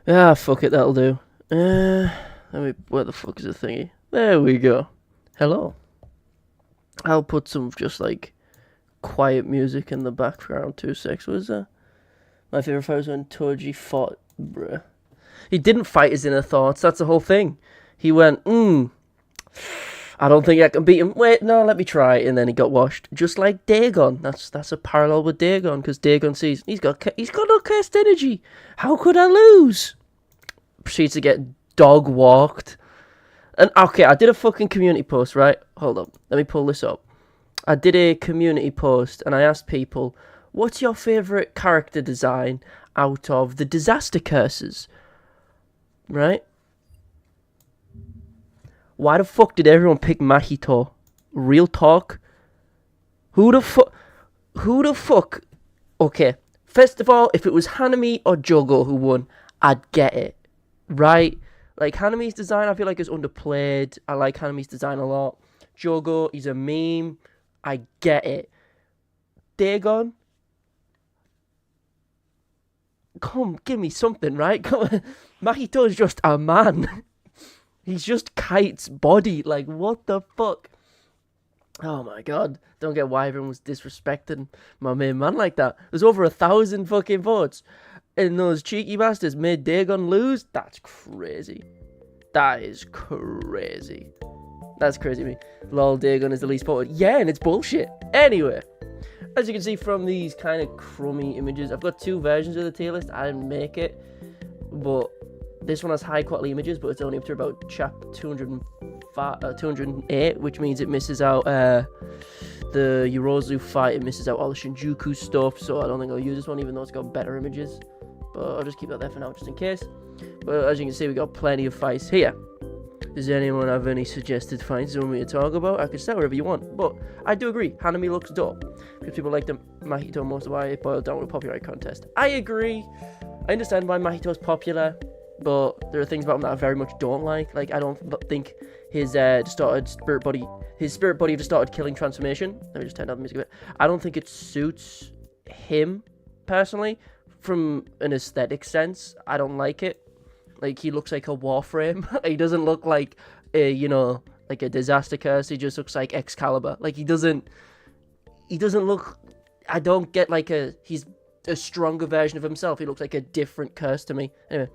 Ah, fuck it, that'll do. Where the fuck is the thingy? There we go. Hello. I'll put some just like quiet music in the background. 2 secs. Was that? My favorite fight was when Toji fought. Bruh. He didn't fight his inner thoughts. That's the whole thing. He went, I don't think I can beat him. Wait, no, let me try. And then he got washed, just like Dagon. That's a parallel with Dagon, because Dagon sees he's got no cursed energy. How could I lose? Proceeds to get dog walked. And okay, I did a fucking community post, right? Hold up, let me pull this up. I did a community post and I asked people, what's your favorite character design out of the disaster curses? Right? Why the fuck did everyone pick Mahito? Real talk? Who the fuck? Okay, first of all, if it was Hanami or Jogo who won, I'd get it. Right? Like, Hanami's design, I feel like, is underplayed. I like Hanami's design a lot. Jogo, he's a meme. I get it. Dagon? Come, give me something, right? Come on. Mahito's just a man. He's just Kite's body. Like, what the fuck? Oh my god. Don't get why everyone was disrespecting my main man like that. There's over 1,000 fucking votes. And those cheeky bastards made Dagon lose? That's crazy. That is crazy. That's crazy to me. Lol, Dagon is the least voted. Yeah, and it's bullshit. Anyway, as you can see from these kind of crummy images, I've got 2 versions of the tier list. I didn't make it, but this one has high quality images, but it's only up to about chap 208, which means it misses out the Yorozu fight. It misses out all the Shinjuku stuff, so I don't think I'll use this one, even though it's got better images. But I'll just keep that there for now, just in case. But as you can see, we got plenty of fights here. Does anyone have any suggested fights you want me to talk about? I can start wherever you want. But I do agree, Hanami looks dope. Because people like the Mahito most of why it boiled down with a popularity contest. I agree. I understand why Mahito's popular, but there are things about him that I very much don't like. Like, I don't think his spirit body distorted killing transformation. Let me just turn down the music a bit. I don't think it suits him, personally. From an aesthetic sense, I don't like it. Like, he looks like a Warframe. He doesn't look like like a disaster curse. He just looks like Excalibur. Like, he doesn't look, I don't get like he's a stronger version of himself. He looks like a different curse to me. Anyway,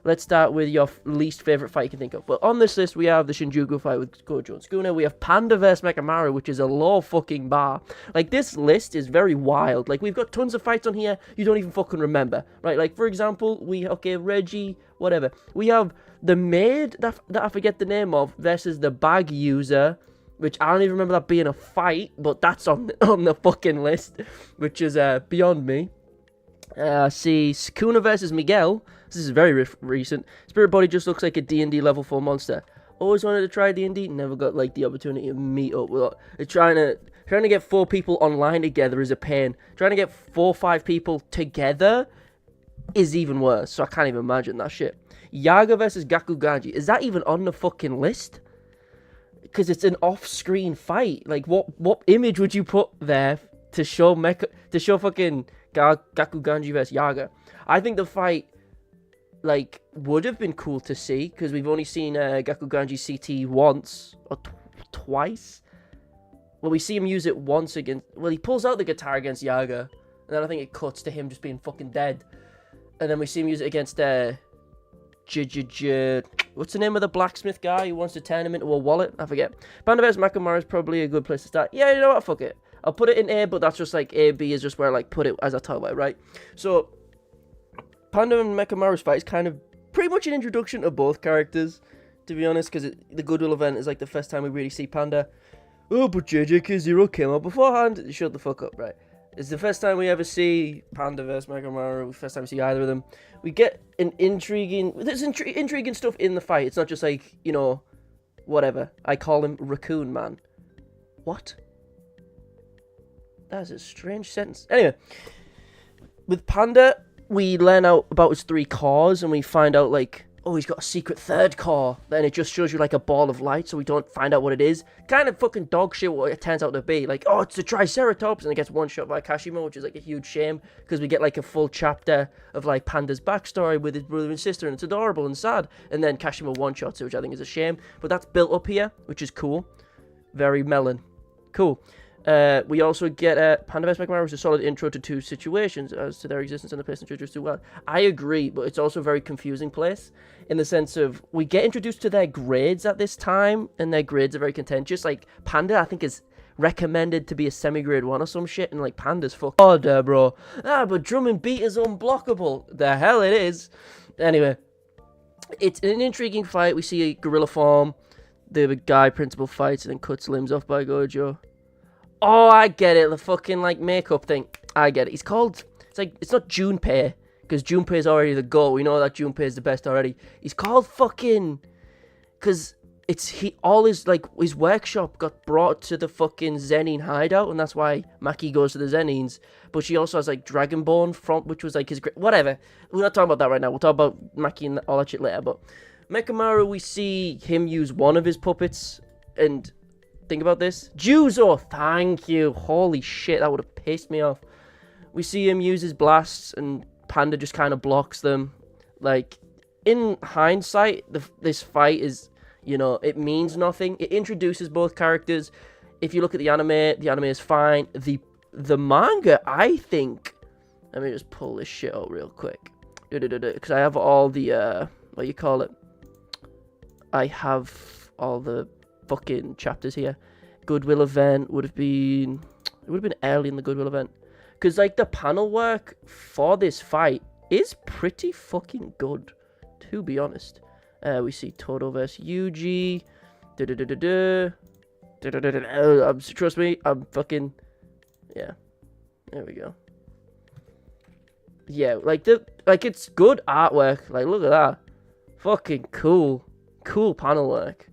let's start with your least favorite fight you can think of. Well, on this list, we have the Shinjuku fight with Gojo and Sukuna. We have Panda vs Mechamaru, which is a low fucking bar. Like, this list is very wild. Like, we've got tons of fights on here you don't even fucking remember, right? Like, for example, Reggie, whatever. We have the maid that I forget the name of versus the bag user, which I don't even remember that being a fight, but that's on the fucking list, which is beyond me. See, Sukuna versus Miguel. This is very recent. Spirit Body just looks like a D&D level 4 monster. Always wanted to try D&D, never got like the opportunity to meet up with it. Trying to get 4 people online together is a pain. Trying to get 4 or 5 people together is even worse. So I can't even imagine that shit. Yaga versus Gakuganji. Is that even on the fucking list? Because it's an off-screen fight. Like, what image would you put there to show fucking Gakuganji versus Yaga? I think the fight, like, would have been cool to see, because we've only seen Gakuganji CT once or twice. Well, we see him use it once against, well, he pulls out the guitar against Yaga, and then I think it cuts to him just being fucking dead. And then we see him use it against what's the name of the blacksmith guy who wants to turn him into a wallet? I forget. Panda vs Mechamaru is probably a good place to start. Yeah, you know what? Fuck it. I'll put it in A, but that's just like A, B is just where I like put it as I talk about it, right? So, Panda and Mechamaru's fight is kind of pretty much an introduction to both characters, to be honest, because the Goodwill event is like the first time we really see Panda. Oh, but JJK0 came out beforehand. Shut the fuck up, right? It's the first time we ever see Panda vs Mechamaru. First time we see either of them. We get there's intriguing stuff in the fight. It's not just like, whatever. I call him Raccoon Man. What? That is a strange sentence. Anyway, with Panda, we learn out about his 3 cores, and we find out, like, oh, he's got a secret third core. Then it just shows you like a ball of light, so we don't find out what it is. Kind of fucking dog shit what it turns out to be. Like, oh, it's a Triceratops, and it gets one shot by Kashimo, which is like a huge shame, because we get like a full chapter of like Panda's backstory with his brother and sister, and it's adorable and sad. And then Kashimo one shots it, which I think is a shame. But that's built up here, which is cool. Very melon. Cool. We also get Panda vs Mechamaru is a solid intro to two situations as to their existence and the place in Jujutsu. Well, I agree, but it's also a very confusing place in the sense of we get introduced to their grades at this time, and their grades are very contentious. Like, Panda, I think, is recommended to be a semi-grade 1 or some shit, and like, Panda's fuck. Oh, there, bro. But drum and beat is unblockable. The hell it is. Anyway, it's an intriguing fight. We see a gorilla form. The guy principal fights and then cuts limbs off by Gojo. Oh, I get it. The fucking, like, makeup thing. I get it. It's called... It's like... It's not Junpei. Because Junpei is already the GOAT. We know that Junpei is the best already. He's called fucking... Because it's... All his, like... His workshop got brought to the fucking Zenin hideout. And that's why Maki goes to the Zenins. But she also has, like, Dragonborn from... Which was, like, his... Whatever. We're not talking about that right now. We'll talk about Maki and all that shit later. But... Mechamaru, we see him use one of his puppets. And... Think about this. Juzo, thank you. Holy shit, that would have pissed me off. We see him use his blasts, and Panda just kind of blocks them. Like, in hindsight, this fight is, you know, it means nothing. It introduces both characters. If you look at the anime is fine. The manga, I think... Let me just pull this shit out real quick. Because I have all the, what you call it? I have all the... fucking chapters here. Goodwill event would have been early in the Goodwill event, because like the panel work for this fight is pretty fucking good, to be honest. We see Todo versus Yuji. Trust me, I'm fucking, yeah, there we go. Yeah, like it's good artwork. Like, look at that, fucking cool panel work.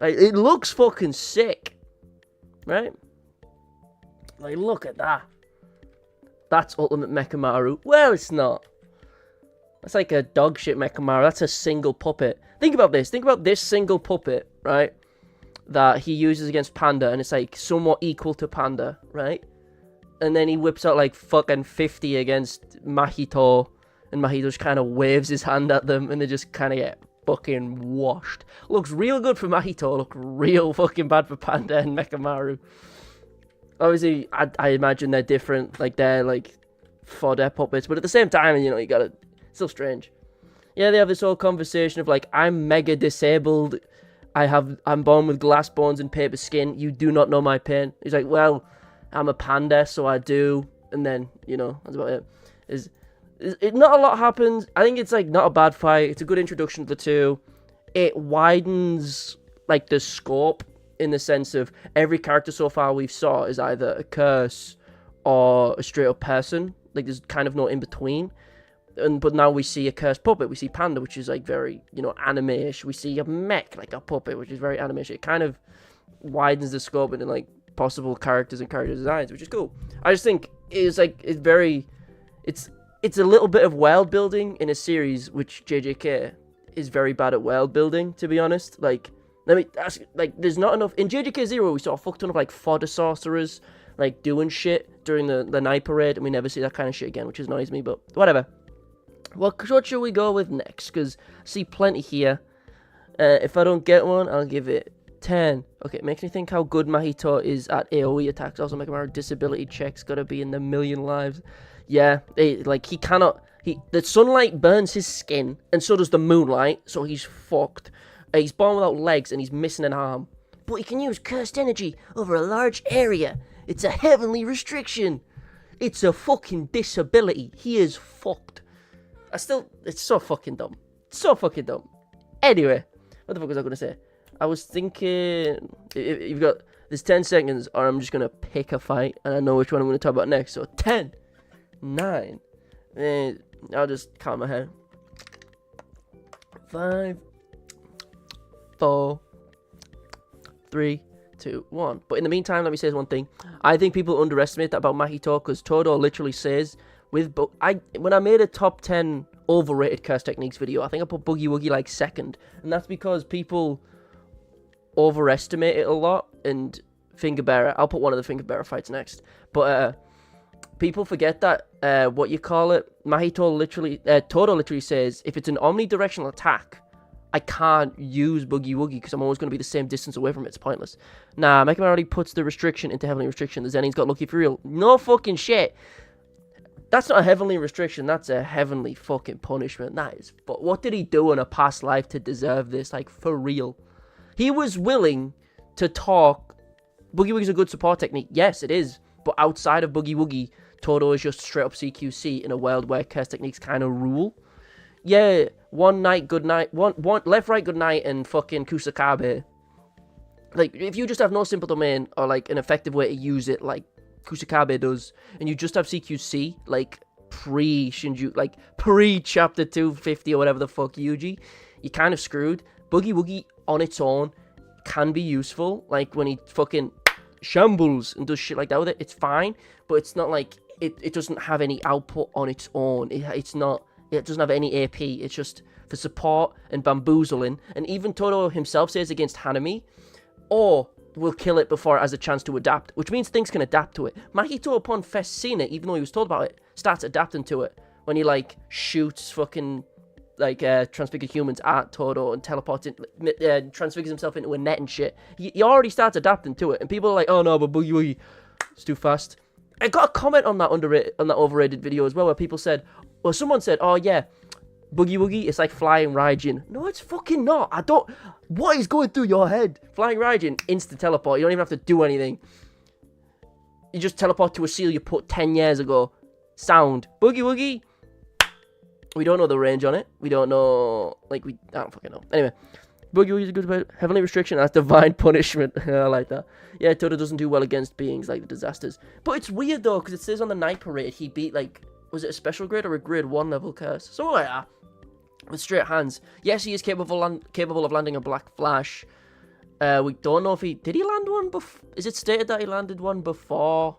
Like, it looks fucking sick, right? Like, look at that. That's Ultimate Mechamaru. Well, it's not. That's like a dog shit Mechamaru. That's a single puppet. Think about this. Think about this single puppet, right? That he uses against Panda, and it's like somewhat equal to Panda, right? And then he whips out like fucking 50 against Mahito, and Mahito just kind of waves his hand at them, and they just kind of get fucking washed. Looks real good for Mahito, look real fucking bad for Panda and Mechamaru. Obviously, I imagine they're different, like they're like for their puppets, but at the same time, you know, you gotta, still strange. Yeah, they have this whole conversation of like, I'm mega disabled, I'm born with glass bones and paper skin, you do not know my pain. He's like, well, I'm a panda, so I do, and then, you know, that's about it. Not a lot happens. I think it's like not a bad fight. It's a good introduction to the two. It widens like the scope in the sense of every character so far we've saw is either a curse or a straight up person. Like, there's kind of no in between. But now we see a cursed puppet. We see Panda, which is like very, you know, anime-ish. We see a mech, like a puppet, which is very anime-ish. It kind of widens the scope into like possible characters and character designs, which is cool. I just think it's like it's a little bit of world building in a series which JJK is very bad at world building, to be honest. Like, let me ask, like, there's not enough in JJK Zero. We saw a fuck ton of like fodder sorcerers like doing shit during the night parade, and we never see that kind of shit again, which annoys me, but whatever. What should we go with next? Because I see plenty here. If I don't get one, I'll give it 10. Okay, it makes me think how good Mahito is at AoE attacks. Also, Mechamaru disability checks gotta be in the million lives. Yeah, he cannot... The sunlight burns his skin, and so does the moonlight, so he's fucked. He's born without legs, and he's missing an arm. But he can use cursed energy over a large area. It's a heavenly restriction. It's a fucking disability. He is fucked. It's so fucking dumb. So fucking dumb. Anyway, what the fuck was I going to say? I was thinking... You've got... There's 10 seconds, or I'm just going to pick a fight, and I know which one I'm going to talk about next. So, 10... 9. I'll just count my head. 5, 4, 3, 2, 1. But in the meantime, let me say one thing. I think people underestimate that about Mahito, because Todo literally says when I made a top 10 overrated curse techniques video. I think I put Boogie Woogie like second, and that's because people overestimate it a lot. And Finger Bearer, I'll put one of the Finger Bearer fights next, but people forget that Mahito literally, Todo literally says, if it's an omnidirectional attack, I can't use Boogie Woogie because I'm always going to be the same distance away from it. It's pointless. Nah, Mechamaru already puts the restriction into Heavenly Restriction. The Zenin's got lucky for real. No fucking shit. That's not a Heavenly Restriction. That's a Heavenly fucking punishment. That is. But what did he do in a past life to deserve this? Like, for real. He was willing to talk. Boogie Woogie's a good support technique. Yes, it is. But outside of Boogie Woogie, Todo is just straight up CQC in a world where curse techniques kind of rule. Yeah, one night, good night, one left, right, good night, and fucking Kusakabe. Like, if you just have no simple domain or like an effective way to use it, like Kusakabe does, and you just have CQC, like pre-Shinjuku, like pre-chapter 250 or whatever the fuck Yuji, you're kind of screwed. Boogie Woogie on its own can be useful, like when he fucking shambles and does shit like that with it, it's fine, but it's not like, it doesn't have any output on its own. It doesn't have any AP. It's just for support and bamboozling. And even Todo himself says against Hanami, or will kill it before it has a chance to adapt, which means things can adapt to it. Mahito, upon first seeing it, even though he was told about it, starts adapting to it. When he, like, shoots fucking, like, transfigured humans at Todo and teleports in, transfigures himself into a net and shit. He already starts adapting to it. And people are like, oh no, but Boogie Woogie, it's too fast. I got a comment on that overrated video as well, where people said, well, someone said, oh yeah, Boogie Woogie, it's like flying Raijin. No, it's fucking not. What is going through your head? Flying Raijin, instant teleport. You don't even have to do anything. You just teleport to a seal you put 10 years ago. Sound. Boogie Woogie, we don't know the range on it. We don't know, I don't fucking know. Anyway, Boogie Woogie is a good Heavenly Restriction. That's Divine Punishment. I like that. Yeah, Todo doesn't do well against beings like the Disasters. But it's weird though, because it says on the Night Parade he beat, like, was it a special grade or a grade 1 level curse? Something like that. With straight hands. Yes, he is capable of landing a Black Flash. We don't know if did he land one before? Is it stated that he landed one before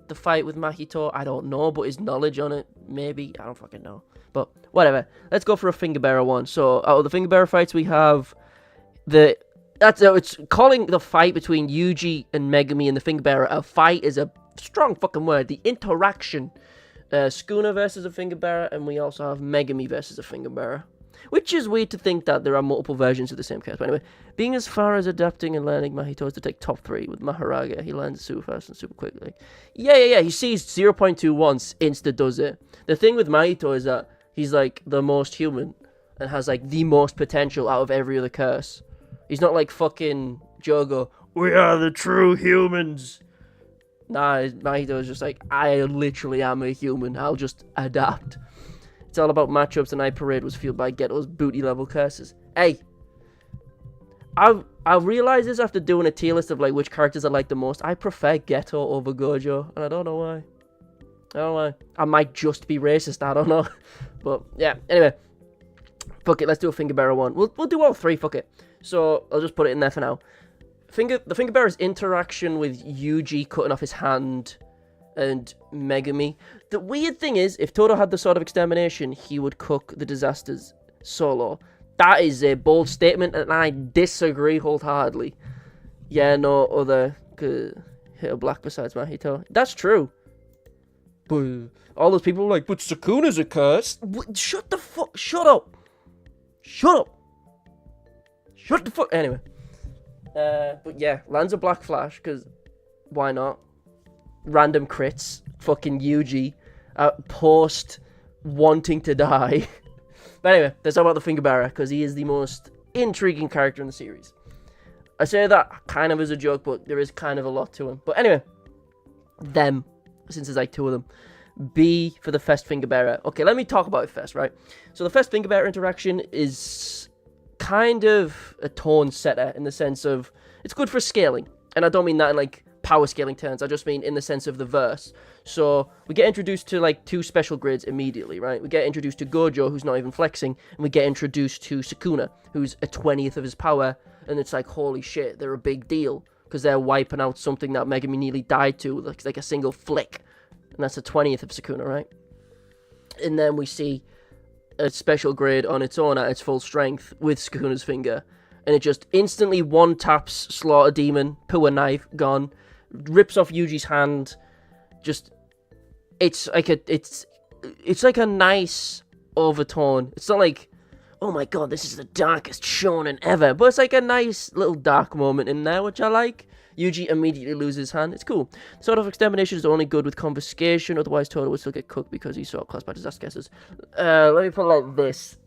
the fight with Mahito? I don't know, but his knowledge on it, maybe. I don't fucking know. But whatever. Let's go for a Finger Bearer one. So out of the Finger Bearer fights, we have it's calling the fight between Yuji and Megumi and the Finger Bearer. A fight is a strong fucking word. The interaction. Sukuna versus a Finger Bearer, and we also have Megumi versus a Finger Bearer. Which is weird to think that there are multiple versions of the same case. But anyway, being as far as adapting and learning, Mahito is to take top 3 with Maharaga. He learns super fast and super quickly. Yeah. He sees 0.2 once, insta does it. The thing with Mahito is that he's like the most human and has like the most potential out of every other curse. He's not like fucking Jogo. We are the true humans. Nah, Mahito is just like, I literally am a human. I'll just adapt. It's all about matchups. The Night Parade was fueled by Geto's booty level curses. Hey, I realized this after doing a tier list of like which characters I like the most. I prefer Geto over Gojo, and I don't know why. I don't know why. I might just be racist. I don't know. But yeah. Anyway, fuck it. Let's do a Finger Bearer one. We'll do all 3. Fuck it. So I'll just put it in there for now. The Finger Bearer's interaction with Yuji cutting off his hand and Megumi. The weird thing is, if Todo had the Sword of Extermination, he would cook the Disasters solo. That is a bold statement, and I disagree wholeheartedly. Yeah, no other hit black besides Mahito. That's true. But all those people are like, but Sukuna's a curse. Shut the fuck. Shut up. Shut up. Shut the fuck. Anyway. But yeah, lands a Black Flash, because why not? Random crits. Fucking Yuji. Post wanting to die. But anyway, let's talk about the Finger Bearer, because he is the most intriguing character in the series. I say that kind of as a joke, but there is kind of a lot to him. But anyway, since there's like 2 of them. B for the first Finger Bearer. Okay, let me talk about it first, right? So the first Finger Bearer interaction is kind of a tone setter in the sense of it's good for scaling. And I don't mean that in like power scaling terms. I just mean in the sense of the verse. So we get introduced to like 2 special grids immediately, right? We get introduced to Gojo, who's not even flexing, and we get introduced to Sukuna, who's a 20th of his power, and it's like, holy shit, they're a big deal, because they're wiping out something that Megumi nearly died to, like a single flick, and that's a 20th of Sukuna, right? And then we see a special grade on its own at its full strength with Sukuna's finger, and it just instantly one taps Slaughter Demon, pull a knife, gone, rips off Yuji's hand. Just, it's like a nice overtone. It's not like, oh my god, this is the darkest shonen ever, but it's like a nice little dark moment in there, which I like. Yuji immediately loses his hand. It's cool. Sort of extermination is only good with confiscation, otherwise Todo would still get cooked because he's sort of classed by disaster guesses. Let me put it like this.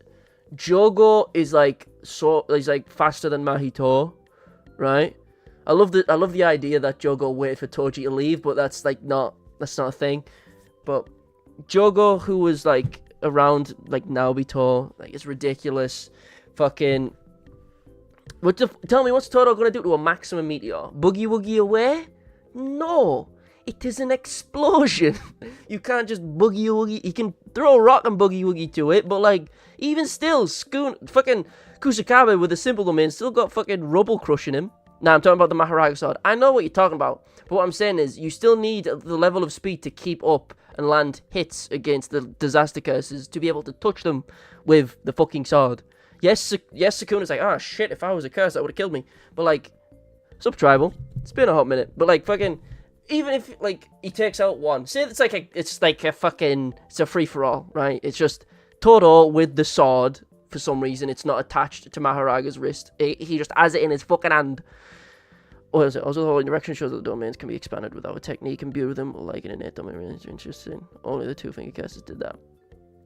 Jogo is he's like faster than Mahito, right? I love the idea that Jogo waited for Toji to leave, but that's not a thing. But Jogo, who was like around like Naobito, like it's ridiculous. Fucking tell me, what's Todo gonna do to a maximum meteor? Boogie woogie away? No, it is an explosion. You can't just boogie woogie. You can throw a rock and boogie woogie to it, but like even still, fucking Kusakabe with a simple domain still got fucking rubble crushing him. Now I'm talking about the Maharaga sword. I know what you're talking about, but what I'm saying is you still need the level of speed to keep up and land hits against the disaster curses to be able to touch them with the fucking sword. Yes, Sukuna's like, oh shit, if I was a curse, that would have killed me. But like, sub-tribal, it's been a hot minute. But like, fucking, even if like he takes out one, say it's a free-for-all, right? It's just Todo with the sword. For some reason, it's not attached to Maharaga's wrist. He just has it in his fucking hand. Or is it? Also, the whole direction shows that the domains can be expanded without a technique imbued with them, or like an innate domain. Really interesting. Only the two finger curses did that.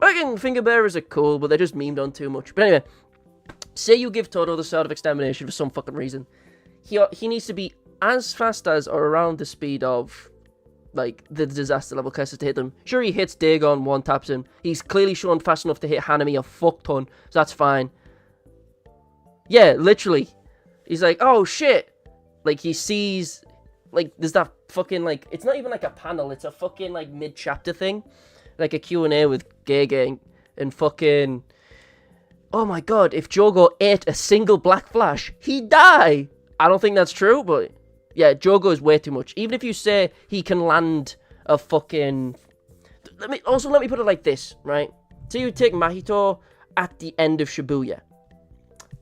Again, finger bearers are cool, but they're just memed on too much. But anyway, say you give Todo the sword of extermination for some fucking reason. He needs to be as fast as or around the speed of like the disaster level curses to hit them. Sure, he hits Dagon, one taps him. He's clearly shown fast enough to hit Hanami a fuck ton, so that's fine. Yeah, literally. He's like, oh shit. Like he sees, like there's that fucking like, it's not even like a panel, it's a fucking like mid-chapter thing. Like a Q&A with Gege and fucking, oh my god, if Jogo ate a single black flash, he'd die. I don't think that's true, but yeah, Jogo is way too much. Even if you say he can land a fucking... Let me put it like this, right? So you take Mahito at the end of Shibuya.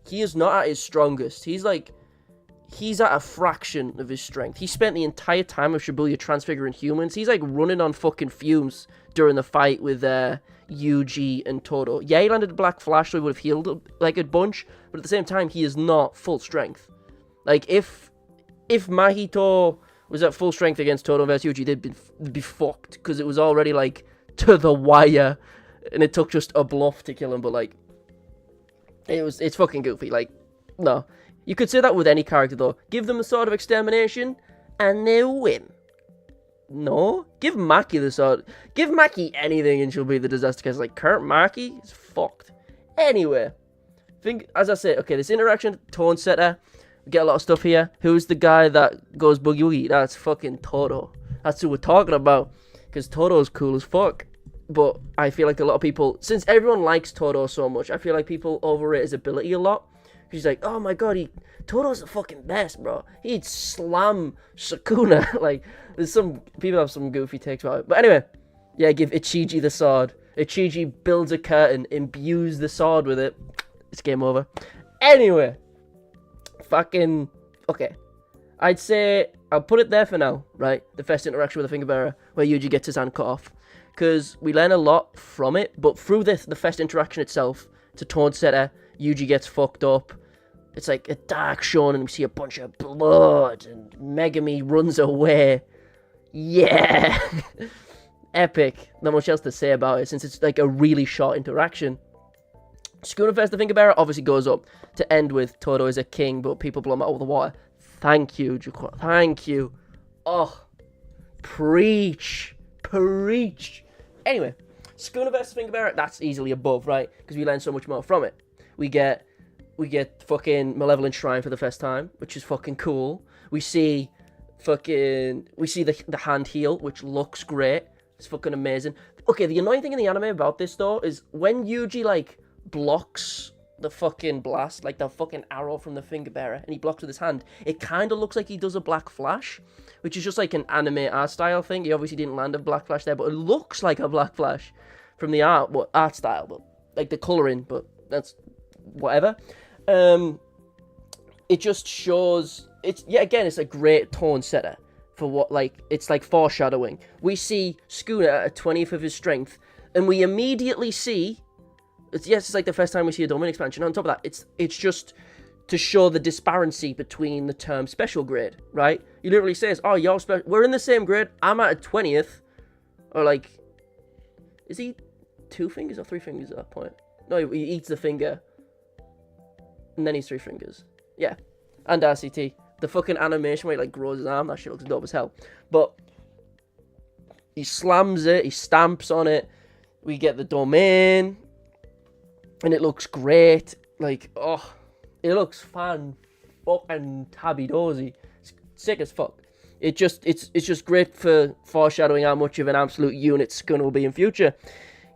He is not at his strongest. He's at a fraction of his strength. He spent the entire time of Shibuya transfiguring humans. He's like running on fucking fumes during the fight with Yuji and Todo. Yeah, he landed a black flash, so he would have healed like a bunch, but at the same time, he is not full strength. Like, if Mahito was at full strength against Todo versus Yuji, they'd be fucked, because it was already, like, to the wire, and it took just a bluff to kill him, but, like, it's fucking goofy. Like, no. You could say that with any character, though. Give them the sword of extermination, and they win. No? Give Maki the sword. Give Maki anything, and she'll be the disaster case. Like, current Maki is fucked. Anyway, as I say, okay, this interaction, tone setter, we get a lot of stuff here. Who's the guy that goes boogie woogie? That's fucking Todo. That's who we're talking about. Because Todo's cool as fuck. But I feel like a lot of people, since everyone likes Todo so much, I feel like people overrate his ability a lot. He's like, oh my god, Todo's the fucking best, bro. He'd slam Sukuna. Like, there's some people have some goofy takes about it. But anyway, yeah, give Ichiji the sword. Ichiji builds a curtain, imbues the sword with it. It's game over. Anyway, fucking, okay. I'd say, I'll put it there for now, right? The first interaction with the finger bearer, where Yuji gets his hand cut off. Because we learn a lot from it, but through the first interaction itself, it's a tone setter, Yuji gets fucked up. It's like a dark shonen, and we see a bunch of blood, and Megumi runs away. Yeah! Epic. Not much else to say about it, since it's like a really short interaction. Sukuna versus the finger bearer obviously goes up to end with Todo is a king, but people blow him out of the water. Thank you, Jukwa. Thank you. Oh, preach. Preach. Anyway, Sukuna versus finger bearer, that's easily above, right? Because we learn so much more from it. We get fucking Malevolent Shrine for the first time, which is fucking cool. We see the hand heal, which looks great. It's fucking amazing. Okay, the annoying thing in the anime about this, though, is when Yuji, like, blocks the fucking blast, like the fucking arrow from the finger bearer, and he blocks with his hand, it kind of looks like he does a black flash, which is just like an anime art style thing. He obviously didn't land a black flash there, but it looks like a black flash from the art style, but like the coloring, but that's whatever. It just shows, it's a great tone setter for what, like, it's like foreshadowing. We see Sukuna at a 20th of his strength, and we immediately see, it's like the first time we see a domain expansion. On top of that, it's just to show the disparity between the term special grade, right? He literally says, oh, you're special, we're in the same grade, I'm at a 20th, or like, is he 2 fingers or 3 fingers at that point? No, he eats the finger, and then he's 3 fingers. Yeah, and RCT. The fucking animation where he like grows his arm, that shit looks dope as hell. But he slams it, he stamps on it, we get the domain, and it looks great. Like, oh, it looks fan fucking tabby dozy. It's sick as fuck. It's just great for foreshadowing how much of an absolute unit Sukuna will be in future.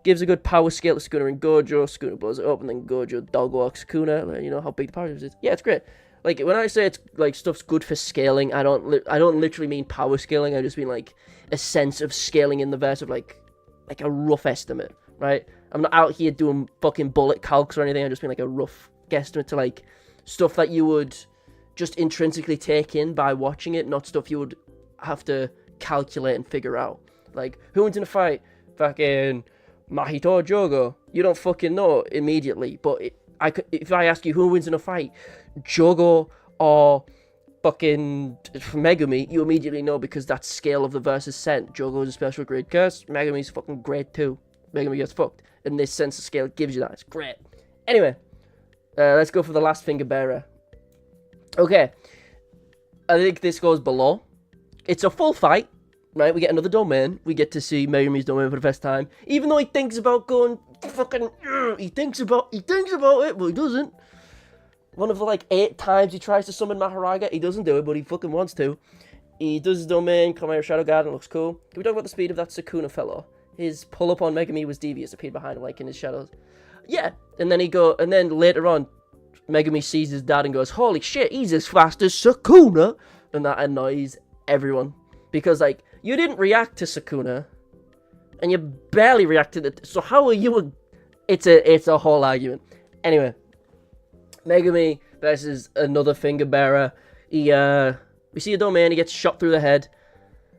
Gives a good power scale to Sukuna and Gojo. Sukuna blows it up, and then Gojo dog walks Sukuna. You know how big the power is. Yeah, it's great. Like, when I say it's like stuff's good for scaling, I don't literally mean power scaling. I just mean like a sense of scaling in the verse of like a rough estimate, right? I'm not out here doing fucking bullet calcs or anything. I just mean like a rough guesstimate to like stuff that you would just intrinsically take in by watching it, not stuff you would have to calculate and figure out. Like, who wins in a fight? Fucking Mahito or Jogo? You don't fucking know immediately, but if I ask you who wins in a fight, Jogo or fucking Megumi, you immediately know because that scale of the verse is sent. Jogo is a special grade curse, Megumi's fucking grade 2. Megumi gets fucked. And this sense of scale gives you that. It's great. Anyway, let's go for the last finger bearer. Okay, I think this goes below. It's a full fight, right? We get another domain. We get to see Megumi's domain for the first time. Even though he thinks about going fucking... He thinks about it, but he doesn't. One of the, like, 8 times he tries to summon Maharaga, he doesn't do it, but he fucking wants to. He does his domain, come out of Shadow Garden, looks cool. Can we talk about the speed of that Sukuna fellow? His pull-up on Megumi was devious, appeared behind him, like, in his shadows. Yeah, and then later on, Megumi sees his dad and goes, holy shit, he's as fast as Sukuna! And that annoys everyone. Because, like, you didn't react to Sukuna, and you barely reacted to... So how are you... It's a whole argument. Anyway, Megumi versus another finger bearer. We see a domain, he gets shot through the head.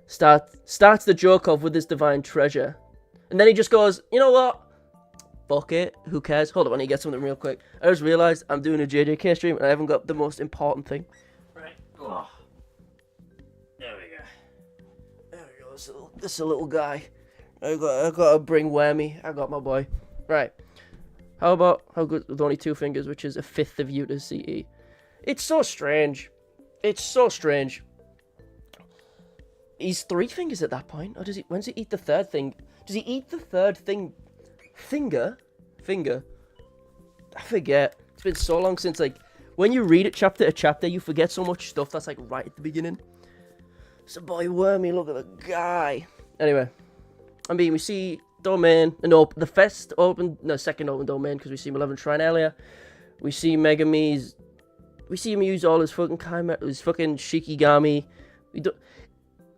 Starts the joke off with his divine treasure. And then he just goes, you know what? Fuck it, who cares? Hold on, I need to get something real quick. I just realised I'm doing a JJK stream and I haven't got the most important thing. Right. Oh. There we go. This little guy. I gotta bring Whammy. I got my boy. Right. How good with only 2 fingers, which is a 5th of Yuta's CE. It's so strange. He's 3 fingers at that point, or does he? When does he eat the 3rd thing? Does he eat the 3rd thing? Finger? I forget. It's been so long since, like, when you read it chapter to chapter, you forget so much stuff that's, like, right at the beginning. So, boy, Wormy, look at the guy. Anyway, we see domain, the second open domain, because we see him 11 shrine earlier. We see Megumi's, we see him use all his fucking his fucking Shikigami.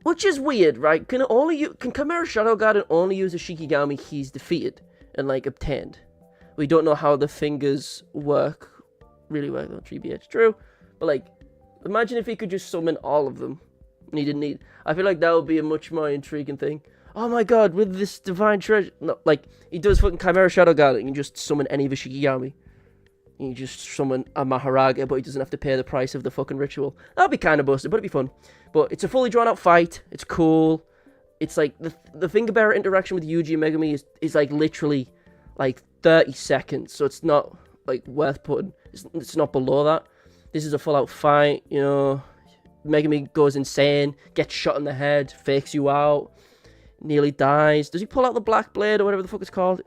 Which is weird, right? Can Chimera Shadow Garden only use a Shikigami he's defeated and, like, obtained? We don't know how the fingers really work on 3BH. True. But, like, imagine if he could just summon all of them. And he didn't need... I feel like that would be a much more intriguing thing. Oh my god, with this divine treasure... No, like, he does fucking Chimera Shadow Garden. You can just summon any of his Shikigami. You just summon a Maharaga, but he doesn't have to pay the price of the fucking ritual. That'd be kind of busted, but it'd be fun. But it's a fully drawn out fight. It's cool. It's like, the finger bearer interaction with Yuji and Megumi is like literally like 30 seconds. So it's not like worth putting. It's not below that. This is a full out fight, you know. Megumi goes insane, gets shot in the head, fakes you out, nearly dies. Does he pull out the black blade or whatever the fuck it's called?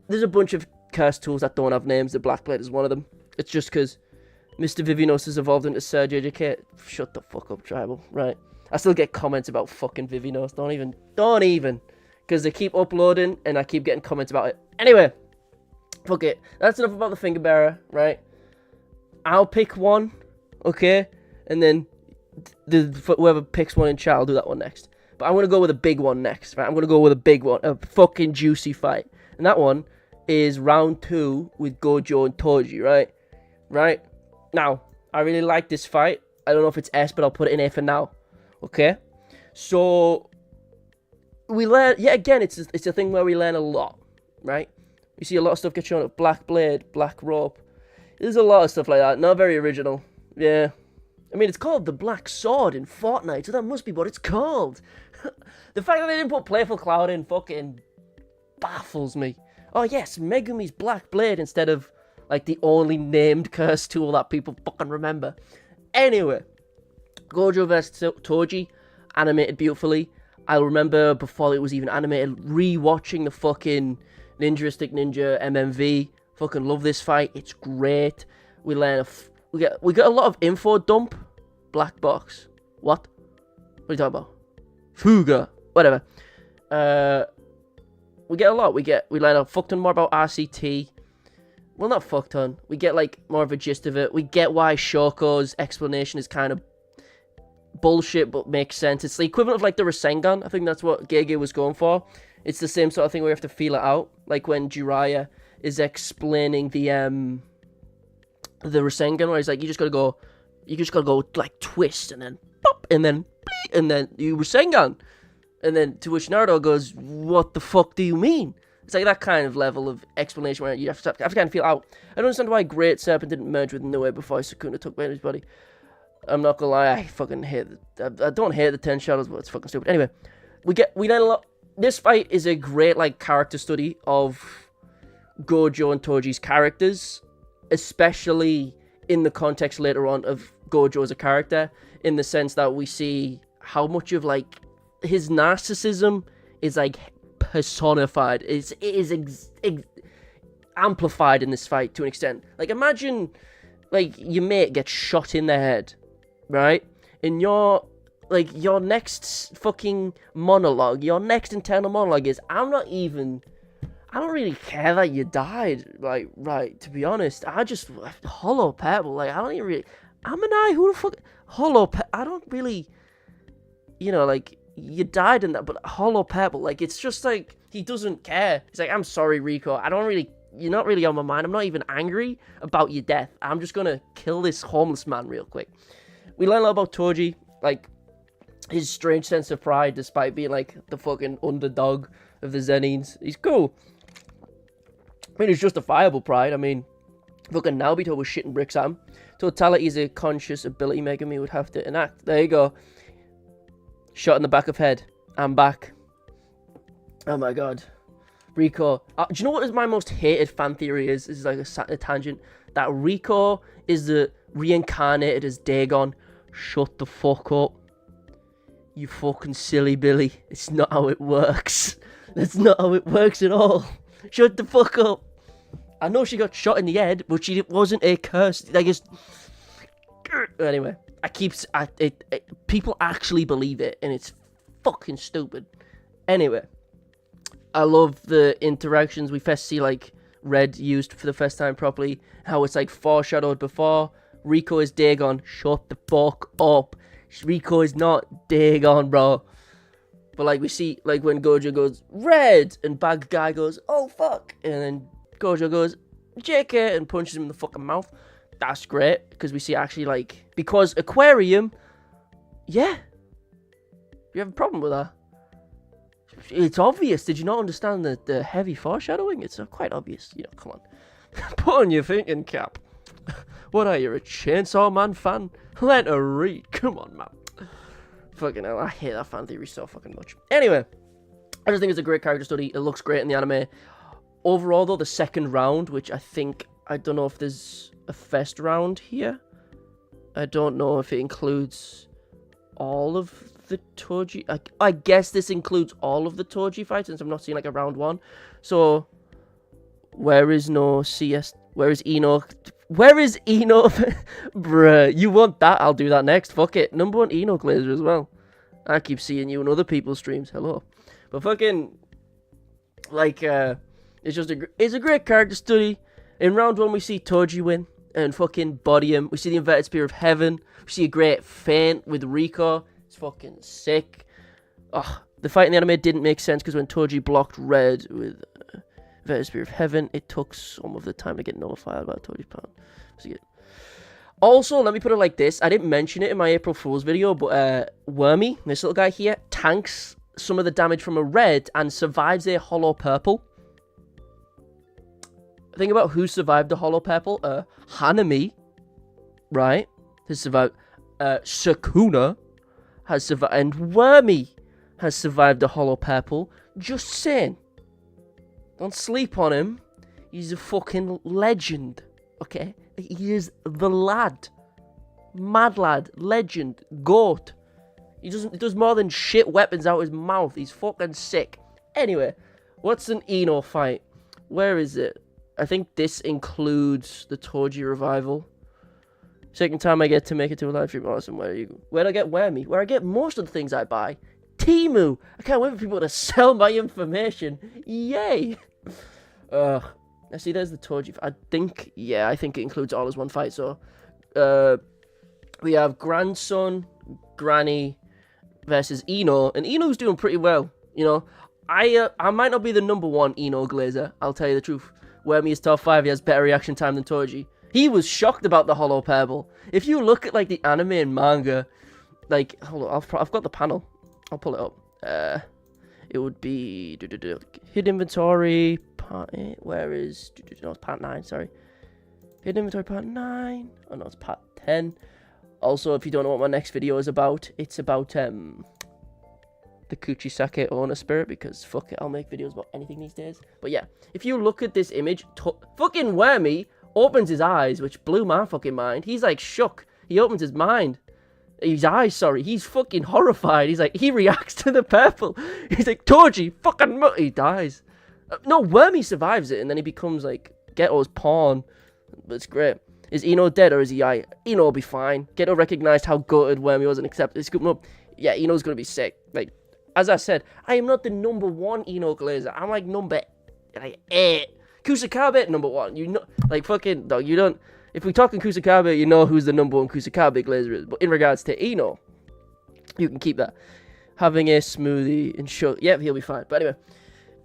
There's a bunch of curse tools that don't have names. The black blade is one of them. It's just because Mr. Vivinos has evolved into Sir JJK. Shut the fuck up, Tribal. Right. I still get comments about fucking Vivinos. Don't even. Because they keep uploading and I keep getting comments about it. Anyway. Fuck it. That's enough about the finger bearer, right? I'll pick one. Okay? And then whoever picks one in chat, I'll do that one next. But I'm going to go with a big one next, right? I'm going to go with a big one. A fucking juicy fight. And that one is round 2 with Gojo and Toji, right? Right? Now, I really like this fight. I don't know if it's S, but I'll put it in A for now. Okay? So, we learn... Yeah, again, it's a thing where we learn a lot, right? You see a lot of stuff get shown up. Black blade, black rope. There's a lot of stuff like that. Not very original. Yeah. I mean, it's called the Black Sword in Fortnite, so that must be what it's called. The fact that they didn't put Playful Cloud in fucking baffles me. Oh, yes, Megumi's Black Blade instead of, like, the only named curse tool that people fucking remember. Anyway, Gojo vs. Toji, animated beautifully. I remember before it was even animated, rewatching the fucking Ninja Ninja MMV. Fucking love this fight. It's great. We learn we get a lot of info dump. Black box. What? What are you talking about? Fuga. Whatever. We get a lot. We learn a fuck ton more about RCT. Well, not fuck ton. We get like more of a gist of it. We get why Shoko's explanation is kind of bullshit but makes sense. It's the equivalent of like the Rasengan. I think that's what Gege was going for. It's the same sort of thing where you have to feel it out. Like when Jiraiya is explaining the Rasengan, where he's like, you just gotta go like twist and then pop and then bleep, and then you Rasengan. And then to which Naruto goes, what the fuck do you mean? It's like that kind of level of explanation where you have to kind of feel out. I don't understand why Great Serpent didn't merge with Naoya before Sukuna took away his body. I'm not gonna lie, I fucking hate it. I don't hate the 10 shadows, but it's fucking stupid. Anyway, we learn a lot. This fight is a great like character study of Gojo and Toji's characters, especially in the context later on of Gojo as a character, in the sense that we see how much of like his narcissism is like personified. It is amplified in this fight to an extent. Like imagine like your mate gets shot in the head, right? And your next fucking monologue, your next internal monologue is, I don't really care that you died. Like, right, to be honest, I just hollow pebble. Like, I don't even really. I'm an eye. Who the fuck? Hollow pebble. I don't really. You know, like, you died in that, but hollow pebble. Like, it's just like, he doesn't care. He's like, I'm sorry, Rico. You're not really on my mind. I'm not even angry about your death. I'm just gonna kill this homeless man real quick. We learn a lot about Toji. Like, his strange sense of pride, despite being, like, the fucking underdog of the Zenins. He's cool. I mean, it's justifiable pride. I mean, fucking Naobito was shitting bricks at him. Totality is a conscious ability Megumi would have to enact. There you go. Shot in the back of head. I'm back. Oh my god. Rico. Do you know what is my most hated fan theory is? This is like a tangent. That Rico is the reincarnated as Dagon. Shut the fuck up. You fucking silly Billy. It's not how it works. That's not how it works at all. Shut the fuck up. I know she got shot in the head, but she wasn't a curse. Like, it's... Anyway, people actually believe it, and it's fucking stupid. Anyway, I love the interactions. We first see, like, Red used for the first time properly. How it's, like, foreshadowed before. Rico is Dagon. Shut the fuck up. Rico is not Dagon, bro. But, like, we see, like, when Gojo goes, Red! And Bad Guy goes, oh, fuck! And then Gojo goes, JK! And punches him in the fucking mouth. That's great, because we see actually, like... Because Aquarium... Yeah. You have a problem with that? It's obvious. Did you not understand the heavy foreshadowing? It's quite obvious. You know, come on. Put on your thinking cap. What are you, a Chainsaw Man fan? Let her read. Come on, man. Fucking hell, I hate that fan theory so fucking much. Anyway, I just think it's a great character study. It looks great in the anime. Overall, though, the second round, which I don't know if there's a first round here. I don't know if it includes all of the Toji. I guess this includes all of the Toji fights, since I'm not seeing like a round one. So, where is no CS? Where is Eno? Where is Eno? Bruh, you want that? I'll do that next. Fuck it. Number 1 Eno Glazer as well. I keep seeing you in other people's streams. Hello. But fucking, like, it's a great character study. In round 1, we see Toji win and fucking body him. We see the inverted spear of heaven. We see a great feint with Rico. It's fucking sick. Oh, the fight in the anime didn't make sense because when Toji blocked Red with versus Spirit of Heaven. It took some of the time to get notified about Toji's pound. Also, let me put it like this. I didn't mention it in my April Fool's video, but Wormy, this little guy here, tanks some of the damage from a red and survives a hollow purple. Think about who survived the hollow purple. Hanami, right? Has survived. Sukuna has survived. And Wormy has survived the hollow purple. Just saying. Don't sleep on him. He's a fucking legend. Okay? He is the lad. Mad lad. Legend. Goat. He does more than shit weapons out his mouth. He's fucking sick. Anyway, what's an Ino fight? Where is it? I think this includes the Toji revival. Second time I get to make it to a live stream. Awesome. Where do I get Wormy? Where I get most of the things I buy. Temu. I can't wait for people to sell my information. Yay. I see there's the Toji. I think it includes all as one fight. So, we have grandson, Granny versus Ino. And Ino's doing pretty well. You know, I might not be the number one Ino glazer. I'll tell you the truth. Wormy is top 5. He has better reaction time than Toji. He was shocked about the hollow pebble. If you look at like the anime and manga, like hold on, I've got the panel. I'll pull it up. It would be hidden inventory part 8. Where is no? It's part 9. Sorry, hidden inventory part 9. Oh no, it's part 10. Also, if you don't know what my next video is about, it's about the Kuchisake owner spirit, because fuck it, I'll make videos about anything these days. But yeah, if you look at this image, fucking Wormy opens his eyes, which blew my fucking mind. He's like shook. He opens his mind. His eyes, sorry. He's fucking horrified. He's like, he reacts to the purple. He's like, Toji, fucking he dies. No, Wormy survives it, and then he becomes like Geto's pawn. It's great. Is Ino dead, or is he Ino will be fine. Geto recognized how gutted Wormy was and accepted. Scoop him up. Yeah, Ino's gonna be sick. Like, as I said, I am not the number one Ino glazer. I'm like number 8. Kusakabe, number 1. You know, like fucking dog. You don't. If we talking Kusakabe, you know who's the number 1 Kusakabe glazer is. But in regards to Ino, you can keep that. Having a smoothie and show. Yep, he'll be fine. But anyway,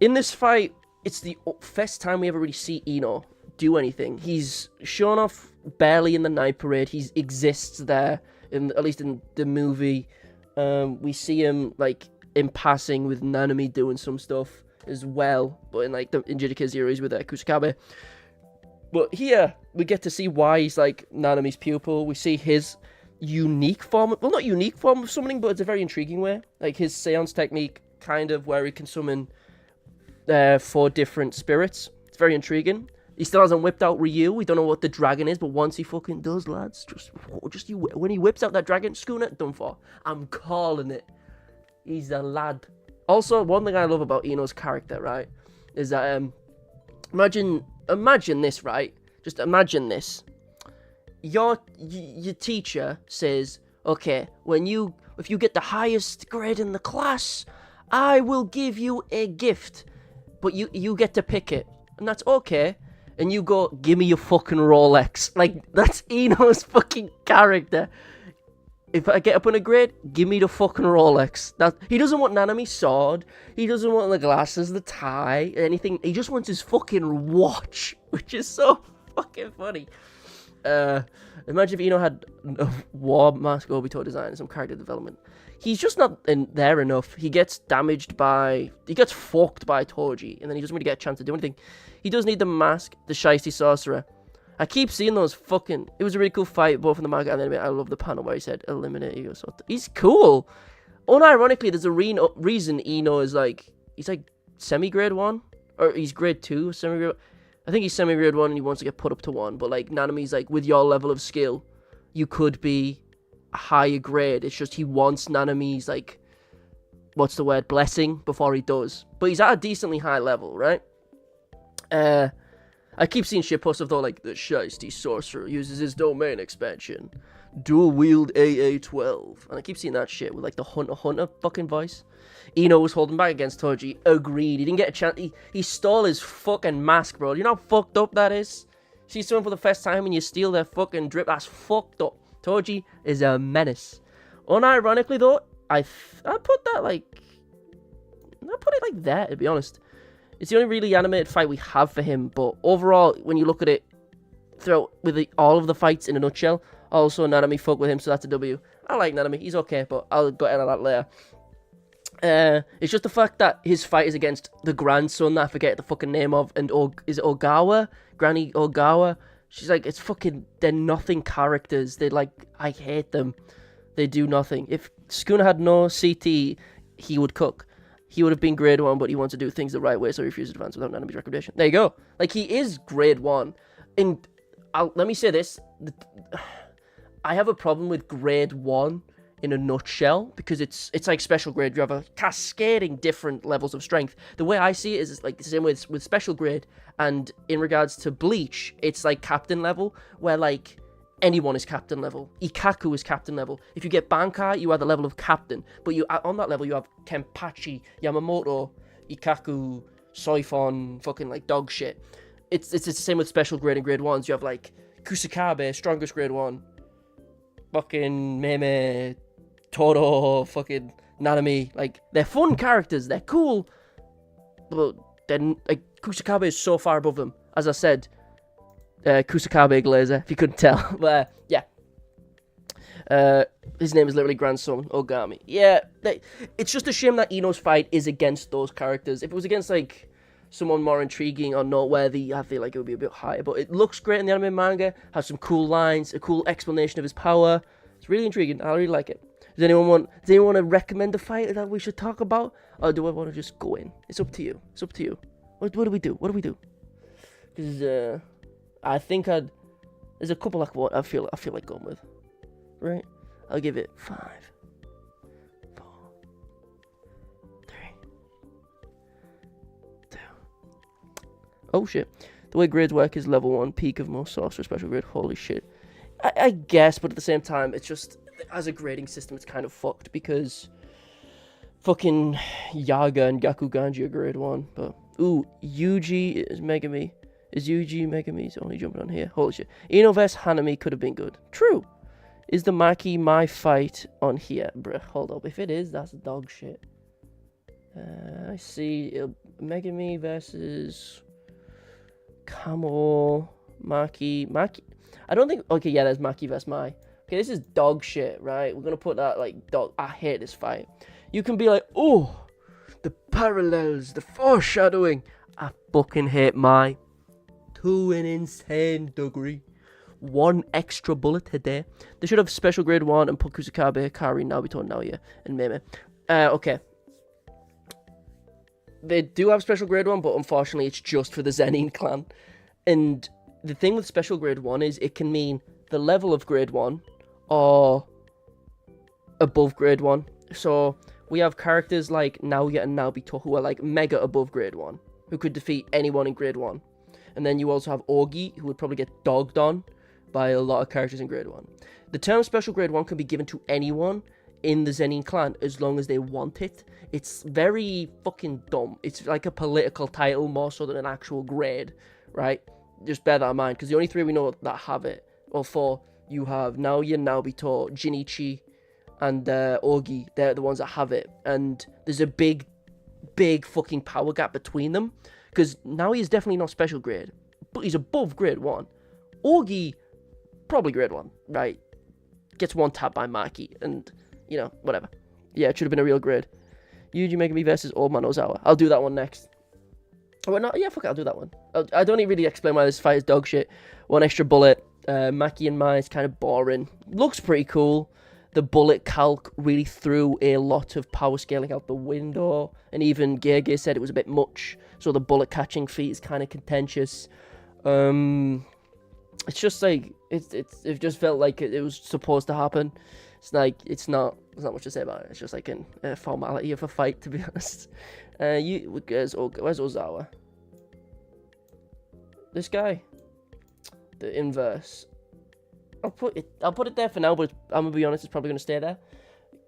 in this fight, it's the first time we ever really see Ino do anything. He's shown off barely in the night parade. He exists there, at least in the movie. We see him like in passing with Nanami doing some stuff as well, but in like the Jujutsu series with Kusakabe. But here we get to see why he's like Nanami's pupil. We see his unique form, well, not unique form of summoning, but it's a very intriguing way. Like his seance technique, kind of where he can summon 4 different spirits. It's very intriguing. He still hasn't whipped out Ryu. We don't know what the dragon is, but once he fucking does, lads, when he whips out that dragon, Sukuna, done for. I'm calling it. He's a lad. Also, one thing I love about Ino's character, right, is that imagine this, right? Just imagine this. Your teacher says, okay, if you get the highest grade in the class, I will give you a gift, but you get to pick it, and that's okay. And you go, give me your fucking Rolex. Like, that's Ino's fucking character. If I get up on a grade, give me the fucking Rolex. He doesn't want Nanami's sword. He doesn't want the glasses, the tie, anything. He just wants his fucking watch, which is so fucking funny. Imagine if Ino had a War Mask Obito design and some character development. He's just not there enough. He gets fucked by Toji, and then he doesn't really get a chance to do anything. He does need the mask, the Shiesty Sorcerer. I keep seeing those fucking... It was a really cool fight, both in the manga and the anime. I love the panel where he said, eliminate Ego Soto. He's cool. Unironically, there's a reason Ino is like... He's like semi-grade 1? Or he's grade 2, semi-grade... I think he's semi-grade 1 and he wants to get put up to 1. But like, Nanami's like, with your level of skill, you could be a higher grade. It's just he wants Nanami's like... What's the word? Blessing before he does. But he's at a decently high level, right? I keep seeing shit posts of though, like, the Shiesty Sorcerer uses his domain expansion. Dual wield AA-12. And I keep seeing that shit with, like, the Hunter fucking voice. Ino was holding back against Toji. Agreed. He didn't get a chance. He stole his fucking mask, bro. You know how fucked up that is? See someone for the first time and you steal their fucking drip. That's fucked up. Toji is a menace. Unironically, though, I put that, like... I put it like that, to be honest. It's the only really animated fight we have for him, but overall, when you look at it throughout with all of the fights in a nutshell, also Nanami fuck with him, so that's a W. I like Nanami, he's okay, but I'll go into that later. It's just the fact that his fight is against the grandson that I forget the fucking name of, and is it Ogawa? Granny Ogami? She's like, it's fucking, they're nothing characters. They're like, I hate them. They do nothing. If Sukuna had no CT, he would cook. He would have been grade 1, but he wants to do things the right way, so he refuses to advance without Nanami's recommendation. There you go. Like, he is grade 1. And let me say this. I have a problem with grade 1 in a nutshell, because it's like special grade. You have a cascading different levels of strength. The way I see it is like the same way with special grade, and in regards to Bleach, it's like captain level, where like anyone is captain level. Ikkaku is captain level. If you get Bankai, you are the level of captain, but you on that level you have Kenpachi, Yamamoto, Ikkaku, Soifon, fucking like dog shit. It's the same with special grade and grade 1s. You have like Kusakabe, strongest grade 1, fucking Meme, Todo, fucking Nanami. Like, they're fun characters, they're cool, but then like Kusakabe is so far above them. As I said, Kusakabe Glazer, if you couldn't tell. But yeah, his name is literally grandson Ogami. Yeah, it's just a shame that Ino's fight is against those characters. If it was against like someone more intriguing or noteworthy, I feel like it would be a bit higher. But it looks great in the anime manga, has some cool lines, a cool explanation of his power. It's really intriguing. I really like it. Does anyone want to recommend a fight that we should talk about, or do I want to just go in? It's up to you. It's up to you. What do we do? What do we do? Because I think there's a couple like what I feel like going with. Right? I'll give it 5, 4, 3, 2. Oh shit. The way grades work is level 1, peak of most sorcerer special grade. Holy shit. I guess, but at the same time, it's just, as a grading system, it's kind of fucked, because fucking Yaga and Gakuganji are grade 1, but, ooh, Yuji is Megumi. Is Yuji Megumi's only jumping on here? Holy shit. Ino vs Hanami could have been good. True. Is the Maki my fight on here? Bruh, hold up. If it is, that's dog shit. I see Megumi versus Kamo, Maki. I don't think... Okay, yeah, there's Maki vs Mai. Okay, this is dog shit, right? We're going to put that, like, dog... I hate this fight. You can be like, oh, the parallels, the foreshadowing. I fucking hate Mai. To an insane degree. 1 extra bullet a day. They should have special grade 1 and put Kusakabe, Hakari, Naoya, Naoya, and Meme. Okay. They do have special grade 1, but unfortunately it's just for the Zenin clan. And the thing with special grade 1 is it can mean the level of grade 1 or above grade 1. So we have characters like Naoya and Naobito who are like mega above grade 1, who could defeat anyone in grade 1. And then you also have Ogi, who would probably get dogged on by a lot of characters in grade 1. The term special grade 1 can be given to anyone in the Zenin clan as long as they want it. It's very fucking dumb. It's like a political title more so than an actual grade, right? Just bear that in mind, because the only 3 we know that have it, or 4, you have Naoya, Naobito, Jinichi, and Ogi. They're the ones that have it. And there's a big fucking power gap between them, because Naoya is definitely not special grade, but he's above grade 1. Ogi, probably grade 1, right? Gets 1 tapped by Maki, and, you know, whatever. Yeah, it should have been a real grade. Yuji Megumi versus Old Man Ozawa. I'll do that one next. Oh, no, yeah, fuck it, I'll do that one. I don't even really explain why this fight is dog shit. 1 extra bullet. Maki and Mai is kind of boring. Looks pretty cool. The bullet calc really threw a lot of power scaling out the window. And even Gege said it was a bit much. So the bullet catching feat is kind of contentious. It's just like, it just felt like it was supposed to happen. It's like, there's not much to say about it. It's just like a formality of a fight, to be honest. Where's Ozawa? This guy. The inverse. I'll put it there for now, but I'm gonna be honest, it's probably gonna stay there.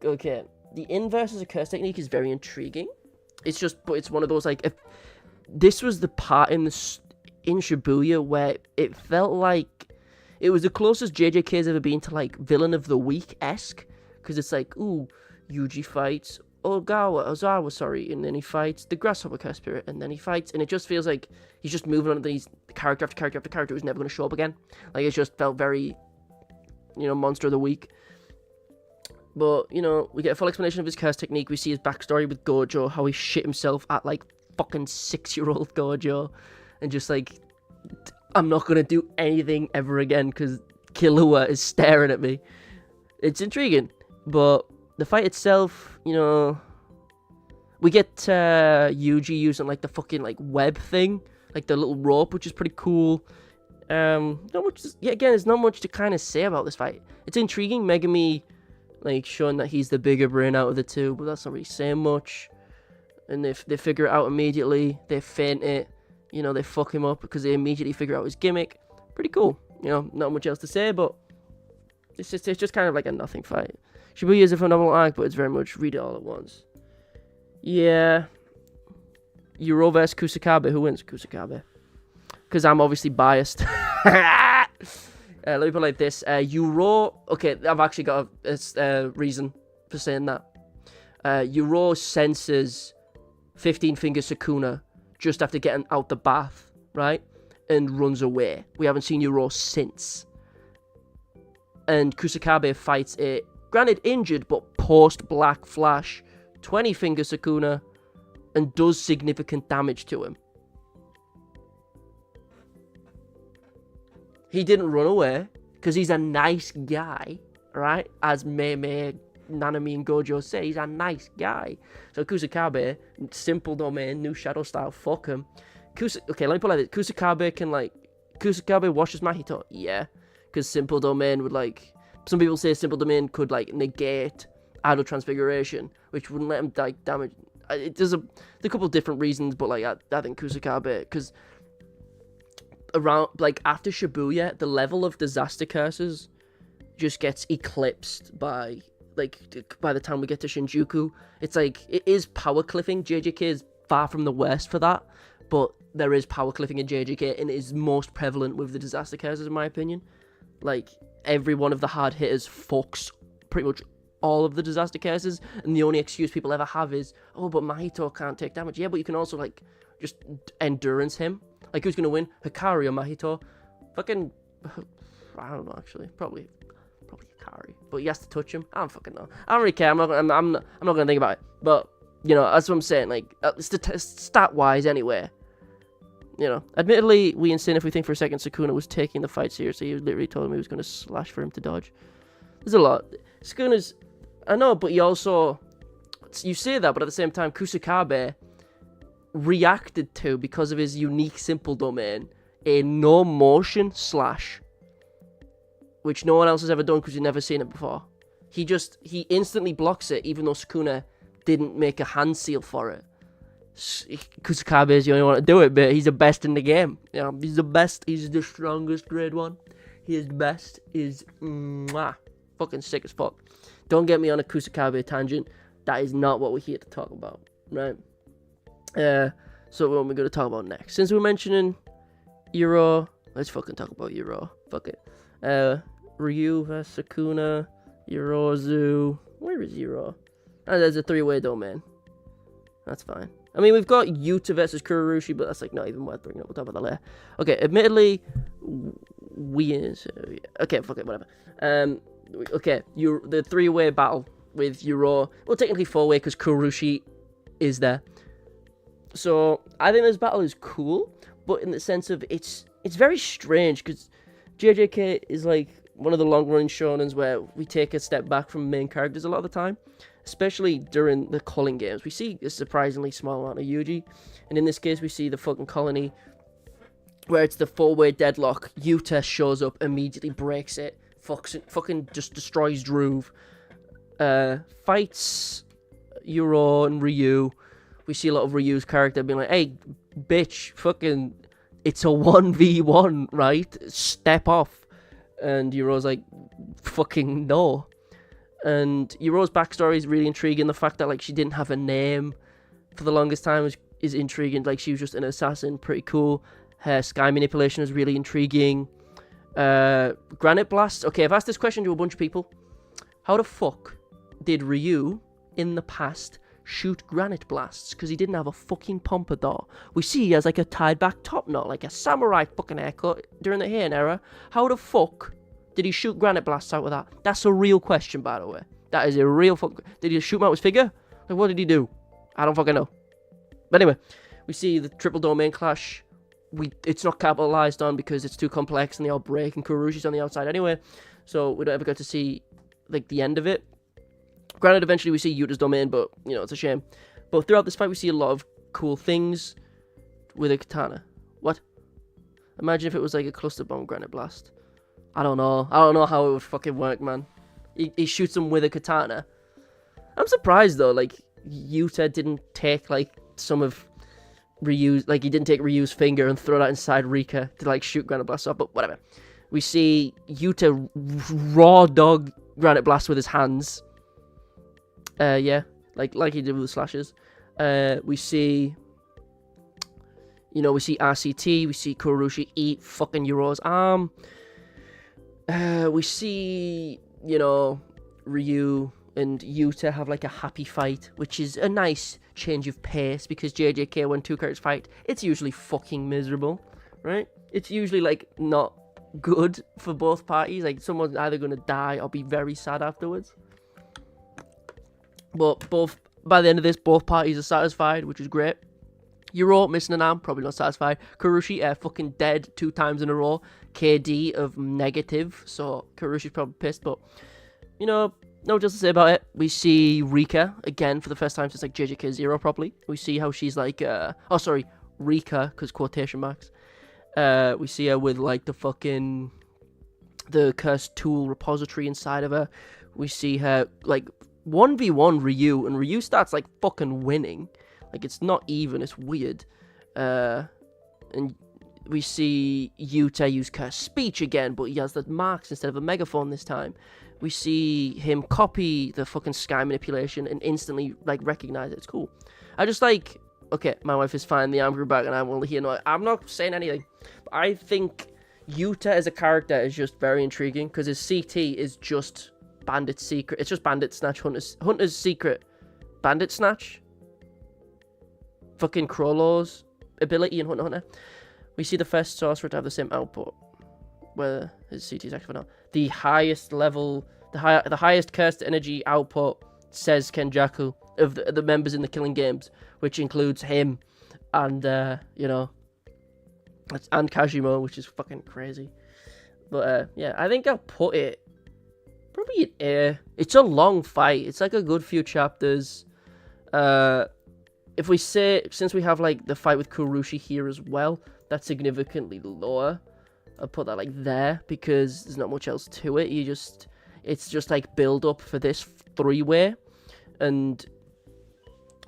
Okay. The inverse as a curse technique is very intriguing. It's just, but it's one of those, like, if this was the part in Shibuya where it felt like it was the closest JJK's ever been to, like, Villain of the Week-esque, because it's like, ooh, Yuji fights Ozawa, sorry, and then he fights the Grasshopper Curse Spirit, and then he fights, and it just feels like he's just moving on to these character after character after character who's never going to show up again. Like, it just felt very, Monster of the Week. But, we get a full explanation of his curse technique. We see his backstory with Gojo, how he shit himself at, like, fucking 6-year-old Gojo, and just, like, I'm not going to do anything ever again, because Killua is staring at me. It's intriguing, but the fight itself, we get Yuji using, like, the fucking, like, web thing, like, the little rope, which is pretty cool. Not much, again, there's not much to kind of say about this fight. It's intriguing. Megumi, like, showing that he's the bigger brain out of the two, but that's not really saying much. And they figure it out immediately. They feint it. They fuck him up because they immediately figure out his gimmick. Pretty cool. Not much else to say, but it's just kind of like a nothing fight. Shibuya is a phenomenal arc, but it's very much read it all at once. Yeah. Yuro vs Kusakabe. Who wins? Kusakabe. Because I'm obviously biased. Let me put it like this. Yuro... Okay, I've actually got a reason for saying that. Yuro senses 15-finger Sukuna just after getting out the bath, right? And runs away. We haven't seen Yuro since. And Kusakabe fights it. Granted injured, but post-Black Flash. 20-finger Sukuna. And does significant damage to him. He didn't run away, because he's a nice guy, right? As Nanami and Gojo say, he's a nice guy. So Kusakabe, simple domain, new shadow style, fuck him. Okay, let me put it like this. Kusakabe washes Mahito? Yeah. Because simple domain would, like... Some people say simple domain could, like, negate idol transfiguration, which wouldn't let him, like, damage... There's a couple of different reasons, but, like, I think Kusakabe, because... around, like, after Shibuya, the level of disaster curses just gets eclipsed by the time we get to Shinjuku. It's like, it is power cliffing. JJK is far from the worst for that, but there is power cliffing in JJK, and it is most prevalent with the disaster curses, in my opinion. Like, every one of the hard hitters fucks pretty much all of the disaster curses, and the only excuse people ever have is, oh, but Mahito can't take damage. Yeah, but you can also, like, just endurance him. Like, who's going to win? Hakari or Mahito? Fucking... I don't know, actually. Probably Hakari. But he has to touch him. I don't fucking know. I don't really care. I'm not going to think about it. But, that's what I'm saying. Like, stat-wise, anyway. Admittedly, we insane if we think for a second Sukuna was taking the fight seriously. He literally told him he was going to slash for him to dodge. There's a lot. Sukuna's... I know, but he also... You say that, but at the same time, Kusakabe... reacted to, because of his unique simple domain, a no motion slash, which no one else has ever done because you've never seen it before. He instantly blocks it, even though Sukuna didn't make a hand seal for it. Kusakabe is the only one to do it, but he's the best in the game. He's the best. He's the strongest grade 1. He is best. Is fucking sick as fuck. Don't get me on a Kusakabe tangent. That is not what we're here to talk about, right? So what are we going to talk about next? Since we're mentioning Yuro, let's fucking talk about Yuro. Fuck it. Ryu vs Sukuna, Yorozu. Where is Yuro? Oh, there's a 3-way domain. That's fine. I mean, we've got Yuta versus Kururushi, but that's, like, not even worth bringing up. We'll talk about that later. Okay, admittedly, okay, fuck it, whatever. Okay, the 3-way battle with Yuro. Well, technically 4-way, because Kururushi is there. So, I think this battle is cool, but in the sense of it's very strange, because JJK is, like, one of the long-running shonens where we take a step back from main characters a lot of the time, especially during the Culling Games. We see a surprisingly small amount of Yuji, and in this case, we see the fucking colony, where it's the 4-way deadlock. Yuta shows up, immediately breaks it, fucking just destroys Druve, fights Yuro and Ryu. We see a lot of Ryu's character being like, hey, bitch, fucking, it's a 1v1, right? Step off. And Yuro's like, fucking no. And Yuro's backstory is really intriguing. The fact that, like, she didn't have a name for the longest time is intriguing. Like, she was just an assassin, pretty cool. Her sky manipulation is really intriguing. Granite Blast. Okay, I've asked this question to a bunch of people. How the fuck did Ryu, in the past, shoot granite blasts because he didn't have a fucking pompadour. We see he has like a tied back top knot, like a samurai fucking haircut during the Heian era. How the fuck did he shoot granite blasts out with that? That's a real question, by the way. That is a real fuck. Did he shoot him out with his figure? Like, what did he do? I don't fucking know. But anyway, we see the triple domain clash. It's not capitalized on because it's too complex and they all break and Kuroshi's on the outside anyway. So we don't ever get to see like the end of it. Granted, eventually we see Yuta's domain, but you know, it's a shame. But throughout this fight we see a lot of cool things with a katana. What? Imagine if it was like a cluster bomb granite blast. I don't know how it would fucking work, man. He shoots him with a katana. I'm surprised though, like Yuta didn't take like some of Ryu's, like he didn't take Ryu's finger and throw that inside Rika to like shoot granite blasts off, but whatever. We see Yuta raw dog granite blast with his hands. Yeah, like he did with the slashes. We see, we see RCT, we see Kuroshi eat fucking Yuro's arm. We see, Ryu and Yuta have like a happy fight, which is a nice change of pace because JJK, when two characters fight, it's usually fucking miserable, right? It's usually like not good for both parties. Like someone's either gonna die or be very sad afterwards. But by the end of this, both parties are satisfied, which is great. Yuro missing an arm, probably not satisfied. Kuroshi fucking dead 2 times in a row. KD of negative, so Kuroshi's probably pissed, but no just to say about it. We see Rika again for the first time since like JJK 0 properly. We see how she's like Rika, because quotation marks. We see her with like the cursed tool repository inside of her. We see her like 1v1 Ryu, and Ryu starts like fucking winning. Like it's not even, it's weird. And we see Yuta use cursed speech again, but he has the marks instead of a megaphone this time. We see him copy the fucking sky manipulation and instantly like recognize it. It's cool. I just like, okay, my wife is fine, the arm grew back and I'm only here. No, I'm not saying anything. But I think Yuta as a character is just very intriguing because his CT is just Bandit Secret. It's just Bandit Snatch, Hunter's Secret, Bandit Snatch, fucking Krollo's ability in Hunter. We see the first sorcerer to have the same output, where his CT is actually not. The highest level, the highest cursed energy output, says Kenjaku, of the members in the Culling Games, which includes him and and Kashimo, which is fucking crazy. But yeah, I think I'll put it probably in A. It's a long fight. It's like a good few chapters. If we say, since we have like the fight with Kuroshi here as well, that's significantly lower. I'll put that like there because there's not much else to it. It's just like build up for this 3-way. And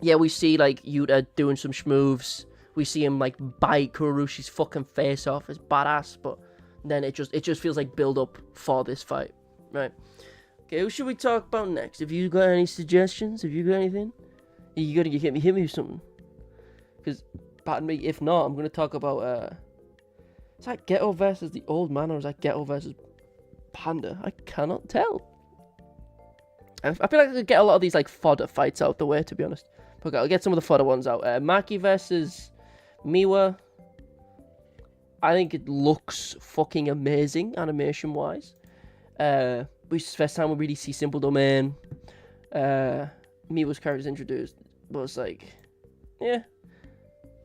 yeah, we see like Yuta doing some schmoves. We see him like bite Kuroshi's fucking face off. It's badass, but then it just feels like build up for this fight, right? Okay, who should we talk about next? Have you got any suggestions? Have you got anything? You gotta hit me with something. Because, pardon me, if not, I'm gonna talk about is that Geto versus the old man, or is that Geto versus Panda? I cannot tell. I feel like I could get a lot of these like fodder fights out the way, to be honest. Okay, I'll get some of the fodder ones out. Maki versus Miwa. I think it looks fucking amazing animation wise. First time we really see Simple Domain. Miwa's character is introduced, but it's like, yeah,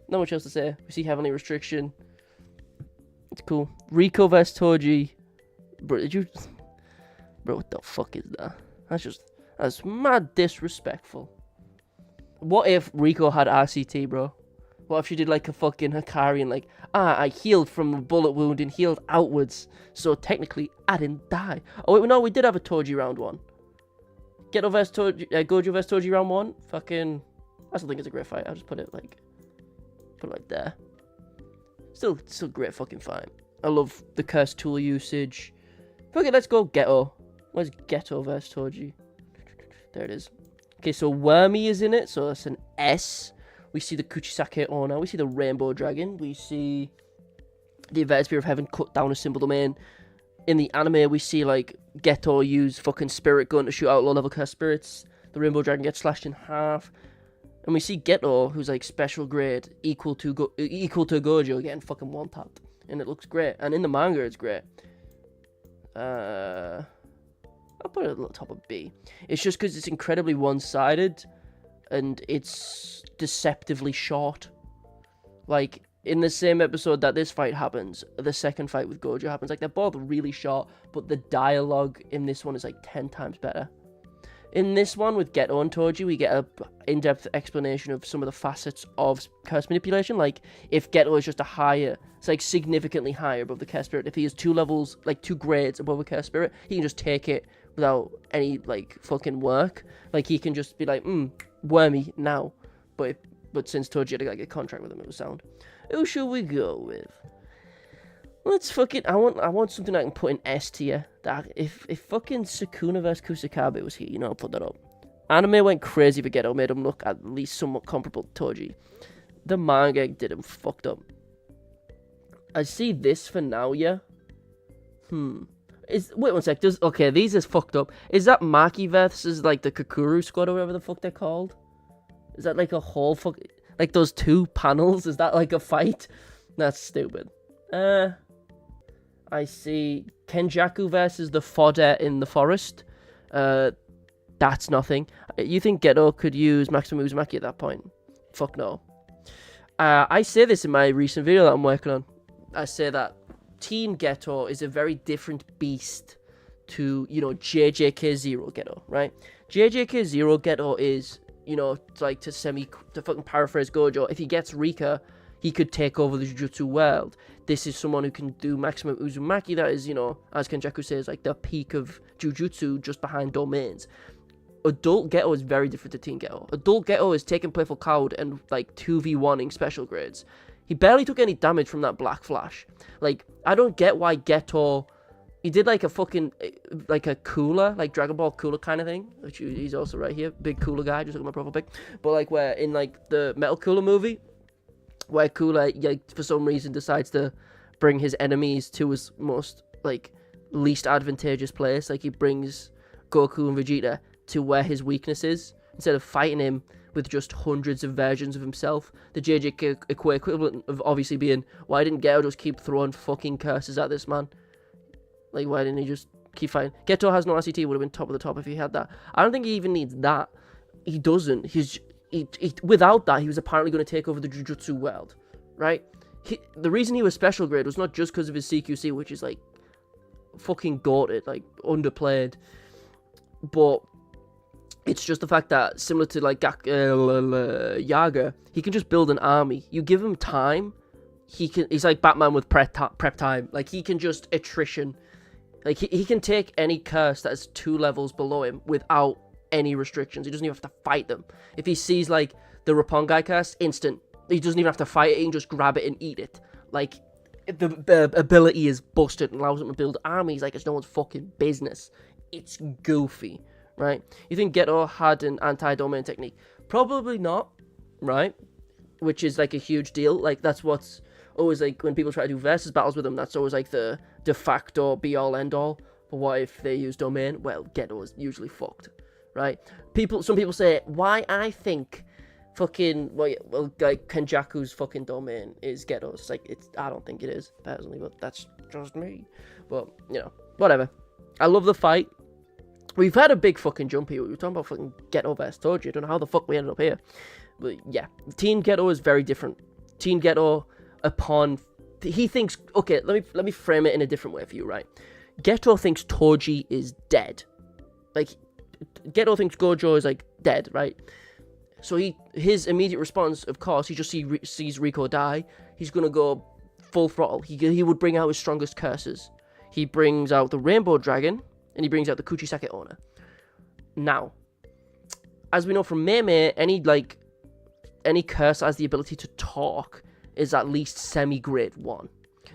not much else to say. We see Heavenly Restriction. It's cool. Rico vs Toji. Bro, what the fuck is that? That's mad disrespectful. What if Rico had RCT, bro? What if she did like a fucking Hakari and like, I healed from a bullet wound and healed outwards, so technically I didn't die. Oh wait, no, we did have a Toji round 1. Geto vs Toji, Gojo vs Toji round 1. Fucking, I still think it's a great fight. I'll just put it like there. Still great fucking fight. I love the cursed tool usage. Okay, let's go Geto. Where's Geto vs Toji? There it is. Okay, so Wormy is in it, so that's an S. We see the Kuchisake Onna. We see the Rainbow Dragon. We see the Inverted Spear of Heaven cut down a Simple Domain. In the anime, we see like Geto use fucking Spirit Gun to shoot out low-level cursed spirits. The Rainbow Dragon gets slashed in half. And we see Geto, who's like special grade, equal to Gojo, getting fucking one tapped, and it looks great. And in the manga, it's great. I'll put it at the top of B. It's just because it's incredibly one-sided, and it's deceptively short. Like, in the same episode that this fight happens, the second fight with Gojo happens. Like, they're both really short, but the dialogue in this one is like 10 times better. In this one with Geto and Toji, we get a in-depth explanation of some of the facets of curse manipulation. Like, if Geto is just a higher, it's like significantly higher above the curse spirit. If he is 2 levels, like 2 grades above a curse spirit, he can just take it without any, like, fucking work. Like, he can just be like, wormy now. But since Toji had to, like, a contract with him, it was sound. Who should we go with? Let's fucking... I want something I can put in S tier. That if fucking Sukuna vs Kusakabe was here, you know, I'll put that up. Anime went crazy for Geto, made him look at least somewhat comparable to Toji. The manga did him fucked up. I see this for Naoya. Wait one sec. Okay, these is fucked up. Is that Maki versus like the Kakuru squad or whatever the fuck they're called? Is that like a whole fuck... Like those 2 panels? Is that like a fight? That's stupid. I see Kenjaku versus the fodder in the forest. That's nothing. You think Geto could use Maximum Uzumaki at that point? Fuck no. I say this in my recent video that I'm working on. I say that Teen Geto is a very different beast to, you know, JJK0 Geto, right? JJK0 Geto is, you know, like to fucking paraphrase Gojo, if he gets Rika, he could take over the Jujutsu world. This is someone who can do Maximum Uzumaki, that is, you know, as Kenjaku says, like the peak of Jujutsu just behind domains. Adult Geto is very different to Teen Geto. Adult Geto is taking Playful Cloud and like 2v1ing special grades. He barely took any damage from that Black Flash. Like, I don't get why Geto... He did like a fucking, like a cooler, like Dragon Ball cooler kind of thing, which he's also right here, big cooler guy, just look at my profile pic. But like where in like the Metal Cooler movie, where Cooler, like, for some reason decides to bring his enemies to his most, like, least advantageous place. Like, he brings Goku and Vegeta to where his weakness is, instead of fighting him with just hundreds of versions of himself. The JJK equivalent of obviously being, why didn't Geto just keep throwing fucking curses at this man? Like, why didn't he just keep fighting? Geto has no RCT, would have been top of the top if he had that. I don't think he even needs that. He doesn't. Without that, he was apparently going to take over the Jujutsu world, right? The reason he was special grade was not just because of his CQC, which is, like, fucking goated, like, underplayed. But it's just the fact that, similar to, like, Yaga, he can just build an army. You give him time, he's like Batman with prep time. Like, he can just attrition. Like, he can take any curse that is 2 levels below him without any restrictions. He doesn't even have to fight them. If he sees, like, the Roppongai curse, instant. He doesn't even have to fight it. He can just grab it and eat it. Like, the ability is busted and allows him to build armies like it's no one's fucking business. It's goofy, right? You think Geto had an anti-domain technique? Probably not, right? Which is, like, a huge deal. Like, that's what's always, like, when people try to do versus battles with him, that's always, like, the de facto be-all, end-all. But what if they use domain? Well, Geto is usually fucked, right? Some people say, why I think fucking, well, like, Kenjaku's fucking domain is Geto's. Like, I don't think it is, personally, but that's just me. But, you know, whatever. I love the fight. We've had a big fucking jump here. We were talking about fucking Geto vs Toji. I don't know how the fuck we ended up here. But, yeah. Teen Geto is very different. Teen Geto, he thinks, okay, let me frame it in a different way for you, right? Geto thinks Toji is dead. Like, Geto thinks Gojo is, like, dead, right? So his immediate response, of course, he just sees Rico die. He's gonna go full throttle. He would bring out his strongest curses. He brings out the Rainbow Dragon, and he brings out the Kuchisake Owner. Now, as we know from Meme, any curse that has the ability to talk is at least semi-grade 1.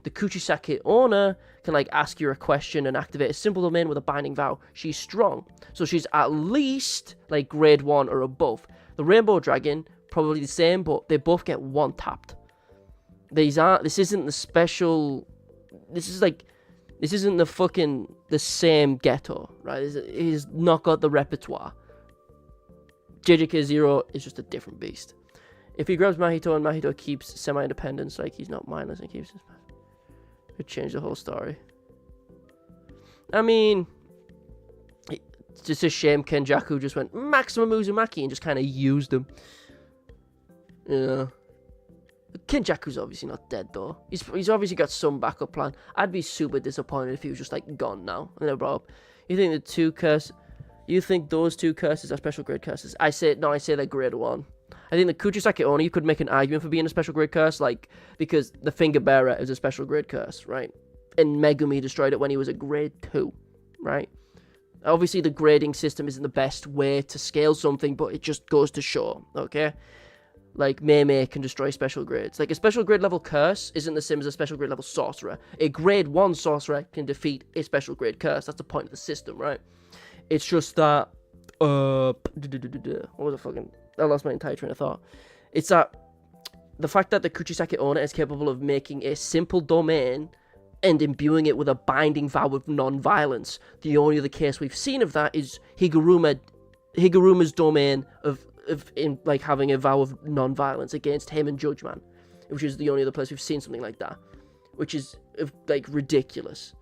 The Kuchisake Owner can, like, ask you a question and activate a simple domain with a binding vow. She's strong, so she's at least, like, grade 1 or above. The Rainbow Dragon, probably the same, but they both get 1 tapped. This isn't the special... This isn't the same Geto, right? He's not got the repertoire JJK Zero is just a different beast. If he grabs Mahito and Mahito keeps semi-independence, like he's not mindless and keeps his... It would change the whole story. I mean, it's just a shame Kenjaku just went maximum Uzumaki and just kind of used him. Yeah. Kenjaku's obviously not dead though. He's obviously got some backup plan. I'd be super disappointed if he was just like gone now. And they brought up, you think you think those two curses are special grade curses? I say they're grade 1. I think the Kuchisake Oni, you could make an argument for being a special grade curse, like, because the Finger Bearer is a special grade curse, right? And Megumi destroyed it when he was a grade 2, right? Obviously, the grading system isn't the best way to scale something, but it just goes to show, okay? Like, Mei can destroy special grades. Like, a special grade level curse isn't the same as a special grade level sorcerer. A grade 1 sorcerer can defeat a special grade curse. That's the point of the system, right? It's just that, what was it fucking... I lost my entire train of thought. It's that the fact that the Kuchisake Owner is capable of making a simple domain and imbuing it with a binding vow of non-violence. The only other case we've seen of that is Higuruma's domain of having a vow of non-violence against him and Judgment, which is the only other place we've seen something like that, which is like ridiculous.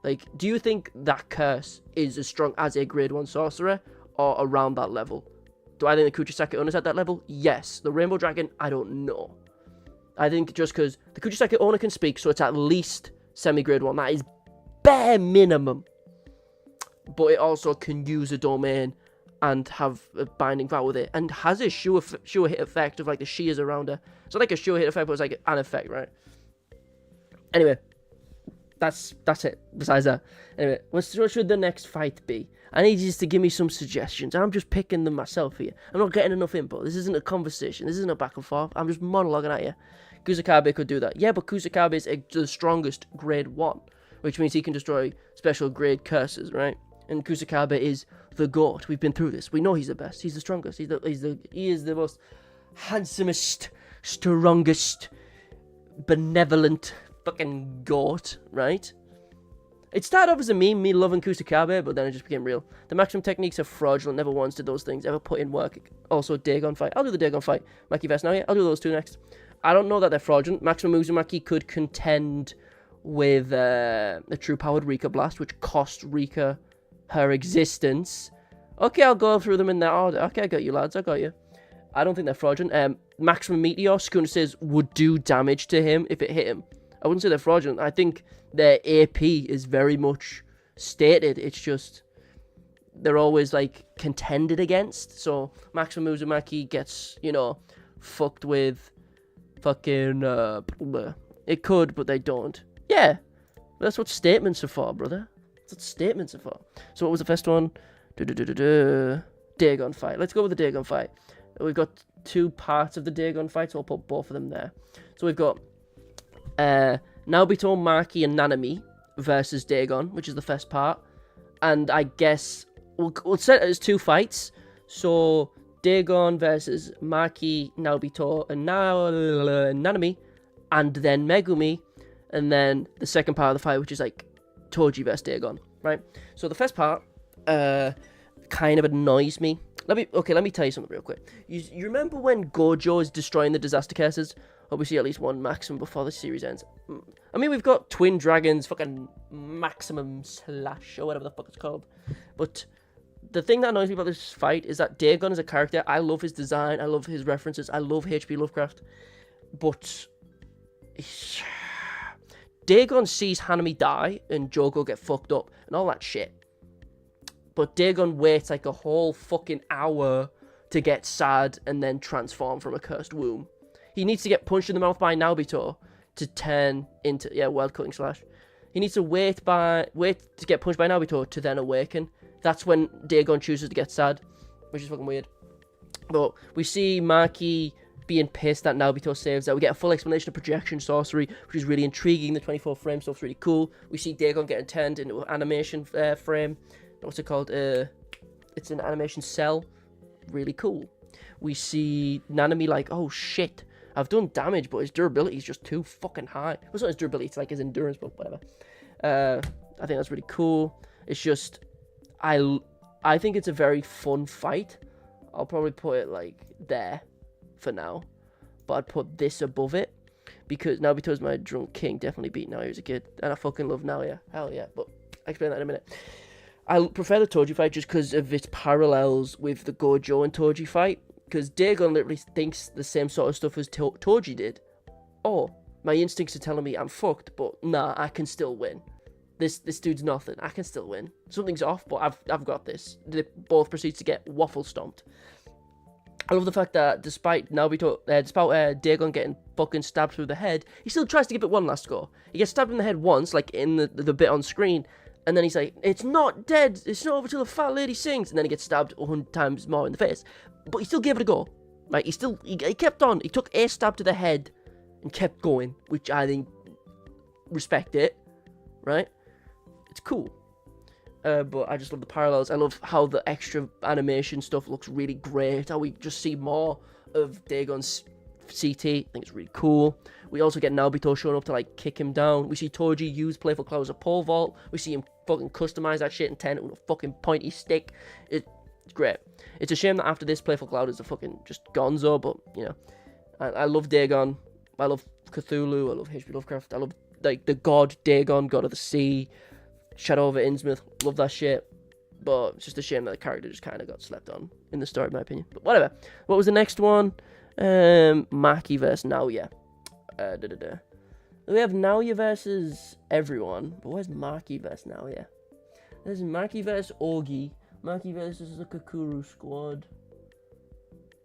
Like, do you think that curse is as strong as a grade 1 sorcerer or around that level? Do I think the Kuchisake Owner is at that level? Yes. The Rainbow Dragon, I don't know. I think just because the Kuchisake Owner can speak, so it's at least semi-grade 1. That is bare minimum. But it also can use a domain and have a binding vow with it. And has a sure hit effect of like the shears around her. It's not like a sure hit effect, but it's like an effect, right? Anyway. That's it. Besides that. Anyway, what should the next fight be? I need you to give me some suggestions. I'm just picking them myself here. I'm not getting enough input. This isn't a conversation. This isn't a back and forth. I'm just monologuing at you. Kusakabe could do that. Yeah, but Kusakabe is the strongest grade 1, which means he can destroy special grade curses, right? And Kusakabe is the GOAT. We've been through this. We know he's the best. He's the strongest. He is the most handsomest, strongest, benevolent fucking GOAT, right? It started off as a meme, me loving Kusakabe, but then it just became real. The maximum techniques are fraudulent. Never once did those things ever put in work. Also, Dagon fight. I'll do the Dagon fight. Maki vs. Naoya. I'll do those two next. I don't know that they're fraudulent. Maximum Uzumaki could contend with a true powered Rika Blast, which cost Rika her existence. Okay, I'll go through them in that order. Okay, I got you, lads. I got you. I don't think they're fraudulent. Maximum Meteor, Sukuna says, would do damage to him if it hit him. I wouldn't say they're fraudulent. I think their AP is very much stated. It's just they're always like contended against. So Maximum Uzumaki gets, fucked with fucking it could, but they don't. Yeah. That's what statements are for, brother. That's what statements are for. So what was the first one? Dagon fight. Let's go with the Dagon fight. We've got 2 parts of the Dagon fight, so I'll put both of them there. So we've got Naobito, Maki, and Nanami versus Dagon, which is the first part. And I guess we'll set it as 2 fights. So Dagon versus Maki, Naobito, and Nanami, and then Megumi, and then the second part of the fight, which is like Toji versus Dagon, right? So the first part kind of annoys me. Let me tell you something real quick. You remember when Gojo is destroying the disaster curses? Obviously, at least one maximum before the series ends. I mean, we've got Twin Dragons, fucking maximum slash, or whatever the fuck it's called. But the thing that annoys me about this fight is that Dagon is a character. I love his design. I love his references. I love H.P. Lovecraft. But Dagon sees Hanami die and Jogo get fucked up and all that shit. But Dagon waits like a whole fucking hour to get sad and then transform from a cursed womb. He needs to get punched in the mouth by Naobito to turn into, wild cutting slash. He needs to wait to get punched by Naobito to then awaken. That's when Dagon chooses to get sad, which is fucking weird. But we see Maki being pissed that Naobito saves that. We get a full explanation of projection sorcery, which is really intriguing. The 24 frame stuff's really cool. We see Dagon getting turned into an animation frame. What's it called? It's an animation cell. Really cool. We see Nanami like, oh shit, I've done damage, but his durability is just too fucking high. Well, it's not his durability, it's like his endurance, but whatever. I think that's really cool. It's just, I think it's a very fun fight. I'll probably put it like there for now, but I'd put this above it because Naobito's my drunk king. Definitely beat Naoya as a kid, and I fucking love Naoya. Hell yeah! But I'll explain that in a minute. I prefer the Toji fight just because of its parallels with the Gojo and Toji fight. Because Dagon literally thinks the same sort of stuff as Toji did. Oh, my instincts are telling me I'm fucked, but nah, I can still win. This dude's nothing. I can still win. Something's off, but I've got this. They both proceed to get waffle stomped. I love the fact that despite Dagon getting fucking stabbed through the head, he still tries to give it one last go. He gets stabbed in the head once, like in the bit on screen, and then he's like, "It's not dead. It's not over till the fat lady sings." And then he gets stabbed 100 times more in the face, but he still gave it a go. Like he kept on. He took a stab to the head and kept going, which I think respect it, right? It's cool. But I just love the parallels. I love how the extra animation stuff looks really great. How we just see more of Dagon's CT. I think it's really cool. We also get Naobito showing up to like kick him down. We see Toji use Playful Cloud as a pole vault. We see him fucking customize that shit and turn it with a fucking pointy stick. It's great. It's a shame that after this Playful Cloud is a fucking just gonzo, but you know. I love Dagon. I love Cthulhu. I love H.P. Lovecraft. I love like the god Dagon, god of the sea. Shadow over Innsmouth, love that shit. But it's just a shame that the character just kind of got slept on in the story, in my opinion. But whatever. What was the next one? Maki versus Naoya. We have Naoya versus everyone. But where's Maki versus Naoya? There's Maki versus Ogi. Maki versus the Kakuru squad.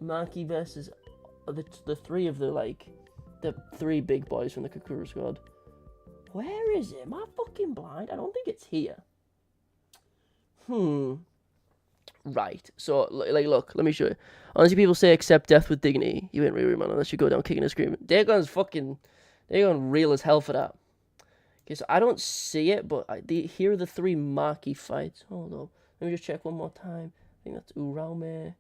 Maki versus the three of the three big boys from the Kakuru squad. Where is it? Am I fucking blind? I don't think it's here. Right. So, look, let me show you. Honestly, people say accept death with dignity. You ain't really, man, unless you go down kicking and screaming. Dagon's real as hell for that. Okay, so I don't see it, but here are the three Maki fights. Hold on. Let me just check one more time. I think that's Uraume,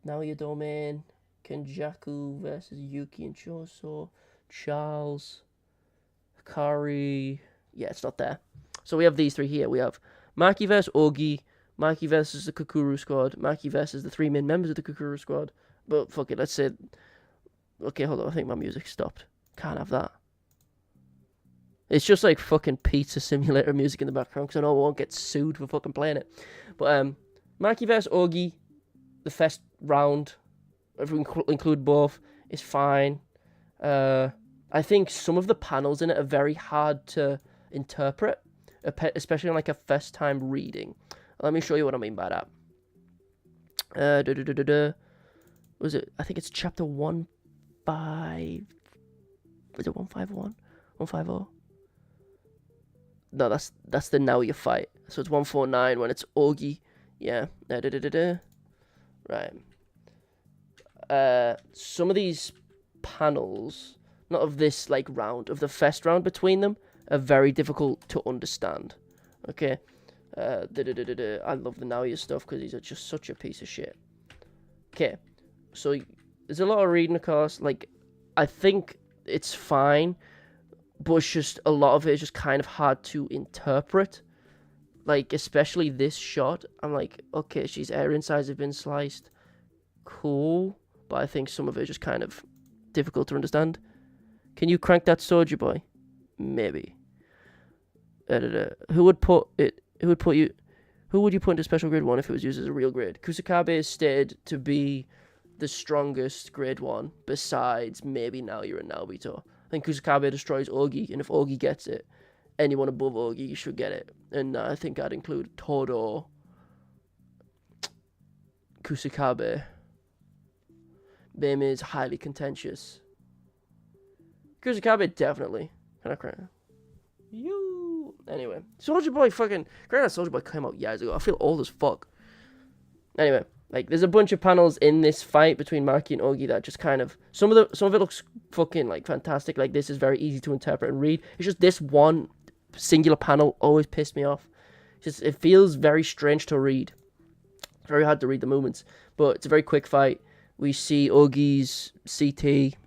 Naoya Domain, Kenjaku versus Yuki and Choso, Charles, Hakari. Yeah, it's not there. So we have these three here. We have Maki versus Ogi, Maki versus the Kakuru squad, Maki versus the three main members of the Kakuru squad. But fuck it, let's say... Okay, hold on, I think my music stopped. Can't have that. It's just like fucking Pizza Simulator music in the background, because I know I won't get sued for fucking playing it. But Maki versus Ogi, the first round, if we include both, is fine. I think some of the panels in it are very hard to interpret, especially on like a first time reading. Let me show you what I mean by that. Was it? I think it's chapter 15. Was it 151? 150? No, that's the Naoya fight. So it's 149 when it's Ogi. Yeah. Right. Some of these panels, not of this like round, of the first round between them, are very difficult to understand. Okay. I love the Naoya stuff because he's just such a piece of shit. Okay. So there's a lot of reading, of course. Like, I think it's fine, but it's just a lot of it is just kind of hard to interpret. Like, especially this shot. I'm like, okay, she's hair insides have been sliced. Cool. But I think some of it is just kind of difficult to understand. Can you crank that Soju boy? Maybe. Who would you put into special grade 1 if it was used as a real grade? Kusakabe is stated to be the strongest grade 1 besides maybe Naoya and Naobito. I think Kusakabe destroys Ogi, and if Ogi gets it, anyone above Ogi should get it. And I think I'd include Todo, Kusakabe. Bame is highly contentious. Kusakabe definitely. Can I cry? Anyway, Soulja Boy fucking... Granted, Soulja Boy came out years ago. I feel old as fuck. Anyway, like, there's a bunch of panels in this fight between Maki and Ogi that just kind of... Some of it looks fucking, like, fantastic. Like, this is very easy to interpret and read. It's just this one singular panel always pissed me off. It feels very strange to read. It's very hard to read the movements. But it's a very quick fight. We see Ogi's CT.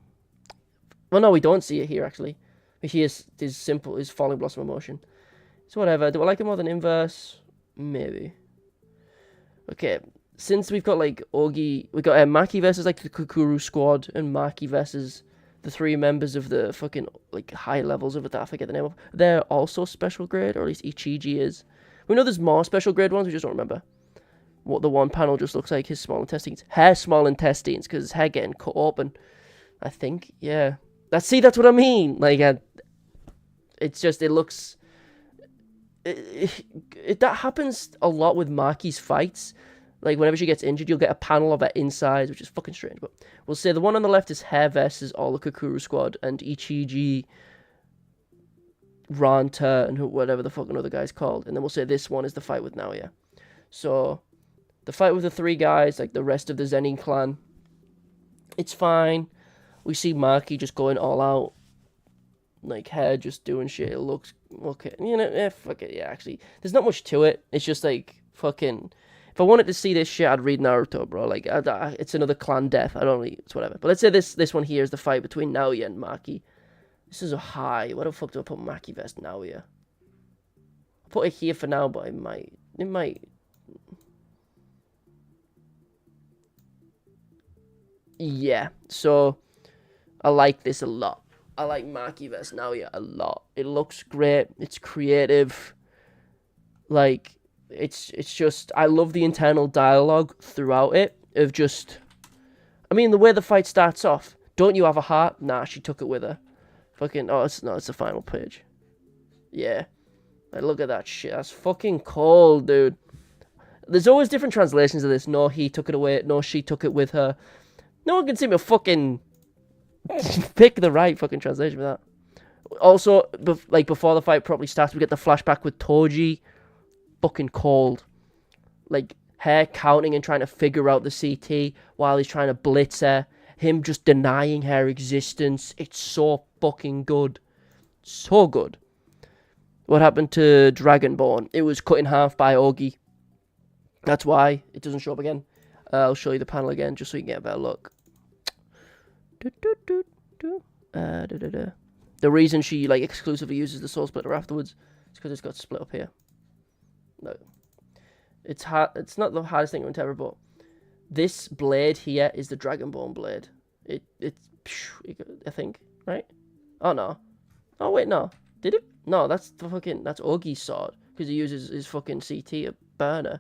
Well, no, we don't see it here, actually. We see his Falling Blossom emotion. So whatever. Do I like it more than Inverse? Maybe. Okay. since we've got like Ogi, we got Maki versus like the Kukuru squad, and Maki versus the 3 members of the fucking like high levels of it that I forget the name of. They're also special grade, or at least Ichiji is. We know there's more special grade ones, we just don't remember what the one panel just looks like. His small intestines, small intestines, because his hair getting cut open. I think, yeah. That's what I mean. Like, it's just, it looks. That happens a lot with Maki's fights. Like, whenever she gets injured, you'll get a panel of her insides, which is fucking strange. But we'll say the one on the left is Hair versus all the Kukuru squad, and Ichiji, Ranta, and whatever the fucking other guy's called. And then we'll say this one is the fight with Naoya. So, the fight with the 3 guys, like the rest of the Zenin clan, it's fine. We see Maki just going all out. Like, Hair just doing shit. It looks okay. You know, fuck it. Yeah, actually, there's not much to it. It's just like, fucking. If I wanted to see this shit, I'd read Naruto, bro. Like, it's another clan death. I don't really, it's whatever. But let's say this one here is the fight between Naoya and Maki. This is a high. Why the fuck do I put Maki versus Naoya? I'll put it here for now, but it might. Yeah, so I like this a lot. I like Maki versus Naoya a lot. It looks great. It's creative. Like, it's just, I love the internal dialogue throughout it of just, I mean, the way the fight starts off. Don't you have a heart? Nah, she took it with her. Fucking, it's the final page. Yeah. Like, look at that shit. That's fucking cold, dude. There's always different translations of this. No, he took it away. No, she took it with her. No one can seem to fucking pick the right fucking translation for that. Also, before the fight properly starts, we get the flashback with Toji. Fucking cold. Like, Hair counting and trying to figure out the CT while he's trying to blitz her. Him just denying her existence. It's so fucking good. So good. What happened to Dragonborn? It was cut in half by Ogi. That's why it doesn't show up again. I'll show you the panel again just so you can get a better look. The reason she like exclusively uses the soul splitter afterwards is because it's got split up here. No, it's hard. It's not the hardest thing to interpret, but this blade here is the Dragonborn blade. It's I think, right? Oh no. Oh wait, no. Did it? No, that's Ogi's sword because he uses his fucking CT to burn her.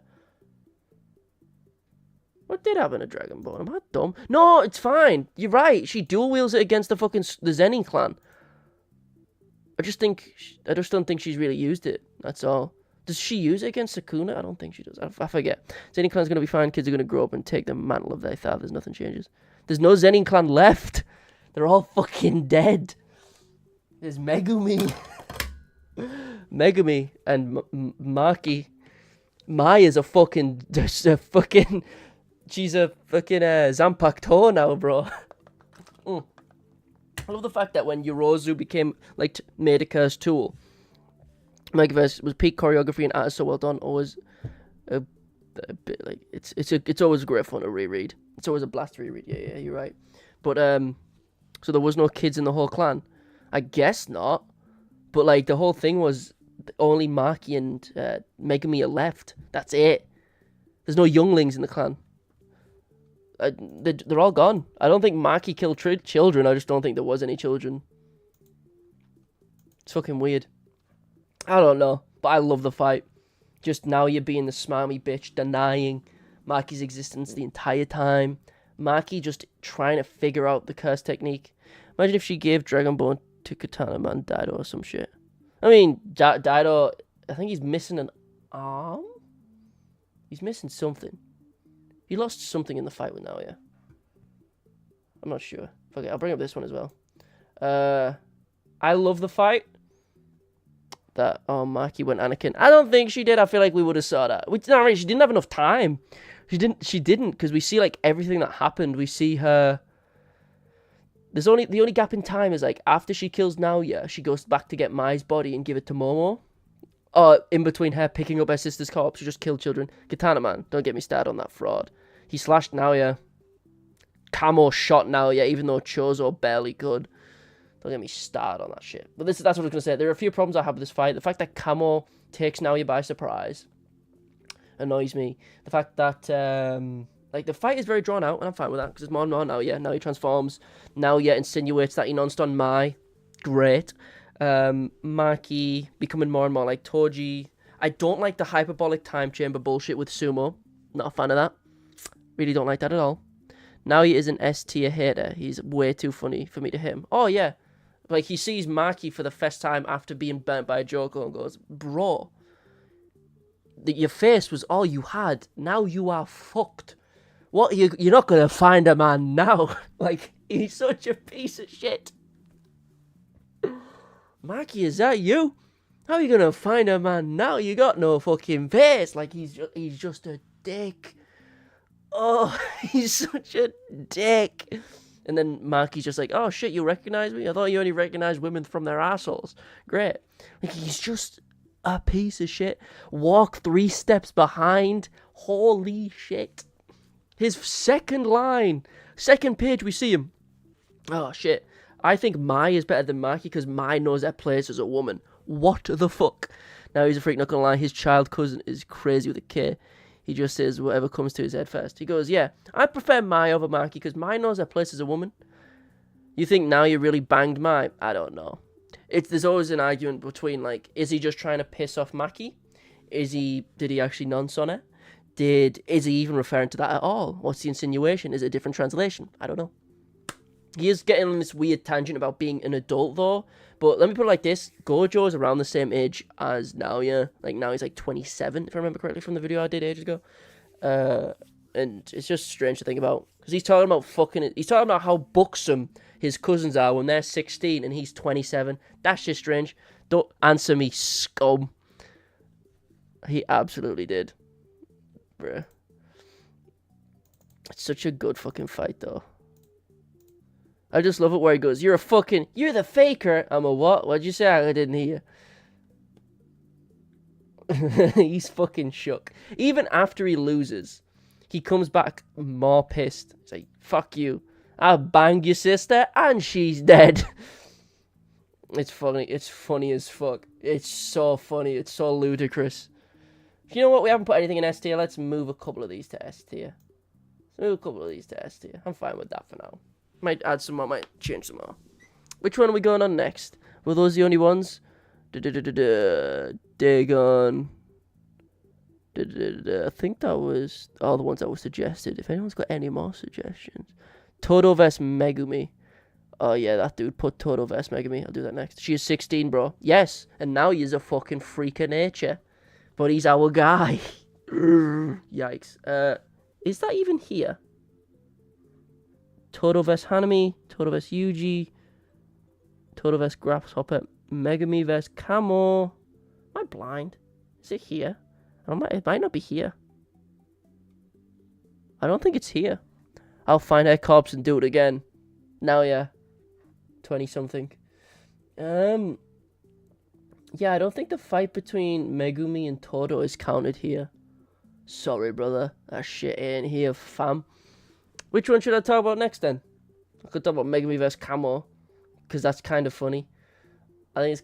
What did happen to Dragonborn? Am I dumb? No, it's fine. You're right. She dual wields it against the Zenin clan. I just don't think she's really used it. That's all. Does she use it against Sukuna? I don't think she does. I forget. Zenin clan's gonna be fine. Kids are gonna grow up and take the mantle of their fathers. Nothing changes. There's no Zenin clan left. They're all fucking dead. There's Megumi. Megumi and Maki. Maya's a fucking... She's a fucking Zanpakuto now, bro. I love the fact that when Yorozu became, like, Madoka's tool, Megaverse was peak choreography and art is so well done. Always a bit, like, it's always great fun to reread. It's always a blast to reread. Yeah, you're right. But, so there was no kids in the whole clan? I guess not. But, like, the whole thing was only Maki and Megumi are left. That's it. There's no younglings in the clan. They're all gone. I don't think Maki killed children. I just don't think there was any children. It's fucking weird. I don't know. But I love the fight. Just now you're being the smarmy bitch, denying Maki's existence the entire time. Maki just trying to figure out the curse technique. Imagine if she gave Dragonborn to Katana Man Daido or some shit. I mean, Daido, I think he's missing an arm? He's missing something. He lost something in the fight with Naoya. I'm not sure. Okay, I'll bring up this one as well. I love the fight. Maki went Anakin. I don't think she did. I feel like we would have saw that. She didn't have enough time. She didn't, because we see, like, everything that happened. We see her... The only gap in time is, like, after she kills Naoya, she goes back to get Mai's body and give it to Momo. In between her picking up her sister's corpse, she just killed children. Katana Man, don't get me started on that fraud. He slashed Naoya. Kamo shot Naoya, even though Choso barely could. Don't get me started on that shit. But that's what I was going to say. There are a few problems I have with this fight. The fact that Kamo takes Naoya by surprise. annoys me. The fact that like the fight is very drawn out, and I'm fine with that because it's more and more Naoya. Now he transforms. Naoya insinuates that he nonced on Mai. Great. Maki becoming more and more like Toji. I don't like the hyperbolic time chamber bullshit with Sumo. Not a fan of that. Really don't like that at all. Now he is an S tier hater. He's way too funny for me to him. Oh yeah. Like he sees Maki for the first time after being burnt by a Joko and goes, bro, your face was all you had. Now you are fucked. What, you're not going to find a man now. Like, he's such a piece of shit. Maki, is that you? How are you going to find a man now? You got no fucking face. Like, he's just a dick. Oh, he's such a dick. And then Maki's just like, oh shit, you recognize me? I thought you only recognized women from their assholes. Great. Like, he's just a piece of shit. Walk 3 steps behind. Holy shit. His second line. Second page, we see him. Oh shit. I think Mai is better than Maki because Mai knows her place as a woman. What the fuck? Now he's a freak, not gonna lie. His child cousin is crazy with a K. He just says whatever comes to his head first. He goes, yeah, I prefer Mai over Maki because Mai knows her place as a woman. You think now you really banged Mai? I don't know. There's always an argument between, like, is he just trying to piss off Maki? Did he actually nonce on her? Is he even referring to that at all? What's the insinuation? Is it a different translation? I don't know. He is getting on this weird tangent about being an adult, though. But let me put it like this. Gojo is around the same age as Naoya. Like, now he's like 27, if I remember correctly from the video I did ages ago. And it's just strange to think about. Because he's talking about how buxom his cousins are when they're 16 and he's 27. That's just strange. Don't answer me, scum. He absolutely did. Bruh. It's such a good fucking fight, though. I just love it where he goes, you're the faker. I'm a what? What'd you say? I didn't hear. He's fucking shook. Even after he loses, he comes back more pissed. He's like, fuck you. I banged your sister and she's dead. It's funny. It's funny as fuck. It's so funny. It's so ludicrous. You know what? We haven't put anything in S tier. Let's move a couple of these to S tier. I'm fine with that for now. Might add some more, might change some more. Which one are we going on next? Were those the only ones? Dagon. I think that was all the ones that were suggested. If anyone's got any more suggestions. Todo vs Megumi. Oh yeah, that dude put Todo vs Megumi. I'll do that next. She is 16, bro. Yes, and now he's a fucking freak of nature. But he's our guy. Yikes. Is that even here? Todo vs Hanami, Todo vs Yuji, Todo vs Grasshopper, Megumi vs Kamo. Am I blind? Is it here? It might not be here. I don't think it's here. I'll find her corpse and do it again. Now, yeah. 20-something. Yeah, I don't think the fight between Megumi and Todo is counted here. Sorry, brother. That shit ain't here, fam. Which one should I talk about next, then? I could talk about Megumi vs Kamo, because that's kind of funny. I think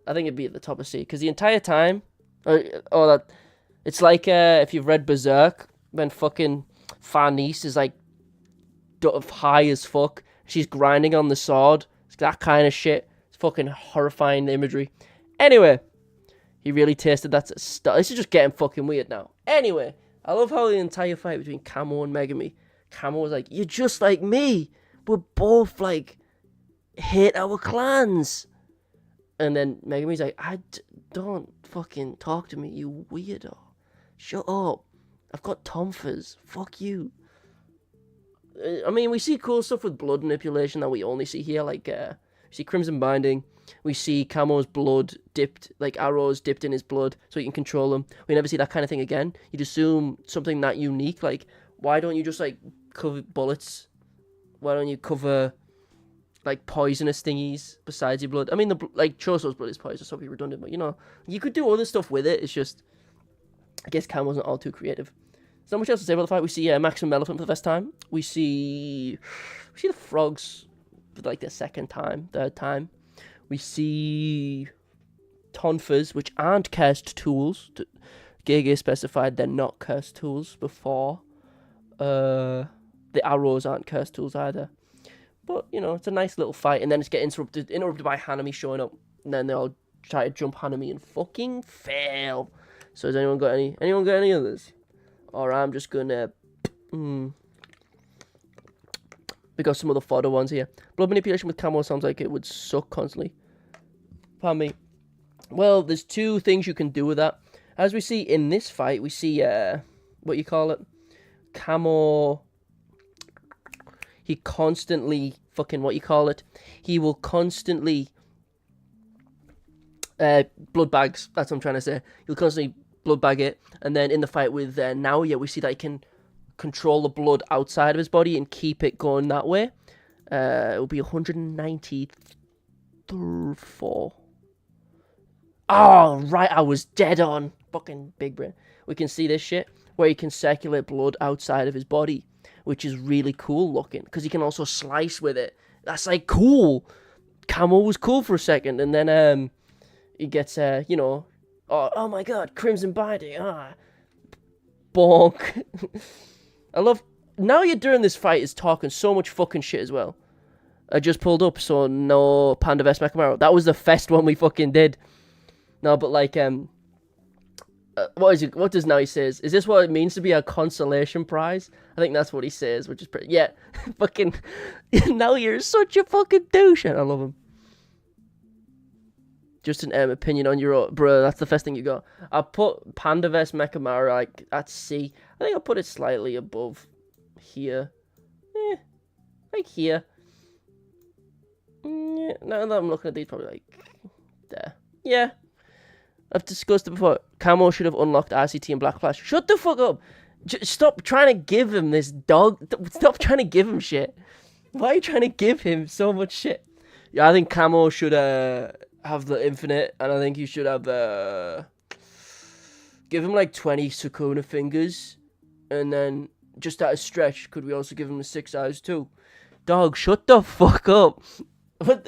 it'd be at the top of C, because the entire time, it's like if you've read Berserk, when fucking Farnice is like high as fuck, she's grinding on the sword. It's that kind of shit. It's fucking horrifying imagery. Anyway, he really tasted that stuff. This is just getting fucking weird now. Anyway, I love how the entire fight between Kamo and Megumi, Kamo was like, you're just like me. We're both like, hate our clans. And then Megumi's like, don't fucking talk to me, you weirdo. Shut up. I've got tonfas. Fuck you. I mean, we see cool stuff with blood manipulation that we only see here. Like, we see Crimson Binding. We see Kamo's blood dipped, like arrows dipped in his blood so he can control them. We never see that kind of thing again. You'd assume something that unique. Like, why don't you just, like, cover bullets? Why don't you cover, like, poisonous thingies besides your blood? I mean, like, Choso's blood is poisonous, so it'd be redundant. But, you know, you could do other stuff with it. It's just, I guess Cam wasn't all too creative. There's not much else to say about the fight. We see Maximum Elephant for the first time. We see the frogs for, like, the third time. We see tonfas, which aren't cursed tools. Gege specified they're not cursed tools before. The arrows aren't cursed tools either. But, you know, it's a nice little fight. And then it's get interrupted by Hanami showing up. And then they all try to jump Hanami and fucking fail. So has anyone got any others? Or I'm just gonna... We got some other fodder ones here. Blood manipulation with camo sounds like it would suck constantly. Pardon me. Well, there's two things you can do with that. As we see in this fight, we see, what you call it? Camo... He constantly, he will constantly, blood bags, that's what I'm trying to say. He'll constantly blood bag it, and then in the fight with Naoya, we see that he can control the blood outside of his body and keep it going that way. It will be 194. Oh, right, I was dead on. Fucking big brain. We can see this shit, where he can circulate blood outside of his body, which is really cool looking, because he can also slice with it. That's, like, cool. Camo was cool for a second, and then, he gets, you know, oh my god, Crimson Binding, bonk. I love, now you're during this fight is talking so much fucking shit as well. I just pulled up, so no Panda vs Mechamaru. That was the first one we fucking did. No, but, like, what does Naoya says? Is this what it means to be a consolation prize? I think that's what he says, which is pretty... Yeah, fucking... Now you're such a fucking douche. I love him. Just an opinion on your own. Bro, that's the first thing you got. I put Panda vs Mechamaru, like, at C. I think I'll put it slightly above here. Like here. Yeah, now that I'm looking at these, probably, like, there. Yeah. I've discussed it before. Camo should have unlocked RCT and Black Flash. Shut the fuck up. Stop trying to give him this dog. Stop trying to give him shit. Why are you trying to give him so much shit? Yeah, I think Camo should have the infinite, and I think you should have give him like 20 Sukuna fingers, and then just at a stretch, could we also give him the 6 eyes too? Dog, shut the fuck up.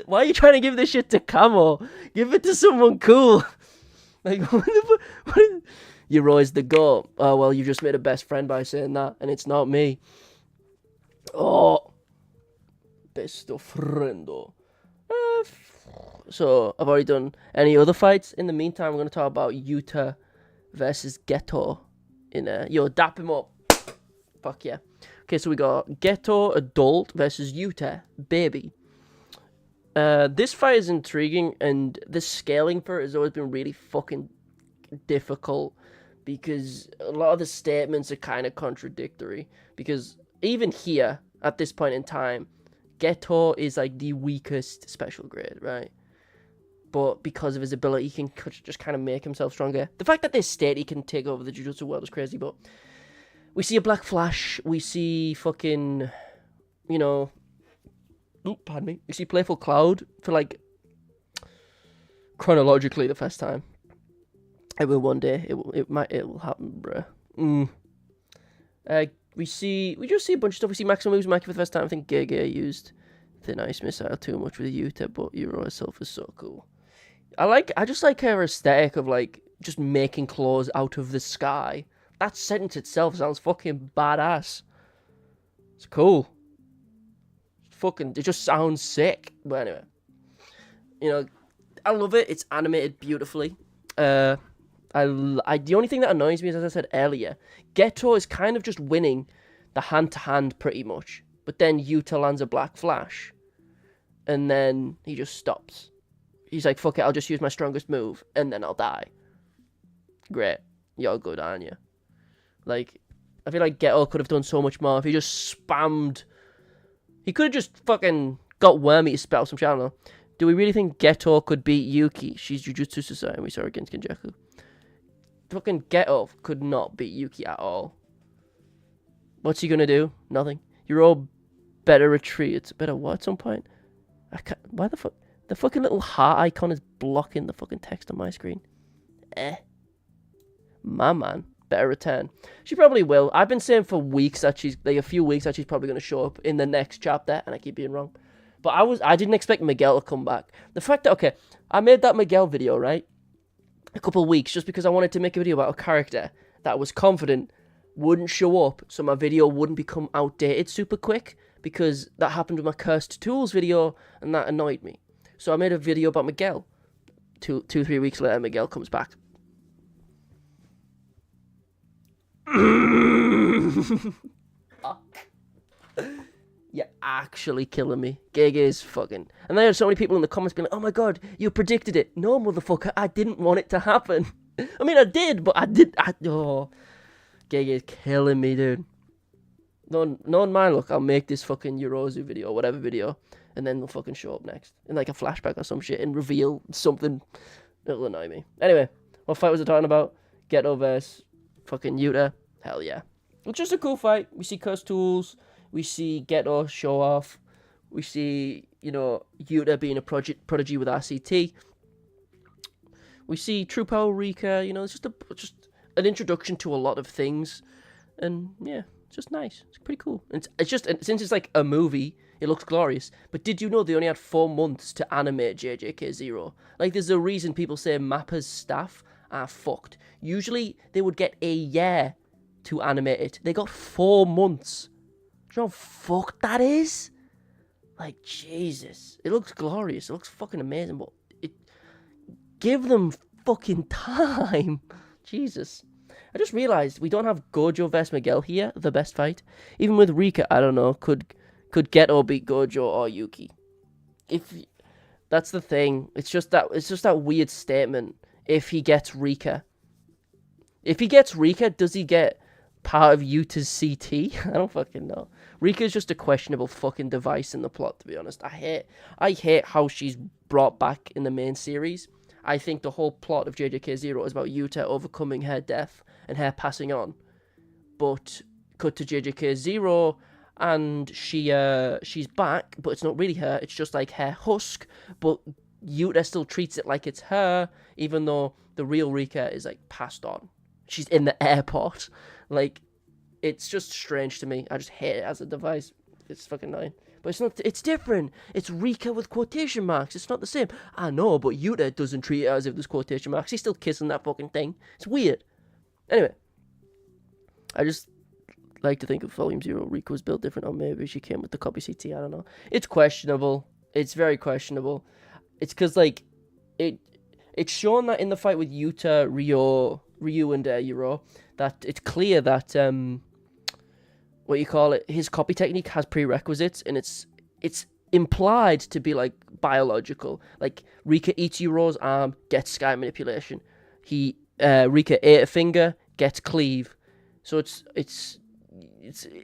Why are you trying to give this shit to Camo? Give it to someone cool. Like, what you're always the goat. Oh, well, you just made a best friend by saying that, and it's not me. Oh. Besto friendo. So, I've already done any other fights. In the meantime, we're going to talk about Yuta versus Geto. Yo, dap him up. Fuck yeah. Okay, so we got Geto adult versus Yuta baby. This fight is intriguing, and the scaling for it has always been really fucking difficult, because a lot of the statements are kind of contradictory, because even here, at this point in time, Geto is like the weakest special grade, right? But because of his ability, he can just kind of make himself stronger. The fact that they state he can take over the Jujutsu world is crazy, but we see a Black Flash, we see fucking, you know... Oh, pardon me. You see Playful Cloud for, like, chronologically the first time. It will one day. It will happen, bruh. We just see a bunch of stuff. We see Maximum moves Maki for the first time. I think Gege used Thin Ice Missile too much with Yuta, but Euro herself is so cool. I just like her aesthetic of, like, just making claws out of the sky. That sentence itself sounds fucking badass. It's cool. It just sounds sick. But anyway, you know, I love it. It's animated beautifully. The only thing that annoys me is, as I said earlier, Geto is kind of just winning the hand-to-hand pretty much. But then Yuta lands a Black Flash, and then he just stops. He's like, fuck it, I'll just use my strongest move, and then I'll die. Great. You're good, aren't you? Like, I feel like Geto could have done so much more if he just spammed... He could have just fucking got Wormy to spell some shit, I don't know. Do we really think Geto could beat Yuki? She's Jujutsu Society, we saw her against Kenjaku. Fucking Geto could not beat Yuki at all. What's he gonna do? Nothing. You're all better retreat. It's better what at some point? I can't... Why the fuck? The fucking little heart icon is blocking the fucking text on my screen. My man. Better return. She probably will. I've been saying for weeks that she's, like, a few weeks that she's probably going to show up in the next chapter, and I keep being wrong. But I didn't expect Miguel to come back. The fact that, okay, I made that Miguel video, right? a couple of weeks just because I wanted to make a video about a character that I was confident wouldn't show up, so my video wouldn't become outdated super quick, because that happened with my Cursed Tools video, and that annoyed me. So I made a video about Miguel. 3 weeks later, Miguel comes back. You're actually killing me. Gege is fucking... And there are so many people in the comments being like, oh my god, you predicted it. No, motherfucker, I didn't want it to happen. I mean, I did, but oh... Gege is killing me, dude. No on my luck, I'll make this fucking Yorozu video, or whatever video, and then they'll fucking show up next. In like a flashback or some shit, and reveal something. It'll annoy me. Anyway, what fight was I talking about? Geto versus fucking Yuta. Hell yeah. It's just a cool fight. We see Cursed Tools. We see Geto show off. We see, you know, Yuta being a prodigy with RCT. We see True Power Rika. You know, it's just an introduction to a lot of things. And yeah, it's just nice. It's pretty cool. And it's just, since it's like a movie, it looks glorious. But did you know they only had 4 months to animate JJK0? Like, there's a reason people say Mappa's staff are fucked. Usually, they would get a year to animate it. They got 4 months. Do you know how fucked that is? Like, Jesus. It looks glorious. It looks fucking amazing, but give them fucking time. Jesus. I just realized we don't have Gojo vs Miguel here, the best fight. Even with Rika, I don't know, could Geto beat Gojo or Yuki? That's the thing. It's just that weird statement. If he gets Rika. If he gets Rika, does he get part of Yuta's CT? I don't fucking know. Rika's just a questionable fucking device in the plot, to be honest. I hate how she's brought back in the main series. I think the whole plot of JJK0 is about Yuta overcoming her death and her passing on. But cut to JJK0 and she's back, but it's not really her. It's just like her husk, but Yuta still treats it like it's her, even though the real Rika is like passed on. She's in the airport. Like, it's just strange to me. I just hate it as a device. It's fucking annoying. But it's not. It's different. It's Rika with quotation marks. It's not the same. I know, but Yuta doesn't treat it as if there's quotation marks. He's still kissing that fucking thing. It's weird. Anyway, I just like to think of Volume 0. Rika was built different, or maybe she came with the copy CT. I don't know. It's questionable. It's very questionable. It's because, like, it's shown that in the fight with Yuta, Ryu and Yuro, that it's clear that his copy technique has prerequisites, and it's implied to be like biological. Like, Rika eats Yuro's arm, gets sky manipulation. Rika ate a finger, gets cleave. So it's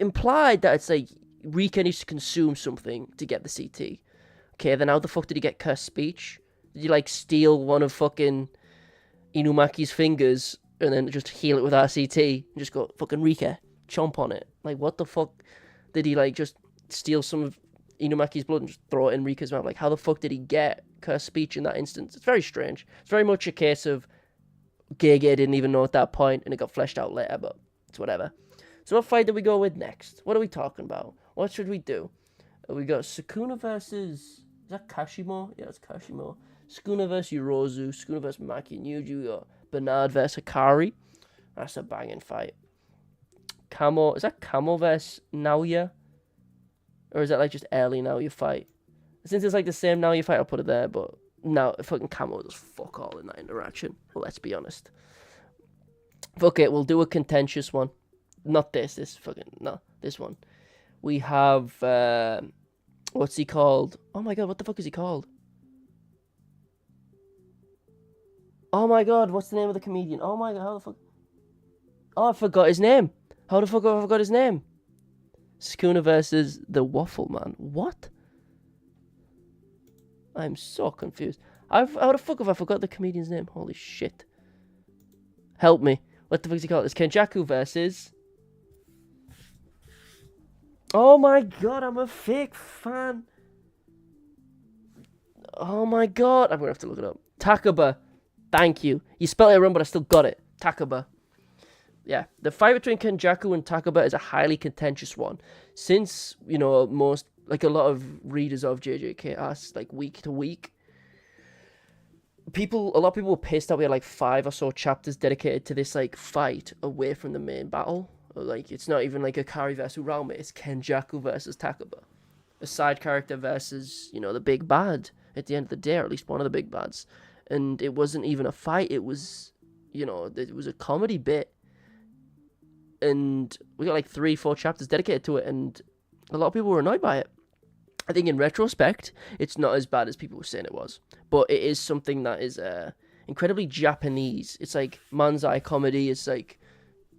implied that it's like Rika needs to consume something to get the CT. Okay, then how the fuck did he get cursed speech? Did you like steal one of fucking Inumaki's fingers and then just heal it with RCT and just go fucking Rika, chomp on it? Like, what the fuck? Did he like just steal some of Inumaki's blood and just throw it in Rika's mouth? Like, how the fuck did he get cursed speech in that instance? It's very strange. It's very much a case of Gege didn't even know at that point and it got fleshed out later, but it's whatever. So what fight do we go with next? What are we talking about? What should we do? We got Sukuna versus... Is that Kashimo? Yeah, it's Kashimo. Sukuna versus Yorozu. Sukuna versus Maki and Yuji. We got Bernard versus Hakari. That's a banging fight. Kamo. Is that Kamo versus Naoya? Or is that like just early Naoya fight? Since it's like the same Naoya fight, I'll put it there. But now fucking Kamo does fuck all in that interaction. Well, let's be honest. Fuck it, we'll do a contentious one. Not this. This one. We have... what's he called? Oh my god, what the fuck is he called? Oh my god, what's the name of the comedian? Oh my god, how the fuck? Oh, I forgot his name. How the fuck have I forgot his name? Sukuna versus the Waffle Man. What? I'm so confused. How the fuck have I forgot the comedian's name? Holy shit. Help me. What the fuck is he called? It's Kenjaku versus... Oh my god, I'm a fake fan. Oh my god. I'm going to have to look it up. Takaba. Thank you. You spelled it wrong, but I still got it. Takaba. Yeah. The fight between Kenjaku and Takaba is a highly contentious one. Since, you know, a lot of readers of JJK ask, like, week to week. a lot of people were pissed that we had like 5 or so chapters dedicated to this like fight away from the main battle. Like, it's not even like Hakari versus Raume, it's Kenjaku versus Takaba. A side character versus, the big bad at the end of the day, or at least one of the big bads. And it wasn't even a fight, it was, it was a comedy bit. And we got like 3-4 chapters dedicated to it, and a lot of people were annoyed by it. I think in retrospect, it's not as bad as people were saying it was. But it is something that is incredibly Japanese. It's like manzai comedy, it's like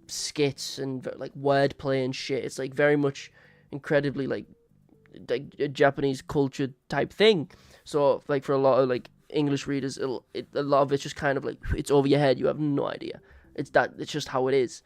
skits and like wordplay and shit. It's like very much incredibly like a Japanese culture type thing. So like for a lot of like English readers, a lot of it's just kind of like, it's over your head, you have no idea. It's just how it is.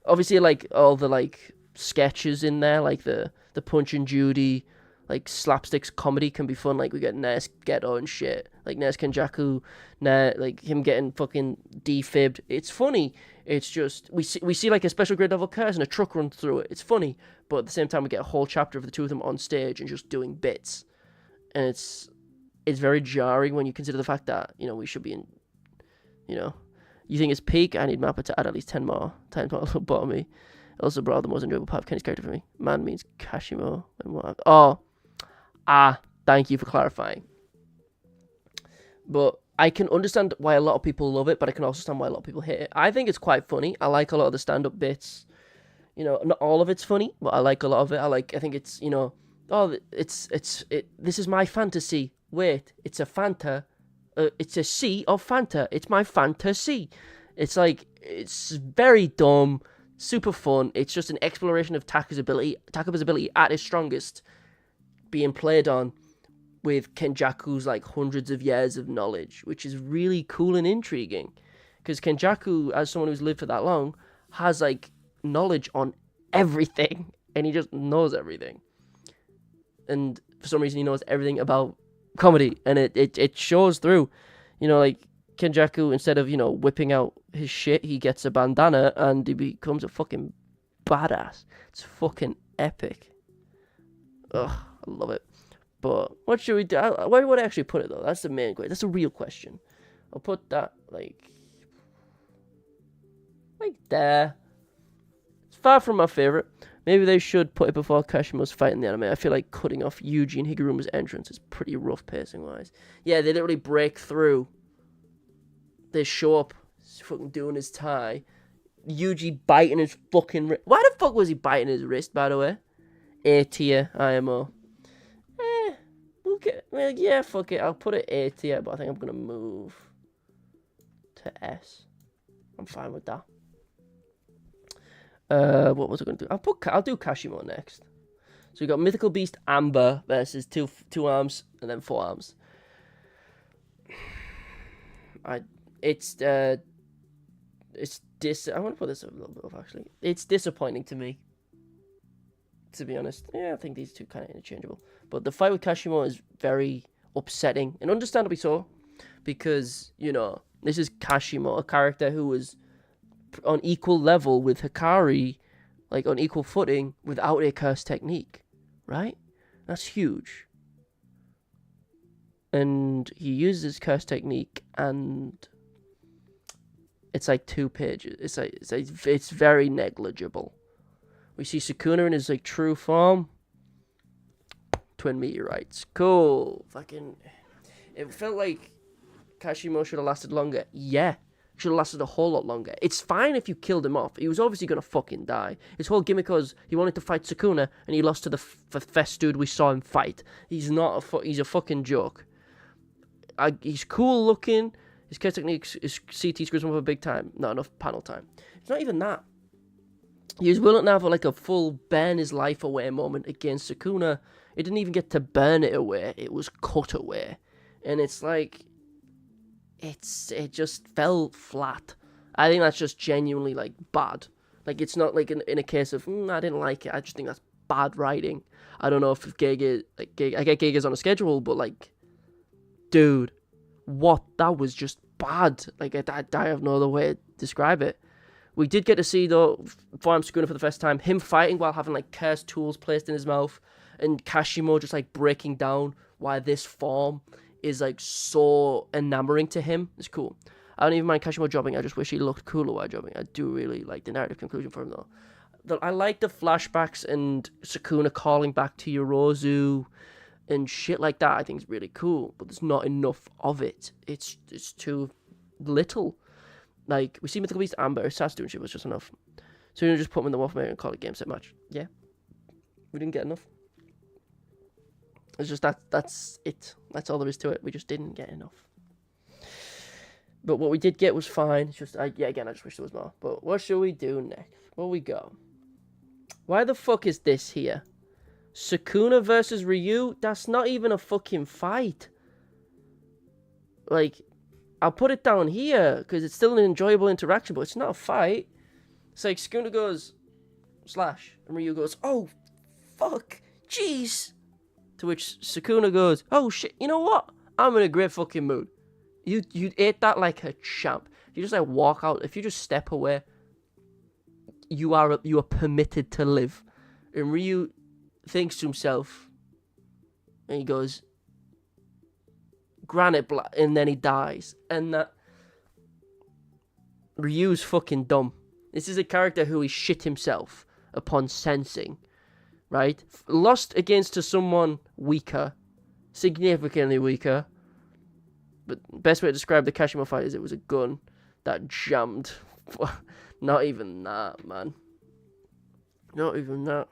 Obviously, like all the like sketches in there, like the Punch and Judy, like slapsticks comedy can be fun. Like we get Nurse Geto and shit, like Nurse Kenjaku, like him getting fucking defibbed. It's funny. It's just we see like a special grade level curse and a truck runs through it. It's funny, but at the same time we get a whole chapter of the two of them on stage and just doing bits, and it's very jarring when you consider the fact that we should be in, You think it's peak? I need Mappa to add at least 10 more lobotomy. Also brought the most enjoyable part of Kenny's character for me. Man means Kashimo and what? Thank you for clarifying. But I can understand why a lot of people love it, but I can also understand why a lot of people hate it. I think it's quite funny. I like a lot of the stand-up bits. Not all of it's funny, but I like a lot of it. I think it's, this is my fantasy. Wait, it's a Fanta. It's a C of Fanta. It's my fantasy. It's like, it's very dumb, super fun. It's just an exploration of Takaba's ability at his strongest, being played on with Kenjaku's like hundreds of years of knowledge, which is really cool and intriguing. Because Kenjaku, as someone who's lived for that long, has like knowledge on everything, and he just knows everything. And for some reason, he knows everything about comedy, and it shows through. Like Kenjaku, instead of whipping out his shit, he gets a bandana and he becomes a fucking badass. It's fucking epic. Ugh, I love it. But what should we do? Where would I actually put it though? That's the main question. That's the real question. I'll put that like there. It's far from my favorite. Maybe they should put it before Kashimo's fight in the anime. I feel like cutting off Yuji and Higuruma's entrance is pretty rough pacing-wise. Yeah, they literally break through. They show up, he's fucking doing his tie. Yuji biting his fucking wrist. Why the fuck was he biting his wrist, by the way? A tier, IMO. Yeah, fuck it. I'll put it A tier, but I think I'm going to move to S. I'm fine with that. What was I going to do? I'll do Kashimo next. So we got Mythical Beast Amber versus two arms and then 4 arms. I want to put this a little bit off actually. It's disappointing to me, to be honest. Yeah, I think these two kind of interchangeable. But the fight with Kashimo is very upsetting, and understandably so, because this is Kashimo, a character who was on equal level with Hakari, like on equal footing, without a curse technique, right? That's huge. And he uses curse technique, and it's like 2 pages. It's very negligible. We see Sukuna in his like true form. Twin meteorites, cool. Fucking, it felt like Kashimo should have lasted longer. Yeah. Should have lasted a whole lot longer. It's fine if you killed him off. He was obviously going to fucking die. His whole gimmick was he wanted to fight Sukuna, and he lost to the first dude we saw him fight. He's he's a fucking joke. He's cool looking. His curse technique is CT screws him up a big time. Not enough panel time. It's not even that. He was willing to have like a full burn his life away moment against Sukuna. It didn't even get to burn it away. It was cut away. And it's like, it just fell flat. I think that's just genuinely like bad. Like, it's not like in a case of I didn't like it. I just think that's bad writing. I don't know if Gege, I get Gege's on a schedule, but like, dude, that was just bad. Like, I have no other way to describe it. We did get to see though, Farm Sukuna for the first time, him fighting while having like cursed tools placed in his mouth, and Kashimo just like breaking down why this form is like so enamoring to him. It's cool. I don't even mind Kashimo dropping. I just wish he looked cooler while dropping. I do really like the narrative conclusion for him though. I like the flashbacks and Sukuna calling back to Yorozu and shit like that. I think is really cool, but there's not enough of it. It's too little. Like, we see Mythical Beast Amber, Sasuke doing shit was just enough. So you just put them in the Waffle Maker and call it game set match. Yeah. We didn't get enough. It's just that's it. That's all there is to it. We just didn't get enough. But what we did get was fine. It's just, again, I just wish there was more. But what should we do next? Where we go? Why the fuck is this here? Sukuna versus Ryu? That's not even a fucking fight. Like, I'll put it down here, because it's still an enjoyable interaction, but it's not a fight. It's like, Sukuna goes, slash, and Ryu goes, oh, fuck, jeez. To which Sukuna goes, oh shit, you know what? I'm in a great fucking mood. You ate that like a champ. You just like walk out. If you just step away, you are permitted to live. And Ryu thinks to himself, and he goes, granite black, and then he dies. And that Ryu's fucking dumb. This is a character who he shit himself upon sensing, right? Lost against to someone weaker, significantly weaker. But best way to describe the Kashimo fight is it was a gun that jammed. Not even that, man. Not even that.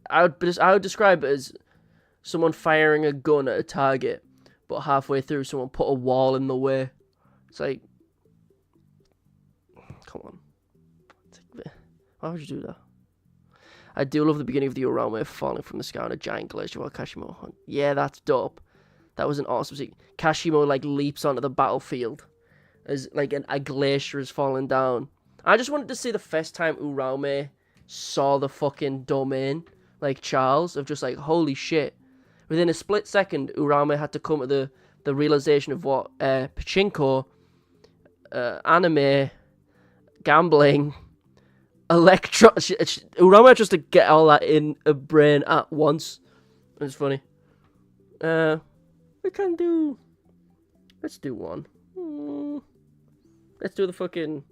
I would describe it as someone firing a gun at a target, but halfway through someone put a wall in the way. It's like, come on. Why would you do that? I do love the beginning of the Uraume falling from the sky on a giant glacier while Kashimo hunt. Yeah, that's dope. That was an awesome scene. Kashimo like leaps onto the battlefield as like a glacier is falling down. I just wanted to see the first time Uraume saw the fucking domain, like Charles, of just like, holy shit. Within a split second, Uraume had to come to the realization of what pachinko, anime, gambling, Uraume had just to get all that in a brain at once. It's funny. Let's do one. Let's do the fucking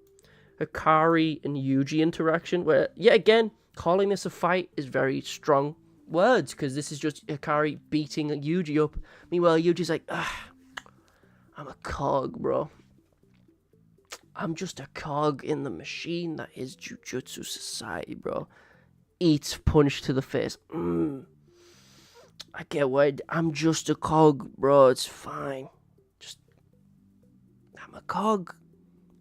Hakari and Yuji interaction, where, yet again, calling this a fight is very strong words, because this is just Hakari beating Yuji up. Meanwhile, Yuji's like, I'm a cog, bro. I'm just a cog in the machine that is Jujutsu Society, bro. Eats punch to the face. I get why. I'm just a cog, bro. It's fine. I'm a cog.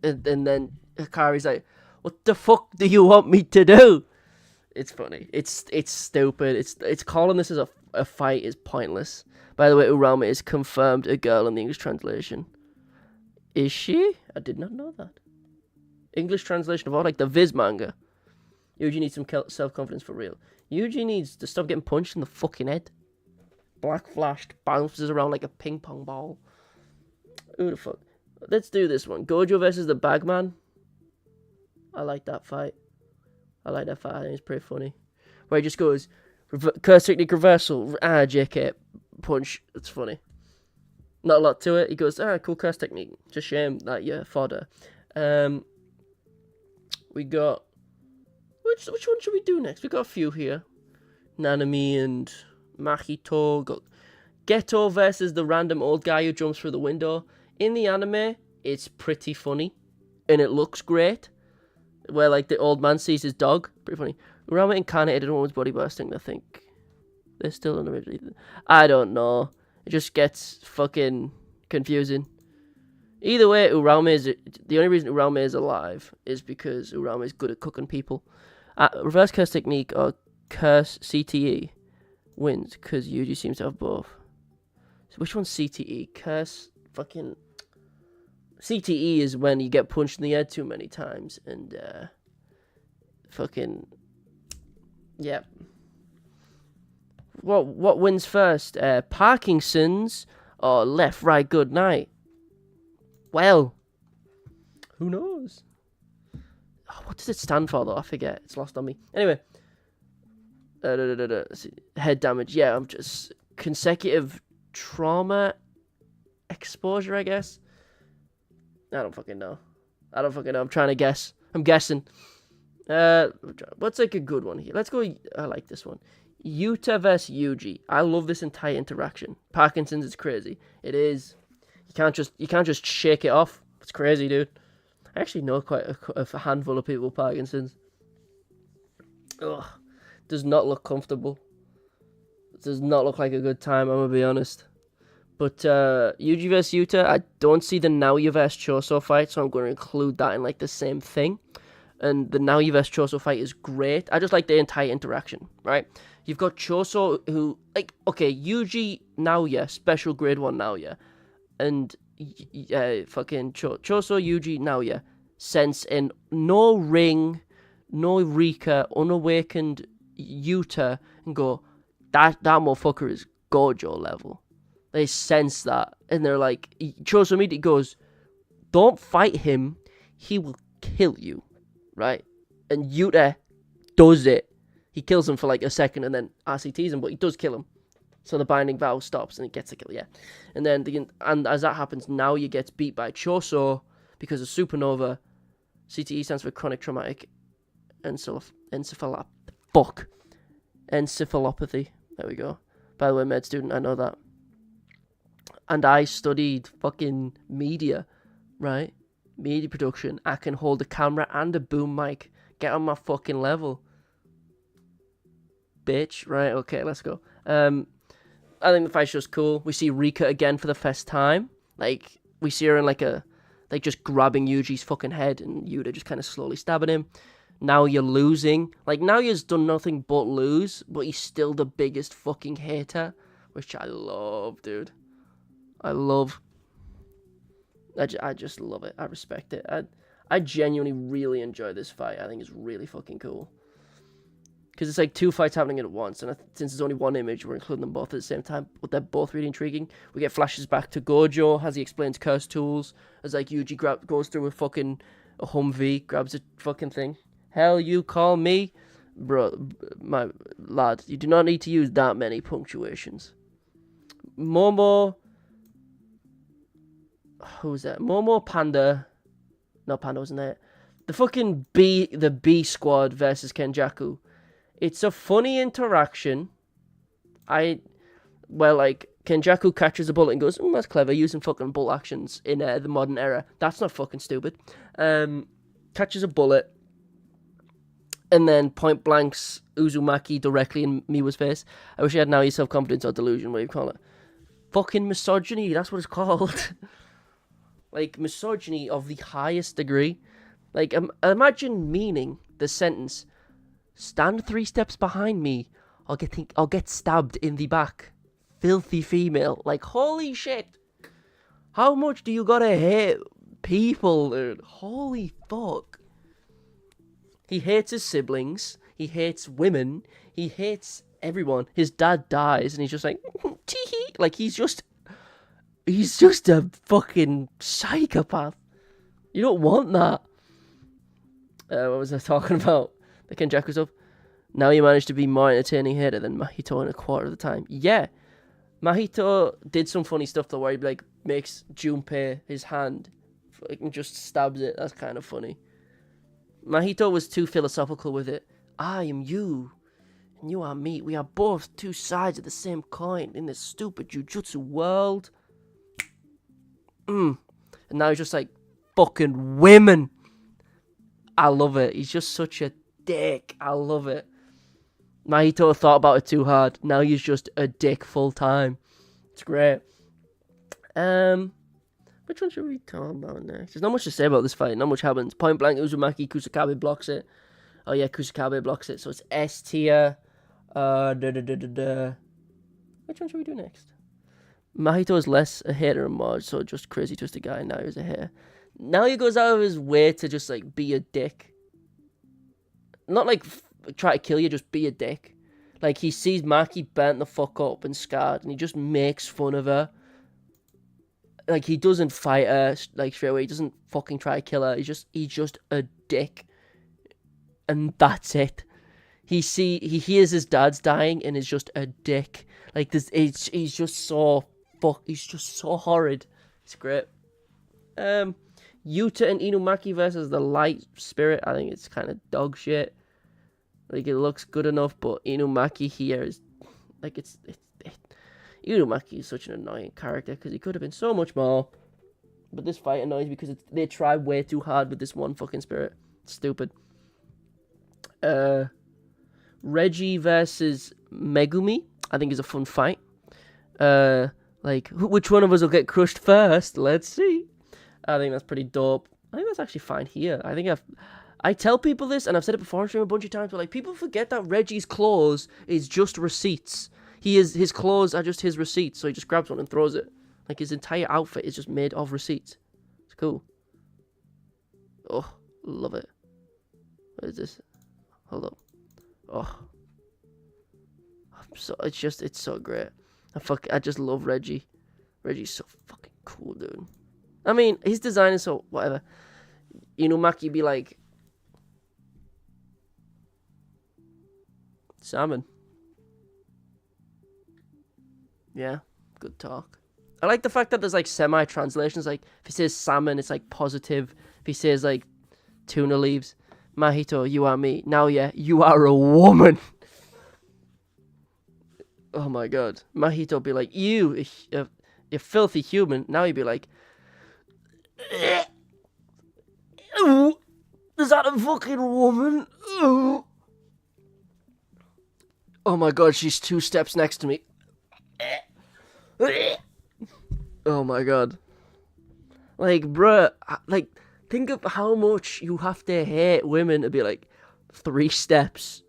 And then Hakari's like, what the fuck do you want me to do? It's funny. It's stupid. It's calling this as a fight is pointless. By the way, Uraume is confirmed a girl in the English translation. Is she? I did not know that. English translation of all, like the Viz manga. Yuji needs some self-confidence for real. Yuji needs to stop getting punched in the fucking head. Black flashed, bounces around like a ping pong ball. Who the fuck? Let's do this one. Gojo versus the Bagman. I like that fight. I like that fight. I think it's pretty funny. Where he just goes, curse technique reversal, JK, punch. It's funny. Not a lot to it. He goes, cool curse technique. Just shame that you're fodder. We got, which one should we do next? We got a few here. Nanami and Mahito. Got Geto versus the random old guy who jumps through the window. In the anime, it's pretty funny. And it looks great. Where, like, the old man sees his dog. Pretty funny. Uraume incarnated in a woman's body bursting, I think. They're still in originally. I don't know. It just gets fucking confusing. Either way, the only reason Uraume is alive is because Uraume is good at cooking people. Reverse curse technique or curse CTE wins because Yuji seems to have both. So which one's CTE? Curse fucking... CTE is when you get punched in the head too many times and fucking... Yeah. What wins first? Parkinson's or left, right, good night? Well, who knows? Oh, what does it stand for though? I forget. It's lost on me. Anyway. Head damage. Yeah, I'm just consecutive trauma exposure, I guess. I don't fucking know. I'm trying to guess. I'm guessing. What's like a good one here? Let's go. I like this one. Yuta vs Yuji. I love this entire interaction. Parkinson's is crazy. It is. You can't just shake it off. It's crazy, dude. I actually know quite a handful of people with Parkinson's. Ugh. Does not look comfortable. Does not look like a good time, I'm gonna be honest. But Yuji vs Yuta, I don't see the Naoya vs Choso fight, so I'm going to include that in like the same thing. And the Naoya vs Choso fight is great. I just like the entire interaction, right? You've got Choso who, like, okay, Yuji, Naoya, special grade 1 Naoya. And fucking Choso, Yuji, Naoya sense in no ring, no Rika, unawakened Yuta and go, that motherfucker is Gojo level. They sense that, and they're like, Choso immediately goes, don't fight him, he will kill you, right? And Yuta does it. He kills him for like a second and then RCTs him, but he does kill him. So the binding vow stops and he gets a kill, yeah. And then, and as that happens, now you get beat by Choso because of supernova. CTE stands for chronic traumatic encephalopathy. There we go. By the way, med student, I know that. And I studied fucking media, right? Media production. I can hold a camera and a boom mic. Get on my fucking level. Bitch. Right, okay, let's go. I think the fight's just cool. We see Rika again for the first time. Like, we see her in like just grabbing Yuji's fucking head and Yuta just kind of slowly stabbing him. Now you're losing. Like, now you've done nothing but lose, but he's still the biggest fucking hater, which I love, dude. I just love it. I respect it. I genuinely really enjoy this fight. I think it's really fucking cool. Because it's like two fights happening at once, and since there's only one image, we're including them both at the same time, but they're both really intriguing. We get flashes back to Gojo as he explains curse tools, as like Yuji goes through a Humvee, grabs a fucking thing. Hell, you call me? Bro, my lad, you do not need to use that many punctuations. Momo... Who's that? Momo, Panda... No, Panda wasn't there. The fucking B squad versus Kenjaku. It's a funny interaction. Kenjaku catches a bullet and goes, that's clever, using fucking bolt actions in the modern era. That's not fucking stupid. Catches a bullet. And then point blanks Uzumaki directly in Miwa's face. I wish I had now your self-confidence or delusion, what do you call it? Fucking misogyny, that's what it's called. Like, misogyny of the highest degree. Like, imagine meaning the sentence, stand 3 steps behind me, I'll get stabbed in the back. Filthy female. Like, holy shit. How much do you gotta hate people, dude? Holy fuck. He hates his siblings. He hates women. He hates everyone. His dad dies, and he's just like, tee-hee. Like, he's just a fucking psychopath. You don't want that. What was I talking about? The Kenjaku stuff. Now you manage to be more entertaining hater than Mahito in a quarter of the time. Yeah. Mahito did some funny stuff though, where he like makes Junpei his hand and just stabs it. That's kind of funny. Mahito was too philosophical with it. I am you, and you are me. We are both two sides of the same coin in this stupid Jujutsu world. And now he's just like, fucking women. I love it. He's just such a dick. I love it. Mahito thought about it too hard. Now he's just a dick full time. It's great. Which one should we talk about next? There's not much to say about this fight. Not much happens. Point blank, Uzumaki, Kusakabe blocks it. Oh yeah, Kusakabe blocks it. So it's S tier. Which one should we do next? Mahito is less a hater and more so just crazy twisted guy. Now he's a hater. Now he goes out of his way to just like be a dick. Not like try to kill you, just be a dick. Like he sees Maki burnt the fuck up and scarred, and he just makes fun of her. Like he doesn't fight her like straight away. He doesn't fucking try to kill her. He's just a dick, and that's it. he hears his dad's dying and is just a dick. Like this, he's just so he's just so horrid. It's great. Yuta and Inumaki versus the Light Spirit. I think it's kind of dog shit. Like it looks good enough, but Inumaki here is like Inumaki is such an annoying character because he could have been so much more. But this fight annoys me because they try way too hard with this one fucking spirit. It's stupid. Reggie versus Megumi, I think is a fun fight. Like, which one of us will get crushed first? Let's see. I think that's pretty dope. I think that's actually fine here. I tell people this, and I've said it before on stream a bunch of times, but like people forget that Reggie's claws is just receipts. His claws are just his receipts, so he just grabs one and throws it. Like his entire outfit is just made of receipts. It's cool. Oh, love it. What is this? Hold up. Oh. It's so great. I just love Reggie. Reggie's so fucking cool, dude. I mean, his design is so whatever. Inumaki be like salmon. Yeah, good talk. I like the fact that there's like semi-translations. Like if he says salmon, it's like positive. If he says like tuna leaves, Mahito, you are me. Naoya, you are a woman. Oh my god. Mahito be like, you filthy human. Now he'd be like, is that a fucking woman? Oh my god, she's 2 steps next to me. Oh my god. Like, bruh, like, think of how much you have to hate women to be like 3 steps.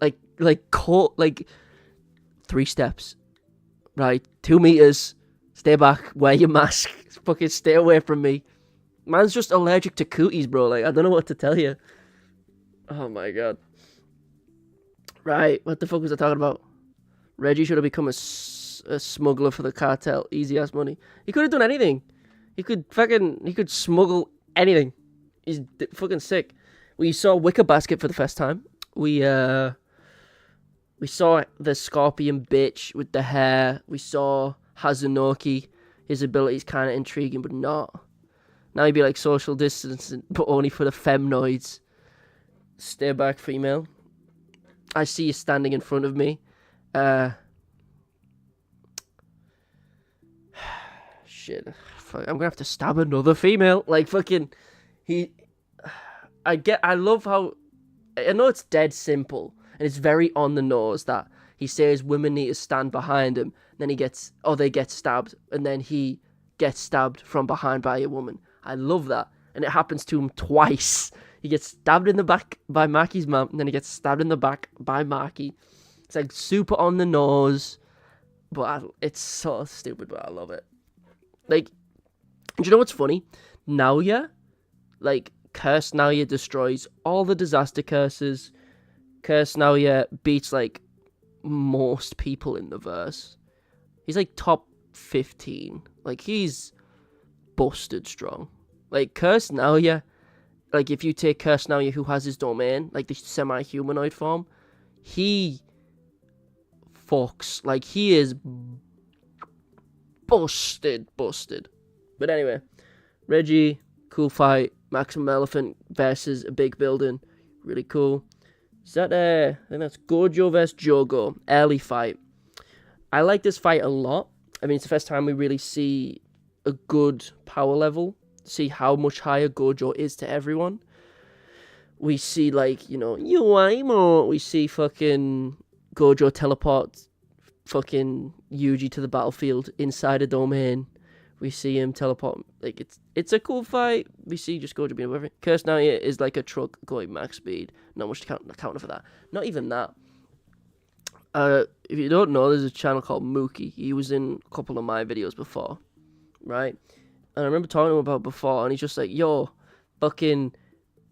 Like 3 steps. Right, 2 meters. Stay back, wear your mask. Fucking stay away from me. Man's just allergic to cooties, bro. Like, I don't know what to tell you. Oh my god. Right, what the fuck was I talking about? Reggie should have become a smuggler for the cartel. Easy ass money. He could have done anything. He could smuggle anything. He's fucking sick. We saw Wicker Basket for the first time. We saw the scorpion bitch with the hair. We saw Hazunoki. His ability's kind of intriguing, but not. Now he'd be like social distancing, but only for the femnoids. Stay back, female. I see you standing in front of me. Shit. Fuck, I'm gonna have to stab another female. Like, fucking... I love how... I know it's dead simple, and it's very on the nose that he says women need to stand behind him, then they get stabbed, and then he gets stabbed from behind by a woman. I love that. And it happens to him twice. He gets stabbed in the back by Maki's mom, and then he gets stabbed in the back by Maki. It's like super on the nose, but it's so stupid, but I love it. Like, do you know what's funny? Naoya, like, Curse Naoya destroys all the disaster curses. Curse Naoya beats, like, most people in the verse. He's, like, top 15. Like, he's busted strong. Like, Curse Naoya, like, if you take Curse Naoya who has his domain, like, the semi-humanoid form, he fucks. Like, he is busted. But anyway, Reggie, cool fight. Maximum Elephant versus a big building. Really cool. Is that, I think that's Gojo versus Jogo. Early fight. I like this fight a lot. I mean, it's the first time we really see a good power level. See how much higher Gojo is to everyone. We see, like, you know, we see fucking Gojo teleport fucking Yuji to the battlefield inside a domain. We see him teleport. Like, it's a cool fight. We see just Gojo being whatever. Curse Naoya is like a truck going max speed. Not much to counter for that. Not even that. If you don't know, there's a channel called Mookie. He was in a couple of my videos before, right? And I remember talking to him about before, and he's just like, yo, fucking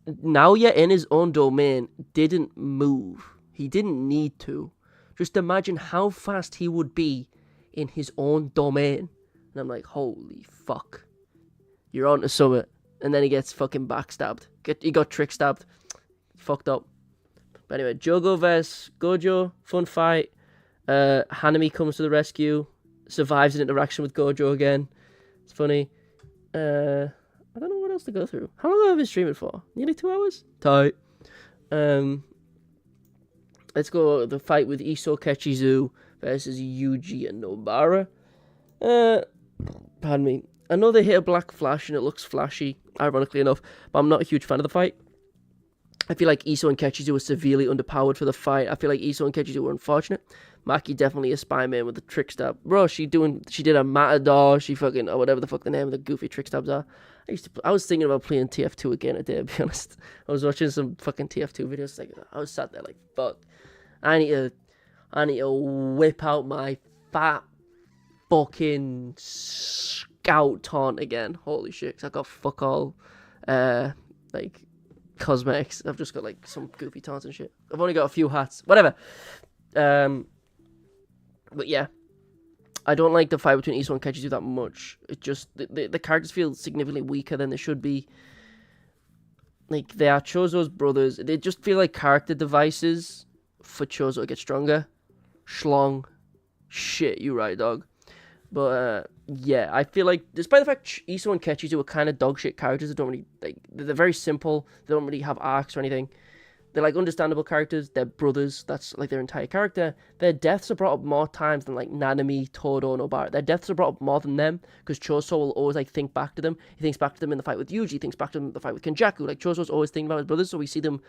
Naoya in his own domain didn't move. He didn't need to. Just imagine how fast he would be in his own domain. And I'm like, holy fuck. You're on to summit. And then he gets fucking backstabbed. He got trick stabbed. Fucked up. But anyway, Jogo vs Gojo, fun fight. Hanami comes to the rescue, survives an interaction with Gojo again. It's funny. I don't know what else to go through. How long have I been streaming for? Nearly 2 hours? Tight. Let's go the fight with Iso Kechizu versus Yuji and Nobara. Pardon me. I know they hit a black flash and it looks flashy, ironically enough, but I'm not a huge fan of the fight. I feel like Iso and Kechizu were severely underpowered for the fight. I feel like Iso and Kechizu were unfortunate. Maki definitely a spy man with the trick stab. Bro, she did a matador, she fucking, or whatever the fuck the name of the goofy trick stabs are. I was thinking about playing TF2 again today, to be honest. I was watching some fucking TF2 videos, like, I was sat there like, fuck. I need to whip out my fat fucking scout taunt again. Holy shit, 'cause I got fuck all, like, cosmetics. I've just got, like, some goofy taunts and shit. I've only got a few hats. Whatever. But yeah. I don't like the fight between Iso and Kechizu that much. It just, the characters feel significantly weaker than they should be. Like, they are Choso's brothers. They just feel like character devices for Choso to get stronger. Schlong. Shit, you right, dog. But, yeah, I feel like, despite the fact Iso and Kechizu are kind of dog shit characters, they don't really, like, they're very simple. They don't really have arcs or anything. They're, like, understandable characters. They're brothers. That's, like, their entire character. Their deaths are brought up more times than, like, Nanami, Todo, and Nobara. Their deaths are brought up more than them, because Choso will always, like, think back to them. He thinks back to them in the fight with Yuji. He thinks back to them in the fight with Kenjaku. Like, Choso's always thinking about his brothers, so we see them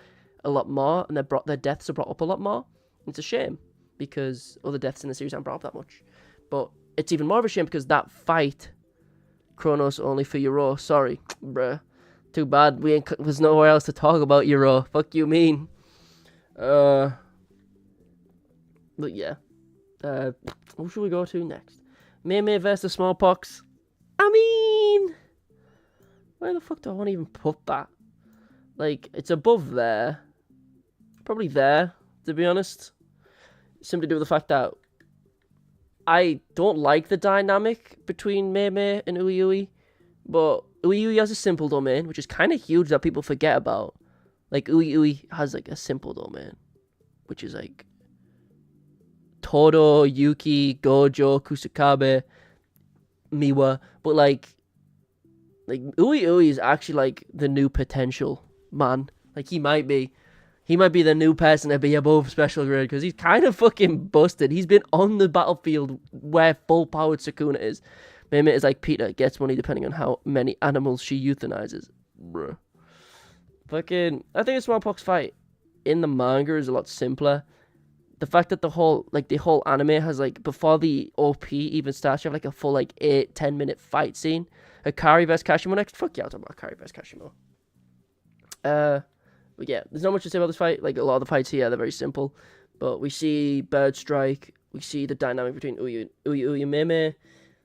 a lot more, and their deaths are brought up a lot more. It's a shame, because other deaths in the series aren't brought up that much. But it's even more of a shame, because that fight, Chronos only for Euro. Sorry, bruh. Too bad there's nowhere else to talk about Euro. Fuck you mean. But yeah. Who should we go to next? Mei versus Smallpox. I mean, where the fuck do I want to even put that? Like, it's above there. Probably there, to be honest. Simply due to the fact that I don't like the dynamic between Mei and Uiui. But Uiui has a simple domain, which is kind of huge that people forget about. Like, Uiui has, like, a simple domain, which is, like, Todo, Yuki, Gojo, Kusakabe, Miwa. But, like Uiui is actually, like, the new potential man. Like, he might be the new person to be above special grade, because he's kind of fucking busted. He's been on the battlefield where full-powered Sukuna is. Mei is like Peter, gets money depending on how many animals she euthanizes. Bruh. Fucking, I think a Smallpox fight in the manga is a lot simpler. The fact that the whole anime has, like, before the OP even starts, you have, like, a full, like, 8-10 minute fight scene. Hakari vs Kashimo next. Fuck yeah, I'll talk about Hakari vs Kashimo. But yeah, there's not much to say about this fight. Like, a lot of the fights here, they're very simple. But we see Bird Strike. We see the dynamic between Uiui and Mei.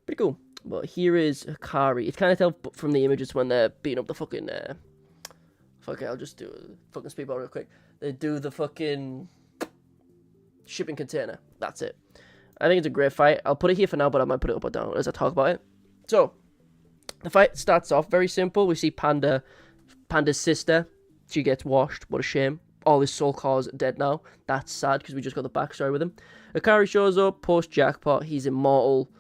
Pretty cool. But here is Hakari. It's kind of tell from the images when they're beating up the fucking... I'll just do a fucking speedball real quick. They do the fucking shipping container. That's it. I think it's a great fight. I'll put it here for now, but I might put it up or down as I talk about it. So, the fight starts off very simple. We see Panda's sister. She gets washed. What a shame. All his soul cores are dead now. That's sad, because we just got the backstory with him. Hakari shows up, post-jackpot. He's immortal.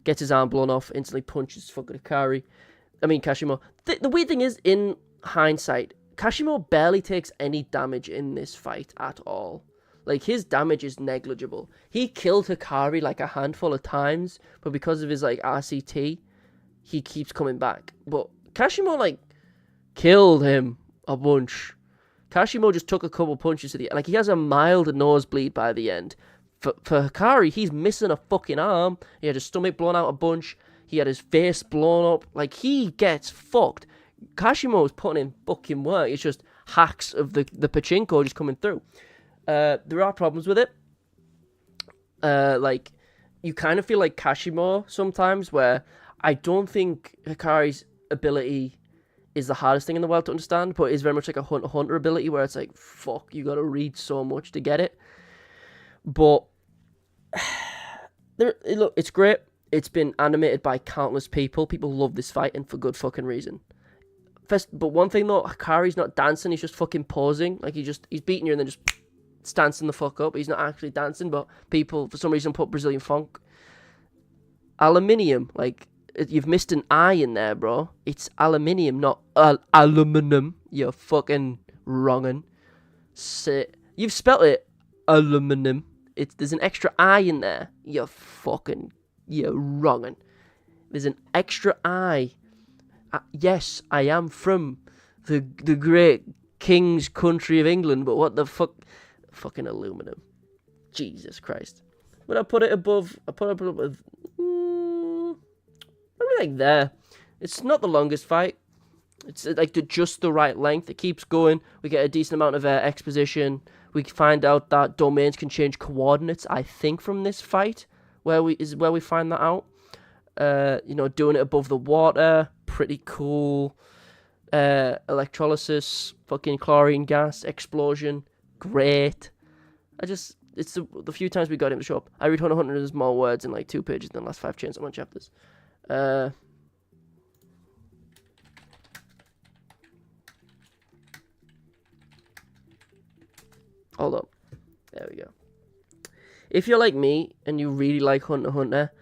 Gets his arm blown off, instantly punches fucking Kashimo. The weird thing is, in hindsight, Kashimo barely takes any damage in this fight at all. Like, his damage is negligible. He killed Hakari, like, a handful of times, but because of his, like, RCT, he keeps coming back. But Kashimo, like, killed him a bunch. Kashimo just took a couple punches to the... Like, he has a mild nosebleed by the end. For Hakari, he's missing a fucking arm. He had his stomach blown out a bunch. He had his face blown up. Like, he gets fucked. Kashimo's putting in fucking work. It's just hacks of the pachinko just coming through. There are problems with it. Like, you kind of feel like Kashimo sometimes, where I don't think Hakari's ability is the hardest thing in the world to understand, but it's very much like a hunter ability, where it's like, fuck, you gotta read so much to get it. But look, it's great. It's been animated by countless people. People love this fight, and for good fucking reason. But one thing though, Hakari's not dancing. He's just fucking posing. Like, he's beating you and then just dancing the fuck up. He's not actually dancing, but people, for some reason, put Brazilian funk. Aluminium, like, you've missed an I in there, bro. It's aluminium, not aluminum. You're fucking wrongin'. You've spelt it aluminum. There's an extra I in there. You're wrongin'. There's an extra I. Yes, I am from the great king's country of England, but what the fuck? Fucking aluminum. Jesus Christ. But I put it above probably like there. It's not the longest fight. It's like just the right length. It keeps going. We get a decent amount of exposition. We find out that domains can change coordinates, I think, from this fight, where we find that out. Doing it above the water, pretty cool. Electrolysis, fucking chlorine gas, explosion, great. It's the few times we got him to show up. I read 100 more words in like 2 pages in the last 5 Chainsaw Man chapters. Hold up. There we go. If you're like me and you really like Hunter x Hunter,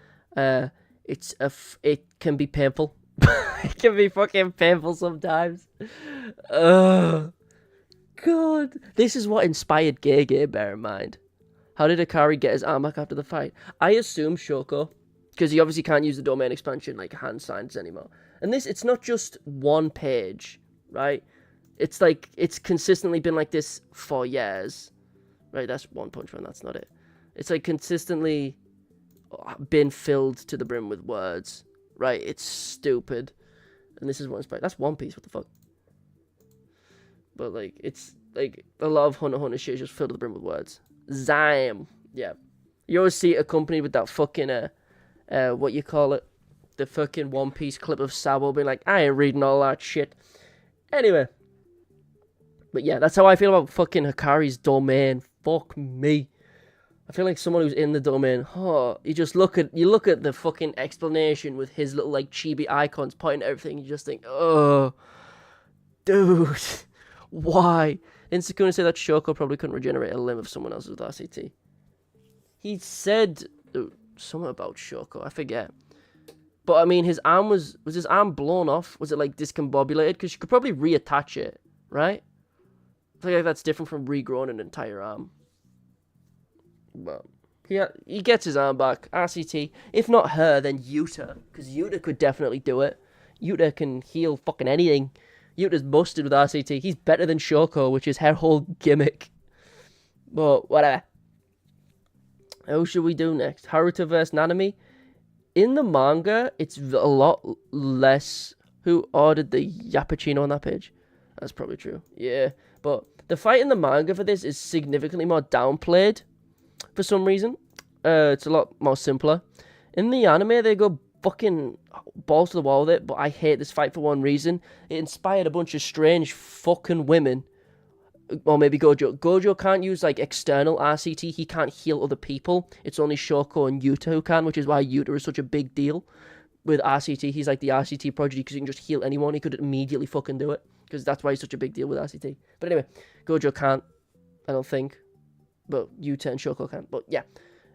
it can be painful. It can be fucking painful sometimes. God. This is what inspired Gege, bear in mind. How did Hakari get his arm back after the fight? I assume Shoko, because he obviously can't use the domain expansion like hand signs anymore. And it's not just one page, right? It's like, it's consistently been like this for years. Right, that's One Punch Man, that's not it. It's like consistently been filled to the brim with words. Right, it's stupid. And this is one inspired. That's One Piece, what the fuck? But like, it's like a lot of Hunter x Hunter shit is just filled to the brim with words. Zime. Yeah. You always see it accompanied with that fucking, what you call it? The fucking One Piece clip of Sabo being like, I ain't reading all that shit. Anyway. But yeah, that's how I feel about fucking Hakari's domain. Fuck me. I feel like someone who's in the domain, you look at the fucking explanation with his little like chibi icons pointing at everything, you just think, oh, dude, why? Didn't Sukuna say that Shoko probably couldn't regenerate a limb of someone else with RCT? He said something about Shoko, I forget. But I mean, his arm was his arm blown off? Was it like discombobulated? Because you could probably reattach it, right? I feel like that's different from regrowing an entire arm. But he gets his arm back. RCT. If not her, then Yuta. Because Yuta could definitely do it. Yuta can heal fucking anything. Yuta's busted with RCT. He's better than Shoko, which is her whole gimmick. But whatever. Who should we do next? Haruto vs. Nanami? In the manga, it's a lot less. Who ordered the Yappuccino on that page? That's probably true. Yeah. But the fight in the manga for this is significantly more downplayed for some reason. It's a lot more simpler. In the anime, they go fucking balls to the wall with it, but I hate this fight for one reason. It inspired a bunch of strange fucking women. Or maybe Gojo. Gojo can't use, like, external RCT. He can't heal other people. It's only Shoko and Yuta who can, which is why Yuta is such a big deal. With RCT, he's like the RCT prodigy because he can just heal anyone. He could immediately fucking do it. Because that's why he's such a big deal with RCT. But anyway, Gojo can't, I don't think. But Yuta and Shoko can. But yeah.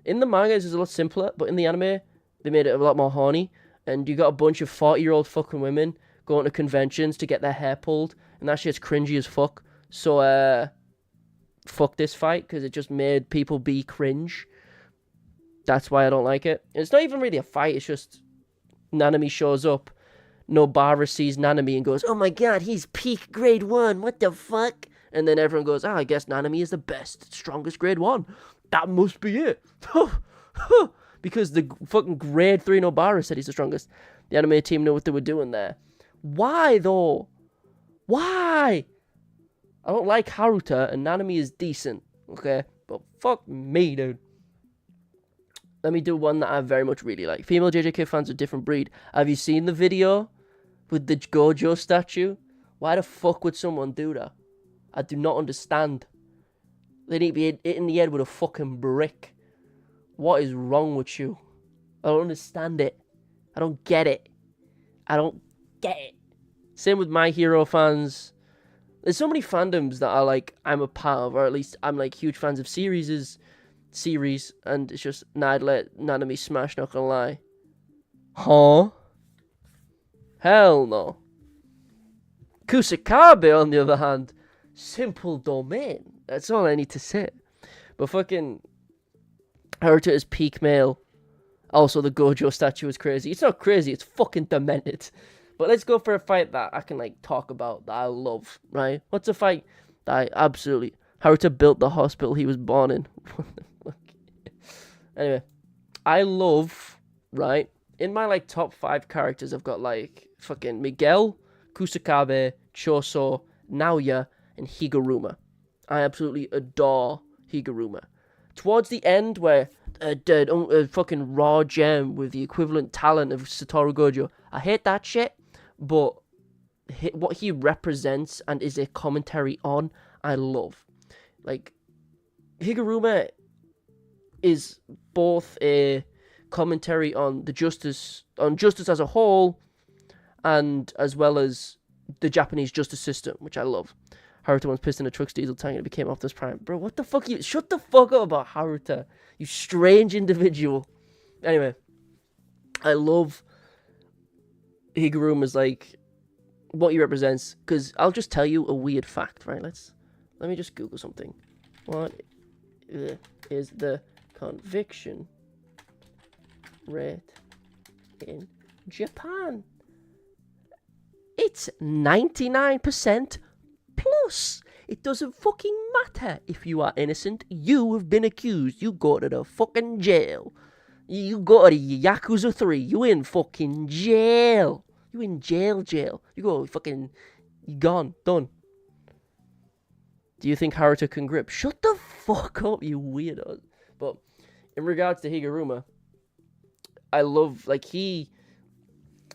In the manga, it's a lot simpler. But in the anime, they made it a lot more horny. And you got a bunch of 40-year-old fucking women going to conventions to get their hair pulled. And that shit's cringy as fuck. So, fuck this fight. Because it just made people be cringe. That's why I don't like it. And it's not even really a fight. It's just Nanami shows up. Nobara sees Nanami and goes, oh my god, he's peak grade 1, what the fuck? And then everyone goes, I guess Nanami is the best, strongest grade 1. That must be it. Because the fucking grade 3 Nobara said he's the strongest. The anime team knew what they were doing there. Why, though? Why? I don't like Haruta, and Nanami is decent, okay? But fuck me, dude. Let me do one that I very much really like. Female JJK fans are a different breed. Have you seen the video with the Gojo statue? Why the fuck would someone do that? I do not understand. They need to be hit in the head with a fucking brick. What is wrong with you? I don't understand it. I don't get it. I don't get it. Same with My Hero fans. There's so many fandoms that are like I'm a part of, or at least I'm like huge fans of series, and it's just nah, I'd let Nanami smash. Not gonna lie. Huh? Hell no. Kusakabe, on the other hand, simple domain. That's all I need to say. But fucking Haruto is peak male. Also, the Gojo statue is crazy. It's not crazy, it's fucking demented. But let's go for a fight that I can, like, talk about, that I love, right? What's a fight that I absolutely... Haruto built the hospital he was born in. What the fuck? Anyway, I love, right? In my, like, top 5 characters, I've got, like, fucking Miguel, Kusakabe, Choso, Naoya, and Higuruma. I absolutely adore Higuruma. Towards the end, where a fucking raw gem with the equivalent talent of Satoru Gojo, I hate that shit, but what he represents and is a commentary on, I love. Like, Higuruma is both a commentary on justice as a whole, and as well as the Japanese justice system, which I love. Haruto once pissed in a truck's diesel tank and it became Optimus Prime. Bro, what the fuck? Shut the fuck up about Haruto, you strange individual. Anyway, I love Higuruma's, like, what he represents, because I'll just tell you a weird fact, right? Let me just Google something. What is the conviction rate in Japan? It's 99% plus. It doesn't fucking matter if you are innocent. You have been accused. You go to the fucking jail. You go to the Yakuza 3. You in fucking jail. You in jail. You go fucking... You gone. Done. Do you think Haruto can grip? Shut the fuck up, you weirdo. But in regards to Higuruma, I love, like, his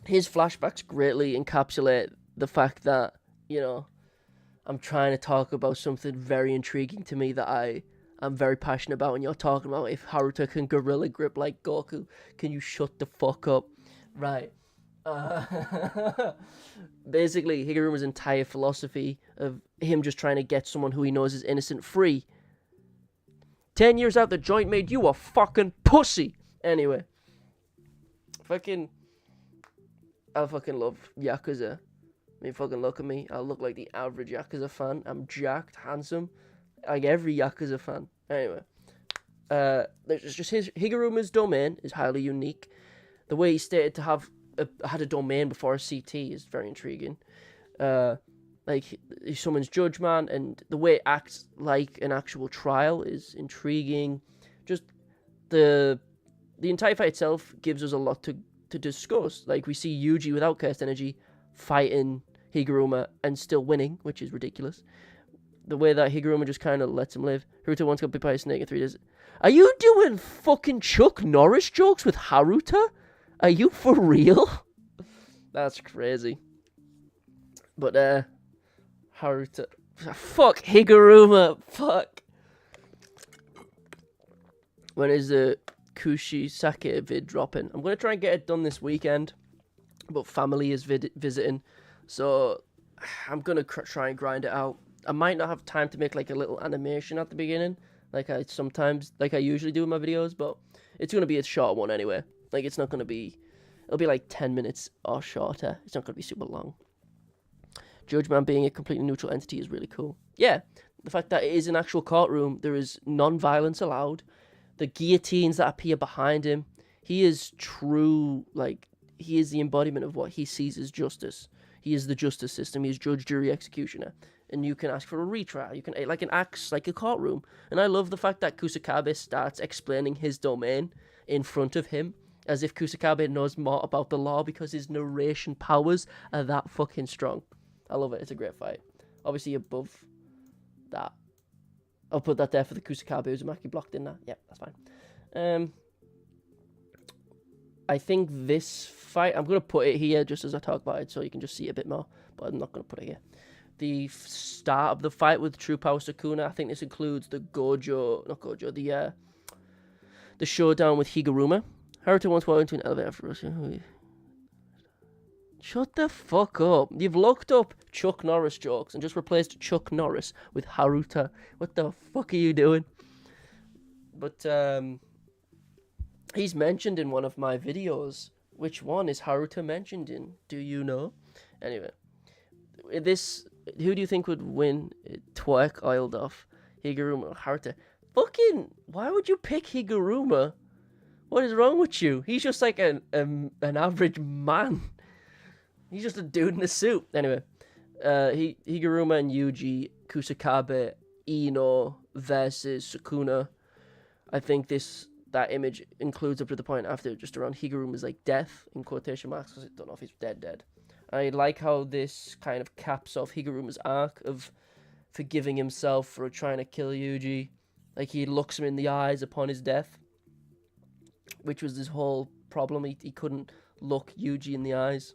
flashbacks greatly encapsulate the fact that, you know, I'm trying to talk about something very intriguing to me that I'm very passionate about, and you're talking about if Haruto can gorilla grip like Goku. Can you shut the fuck up? Right. Basically, Higuruma's entire philosophy of him just trying to get someone who he knows is innocent free. 10 years out, the joint made you a fucking pussy. Anyway. I fucking love Yakuza. I mean, fucking look at me. I look like the average Yakuza fan. I'm jacked, handsome, like every Yakuza fan. Anyway, there's just Higuruma's domain is highly unique. The way he stated to have had a domain before a CT is very intriguing. Like, he summons Judge Man, and the way it acts like an actual trial is intriguing. Just the entire fight itself gives us a lot to discuss. Like, we see Yuji with Outcast Energy fighting Higuruma and still winning, which is ridiculous. The way that Higuruma just kind of lets him live. Haruto once got bit by a snake in 3 days. Are you doing fucking Chuck Norris jokes with Haruto? Are you for real? That's crazy. But, Haruto... Fuck, Higuruma! Fuck! When is the Kushisake vid dropping? I'm going to try and get it done this weekend, but family is visiting, so I'm going to try and grind it out. I might not have time to make, like, a little animation at the beginning, like I usually do in my videos, but it's going to be a short one anyway. Like, it's not going to be... It'll be like 10 minutes or shorter. It's not going to be super long. Judge Man being a completely neutral entity is really cool. Yeah, the fact that it is an actual courtroom, there is non-violence allowed. The guillotines that appear behind him, he is true, like, he is the embodiment of what he sees as justice. He is the justice system. He is judge, jury, executioner. And you can ask for a retrial. You can, like, it acts like a courtroom. And I love the fact that Kusakabe starts explaining his domain in front of him, as if Kusakabe knows more about the law, because his narration powers are that fucking strong. I love it. It's a great fight. Obviously above that. I'll put that there for the Kusakabe Uzumaki blocked in that. Yep, that's fine. I think this fight, I'm going to put it here just as I talk about it so you can just see it a bit more, but I'm not going to put it here. The start of the fight with True Power Sukuna, I think this includes the the showdown with Higuruma. Haruto once walked into an elevator after Russia. Shut the fuck up. You've looked up Chuck Norris jokes and just replaced Chuck Norris with Haruta. What the fuck are you doing? But, he's mentioned in one of my videos. Which one is Haruta mentioned in? Do you know? Anyway. Who do you think would win? Twerk oiled off. Higuruma or Haruta? Fucking, why would you pick Higuruma? What is wrong with you? He's just like an average man. He's just a dude in a suit. Anyway, Higuruma and Yuji, Kusakabe, Ino versus Sukuna. I think that image includes up to the point after, just around Higuruma's like death in quotation marks, because I don't know if he's dead. I like how this kind of caps off Higuruma's arc of forgiving himself for trying to kill Yuji. Like, he looks him in the eyes upon his death, which was his whole problem. He couldn't look Yuji in the eyes.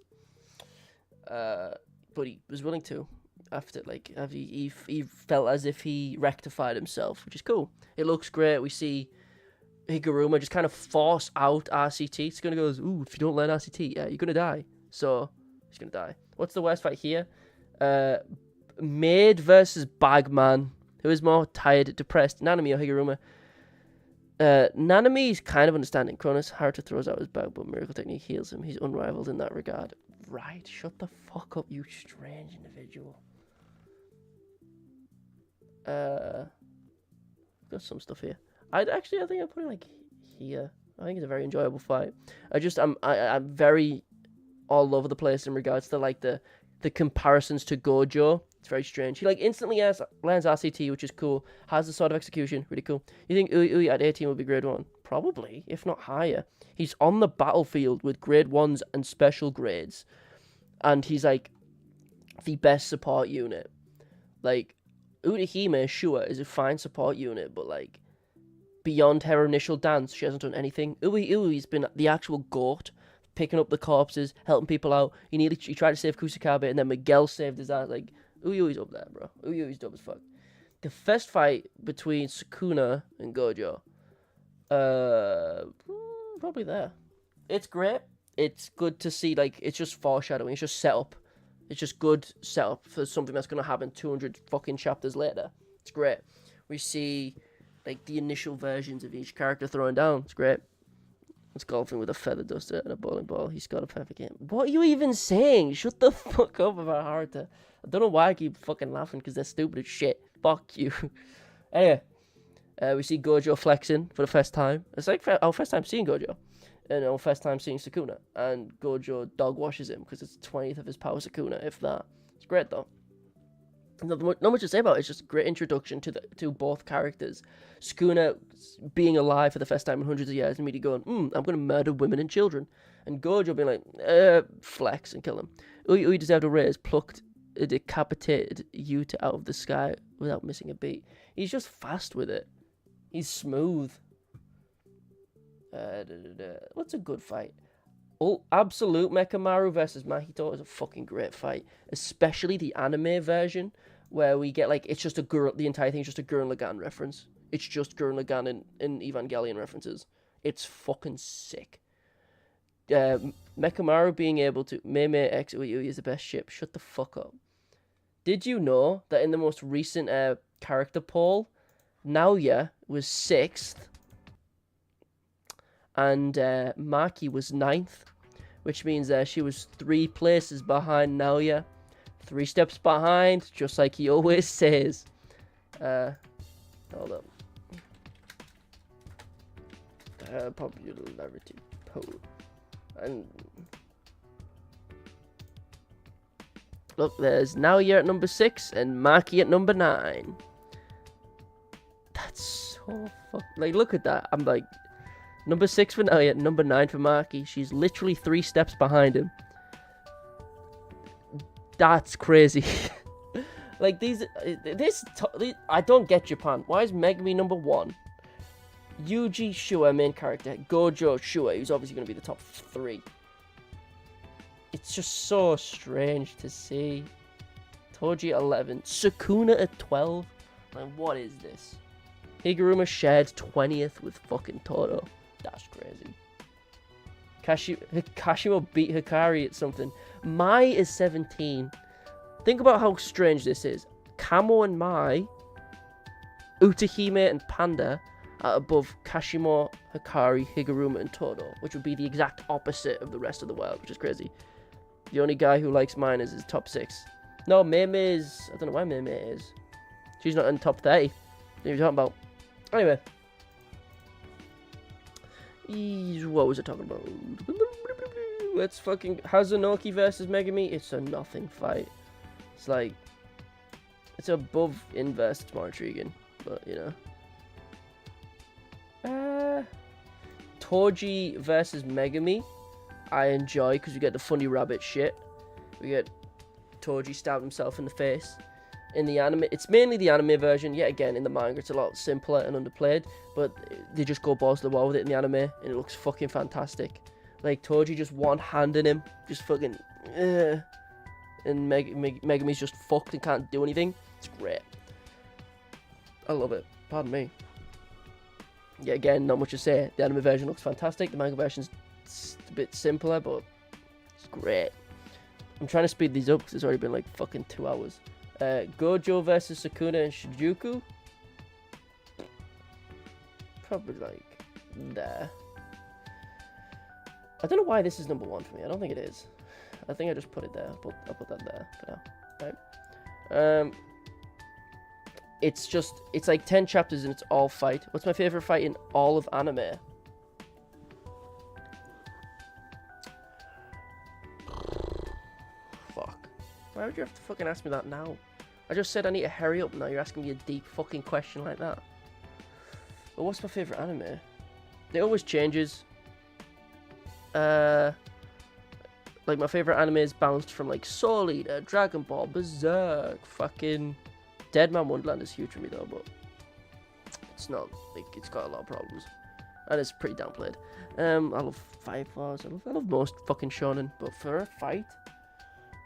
But he was willing to after, like, he felt as if he rectified himself, which is cool. It looks great. We see Higuruma just kind of force out RCT. It's gonna go, ooh, if you don't learn RCT, yeah, you're gonna die. So he's gonna die. What's the worst fight here? Maid versus Bagman. Who is more tired, depressed, Nanami or Higuruma? Nanami is kind of understanding. Cronus, Haruta throws out his bag, but Miracle Technique heals him. He's unrivaled in that regard. Right, shut the fuck up, you strange individual. Got some stuff here. I think I'll put it like here. I think it's a very enjoyable fight. I'm very all over the place in regards to like the comparisons to Gojo. It's very strange. He like instantly lands RCT, which is cool. Has the sword of execution, really cool. You think Ui at 18 would be grade 1? Probably, if not higher. He's on the battlefield with grade 1s and special grades. And he's like the best support unit. Like, Urahime, sure, is a fine support unit, but like beyond her initial dance, she hasn't done anything. Ui's been the actual goat, picking up the corpses, helping people out. He tried to save Kusakabe, and then Miguel saved his ass. Like, Ui's up there, bro. Ui's dope as fuck. The first fight between Sukuna and Gojo, probably there. It's great. It's good to see, like, it's just foreshadowing. It's just setup. It's just good setup for something that's going to happen 200 fucking chapters later. It's great. We see, like, the initial versions of each character thrown down. It's great. It's golfing with a feather duster and a bowling ball. He's got a perfect game. What are you even saying? Shut the fuck up about Haruta. I don't know why I keep fucking laughing, because they're stupid as shit. Fuck you. Anyway, we see Gojo flexing for the first time. It's like our first time seeing Gojo. And our first time seeing Sukuna. And Gojo dog washes him because it's the 20th of his power Sukuna, if that. It's great though. Not much to say about it. It's just a great introduction to both characters. Sukuna being alive for the first time in hundreds of years, and immediately going, I'm going to murder women and children. And Gojo being like, flex and kill him. Ui deserved a raise, plucked a decapitated Yuta out of the sky without missing a beat. He's just fast with it. He's smooth. What's a good fight? Absolute Mechamaru versus Mahito is a fucking great fight, especially the anime version where we get like, it's just the entire thing is just a Gurren Lagann reference. It's just Gurren Lagann and Evangelion references. It's fucking sick. Mechamaru being able to Meme X Ui is the best ship. Shut the fuck up. Did you know that in the most recent character poll, Naoya was 6th and Maki was 9th, which means she was 3 places behind Naoya. 3 steps behind, just like he always says. Hold up. Popularity poll. And look, there's Naoya at number 6 and Maki at number 9. That's so like, look at that. I'm like, number 6 for Naoya, number 9 for Maki. She's literally 3 steps behind him. That's crazy. Like, I don't get Japan. Why is Megumi number 1? Yuji, sure, main character. Gojo, sure, he's obviously going to be the top 3. It's just so strange to see. Toji at 11. Sukuna at 12. Like, what is this? Higuruma shared 20th with fucking Todo. That's crazy. Kashimo beat Hakari at something. Mai is 17. Think about how strange this is. Kamo and Mai, Utahime and Panda are above Kashimo, Hakari, Higuruma, and Todo, which would be the exact opposite of the rest of the world, which is crazy. The only guy who likes minors is top 6. No, Meme is... I don't know why Meme is. She's not in top 30. What are you talking about? Anyway. What was I talking about? Let's fucking... Hazunoki versus Megumi. It's a nothing fight. It's like... It's above inverse. It's more intriguing. But, you know. Toji versus Megumi. I enjoy because we get the funny rabbit shit. We get Toji stabbed himself in the face. In the anime, it's mainly the anime version. Yet again, in the manga, it's a lot simpler and underplayed. But they just go balls to the wall with it in the anime, and it looks fucking fantastic. Like Toji just one-handing him, just fucking, and Megumi's just fucked and can't do anything. It's great. I love it. Pardon me. Yeah, again, not much to say. The anime version looks fantastic. The manga version's a bit simpler, but it's great. I'm trying to speed these up because it's already been like fucking 2 hours. Gojo versus Sukuna and Shinjuku. Probably like there. I don't know why this is number 1 for me. I don't think it is. I think I just put it there. I'll put that there for now. Right. It's like 10 chapters and it's all fight. What's my favorite fight in all of anime? Fuck. Why would you have to fucking ask me that now? I just said I need to hurry up now. You're asking me a deep fucking question like that. But what's my favorite anime? It always changes. Like my favorite anime is bounced from like Soul Eater, Dragon Ball, Berserk, fucking Deadman Wonderland is huge for me though, but it's not like it's got a lot of problems and it's pretty downplayed. I love Fire Force. I love most fucking shonen, but for a fight,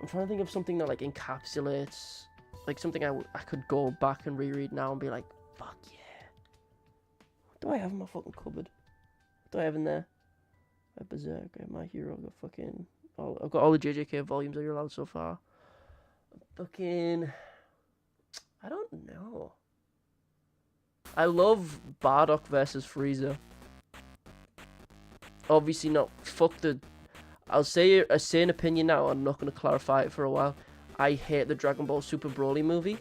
I'm trying to think of something that like encapsulates, like something I could go back and reread now and be like, fuck yeah. What do I have in my fucking cupboard? What do I have in there? I have Berserk, I have My Hero, I've got fucking... I've got all the JJK volumes that you're allowed so far. Fucking... I don't know. I love Bardock versus Frieza. Obviously not. Fuck the... I say an opinion now, I'm not going to clarify it for a while. I hate the Dragon Ball Super Broly movie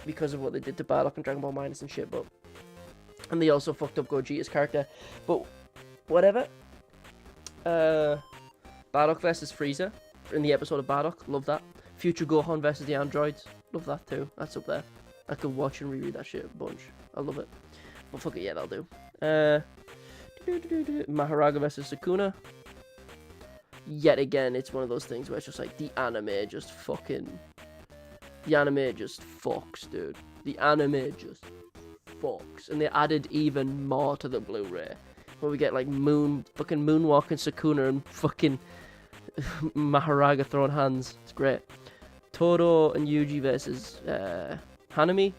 because of what they did to Bardock and Dragon Ball Minus and shit, but... And they also fucked up Gogeta's character. But, whatever. Bardock versus Frieza in the episode of Bardock, love that. Future Gohan versus the androids, love that too. That's up there. I could watch and reread that shit a bunch. I love it. But fuck it, yeah, that'll do. Maharaga versus Sukuna. Yet again, it's one of those things where it's just like the anime just fucking... The anime just fucks, dude. The anime just fucks. And they added even more to the Blu-ray. Where we get like fucking Moonwalk and Sukuna and fucking Maharaga throwing hands. It's great. Todo and Yuji versus Hanami.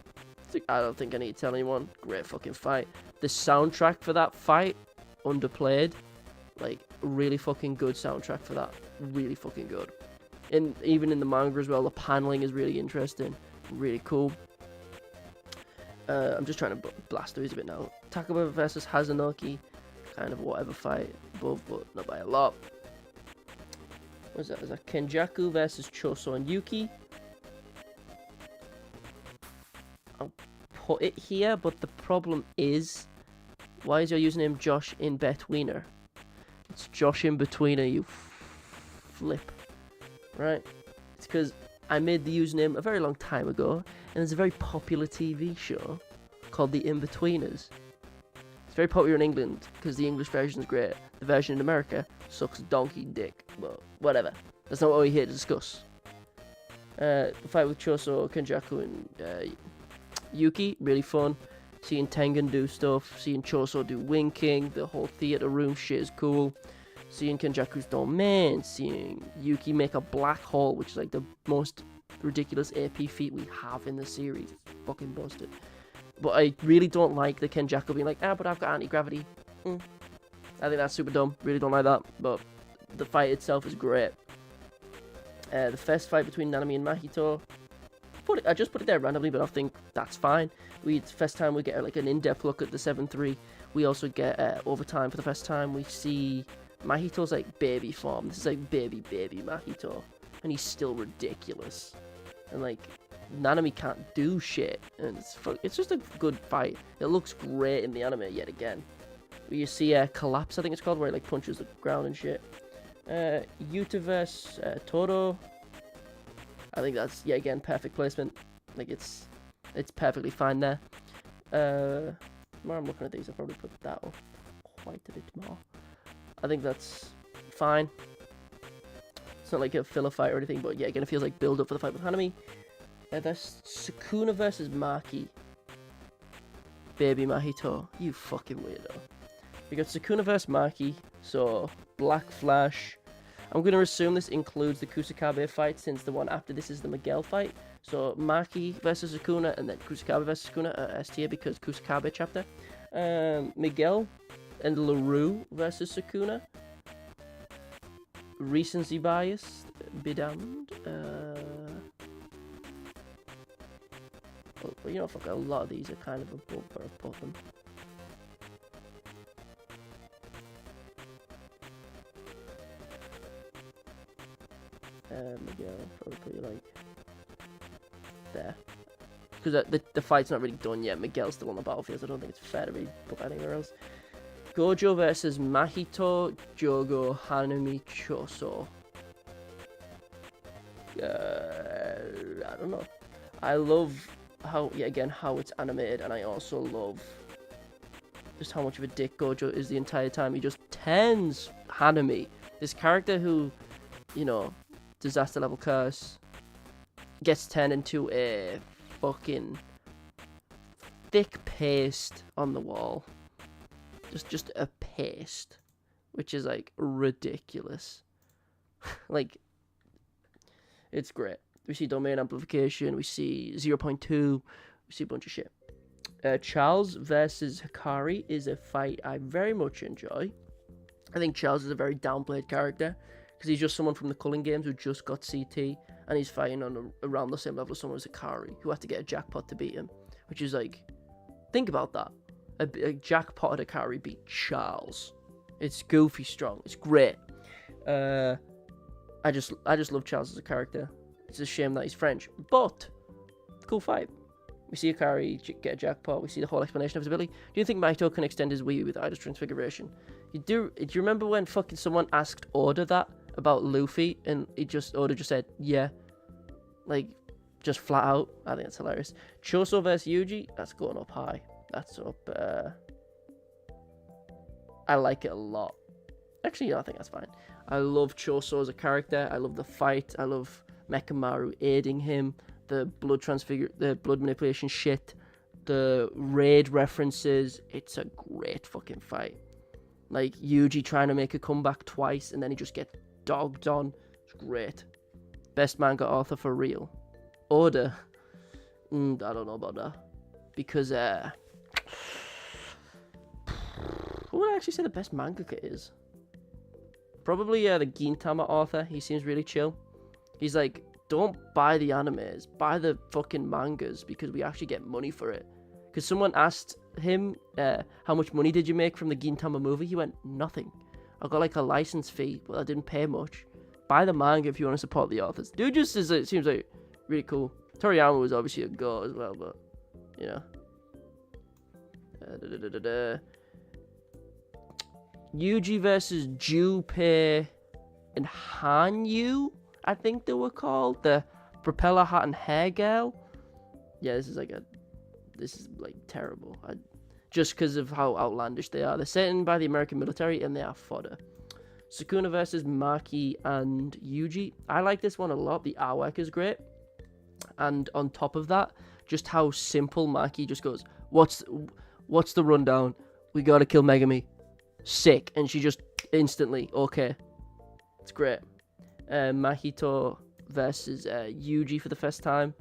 I don't think I need to tell anyone. Great fucking fight. The soundtrack for that fight, underplayed. Like, really fucking good soundtrack for that. Really fucking good. And even in the manga as well, the paneling is really interesting. Really cool. I'm just trying to blast through these a bit now. Takaba versus Hazunoki. Kind of whatever fight above, but not by a lot. What is that? Is that Kenjaku versus Choso and Yuki? I'll put it here, but the problem is, why is your username JOSHINBETWEENER? It's JOSHINBETWEENER, you flip. Right? It's because I made the username a very long time ago, and there's a very popular TV show called The In-Betweeners. It's very popular in England because the English version is great. The version in America sucks donkey dick. Well, whatever. That's not what we're here to discuss. The fight with Choso, Kenjaku, and Yuki, really fun. Seeing Tengen do stuff, seeing Choso do winking, the whole theater room shit is cool. Seeing Kenjaku's domain, seeing Yuki make a black hole, which is like the most ridiculous AP feat we have in the series. It's fucking busted. But I really don't like the Kenjaku being like, but I've got anti-gravity. I think that's super dumb. Really don't like that. But the fight itself is great. The first fight between Nanami and Mahito. I just put it there randomly, but I think that's fine. First time we get like an in-depth look at the 7-3. We also get overtime for the first time. We see Mahito's like baby form. This is like baby Mahito, and he's still ridiculous. And like Nanami can't do shit, and it's just a good fight. It looks great in the anime yet again. You see collapse, I think it's called, where he like punches the ground and shit. Yuta vs Todo. I think that's yet again perfect placement. Like it's perfectly fine there. While I'm looking at these, I'll probably put that up quite a bit more. I think that's fine. It's not like a filler fight or anything, but yeah, again, it feels like build up for the fight with Hanami. That's Sukuna versus Maki. Baby Mahito, you fucking weirdo. We got Sukuna versus Maki, so Black Flash. I'm going to assume this includes the Kusakabe fight, since the one after this is the Miguel fight. So Maki versus Sukuna, and then Kusakabe versus Sukuna S tier because Kusakabe chapter. Miguel and LaRue versus Sukuna. Recency bias, be damned. Well, you know, fuck, a lot of these are kind of above or above them. Miguel, probably put you like there, because the fight's not really done yet. Miguel's still on the battlefield, so I don't think it's fair to be put anywhere else. Gojo versus Mahito, Jogo, Hanami, Choso. I don't know. I love how it's animated, and I also love just how much of a dick Gojo is the entire time. He just turns Hanami, this character who, you know, disaster level curse, gets turned into a fucking thick paste on the wall. Just a paste, which is like ridiculous. Like, it's great. We see domain amplification, we see 0.2, we see a bunch of shit. Charles versus Hakari is a fight I very much enjoy. I think Charles is a very downplayed character, because he's just someone from the Culling Games who just got CT, and he's fighting on around the same level as someone as Hakari, who had to get a jackpot to beat him. Which is like, think about that. A jackpot at Hakari beat Charles. It's goofy strong. It's great. I just love Charles as a character. It's a shame that he's French, but cool fight. We see Hakari get a jackpot. We see the whole explanation of his ability. Do you think Mahito can extend his Wii with Idols Transfiguration? Do you remember when fucking someone asked Oda that about Luffy, and Oda just said yeah, like just flat out? I think that's hilarious. Choso versus Yuji, that's going up high. That's up. I like it a lot. Actually, yeah, I think that's fine. I love Choso as a character. I love the fight. I love Mechamaru aiding him. The blood manipulation shit. The raid references. It's a great fucking fight. Like Yuji trying to make a comeback twice, and then he just gets dogged on. It's great. Best manga author for real. Oda. I don't know about that, because who would I actually say the best mangaka is? Probably the Gintama author. He seems really chill. He's like, don't buy the animes, buy the fucking mangas, because we actually get money for it. Because someone asked him, how much money did you make from the Gintama movie? He went, nothing. I got like a license fee, but I didn't pay much. Buy the manga if you want to support the authors. Dude just is, it seems like really cool. Toriyama was obviously a go as well, but, you know. Yuji versus Junpei and Hanyu, I think they were called. The propeller hat and hair girl. Yeah, this is like terrible. Just because of how outlandish they are. They're sent by the American military, and they are fodder. Sukuna versus Maki and Yuji. I like this one a lot. The artwork is great. And on top of that, just how simple Maki just goes, what's the rundown? We gotta kill Megumi. Sick. And she just instantly, okay. It's great. Mahito versus Yuji for the first time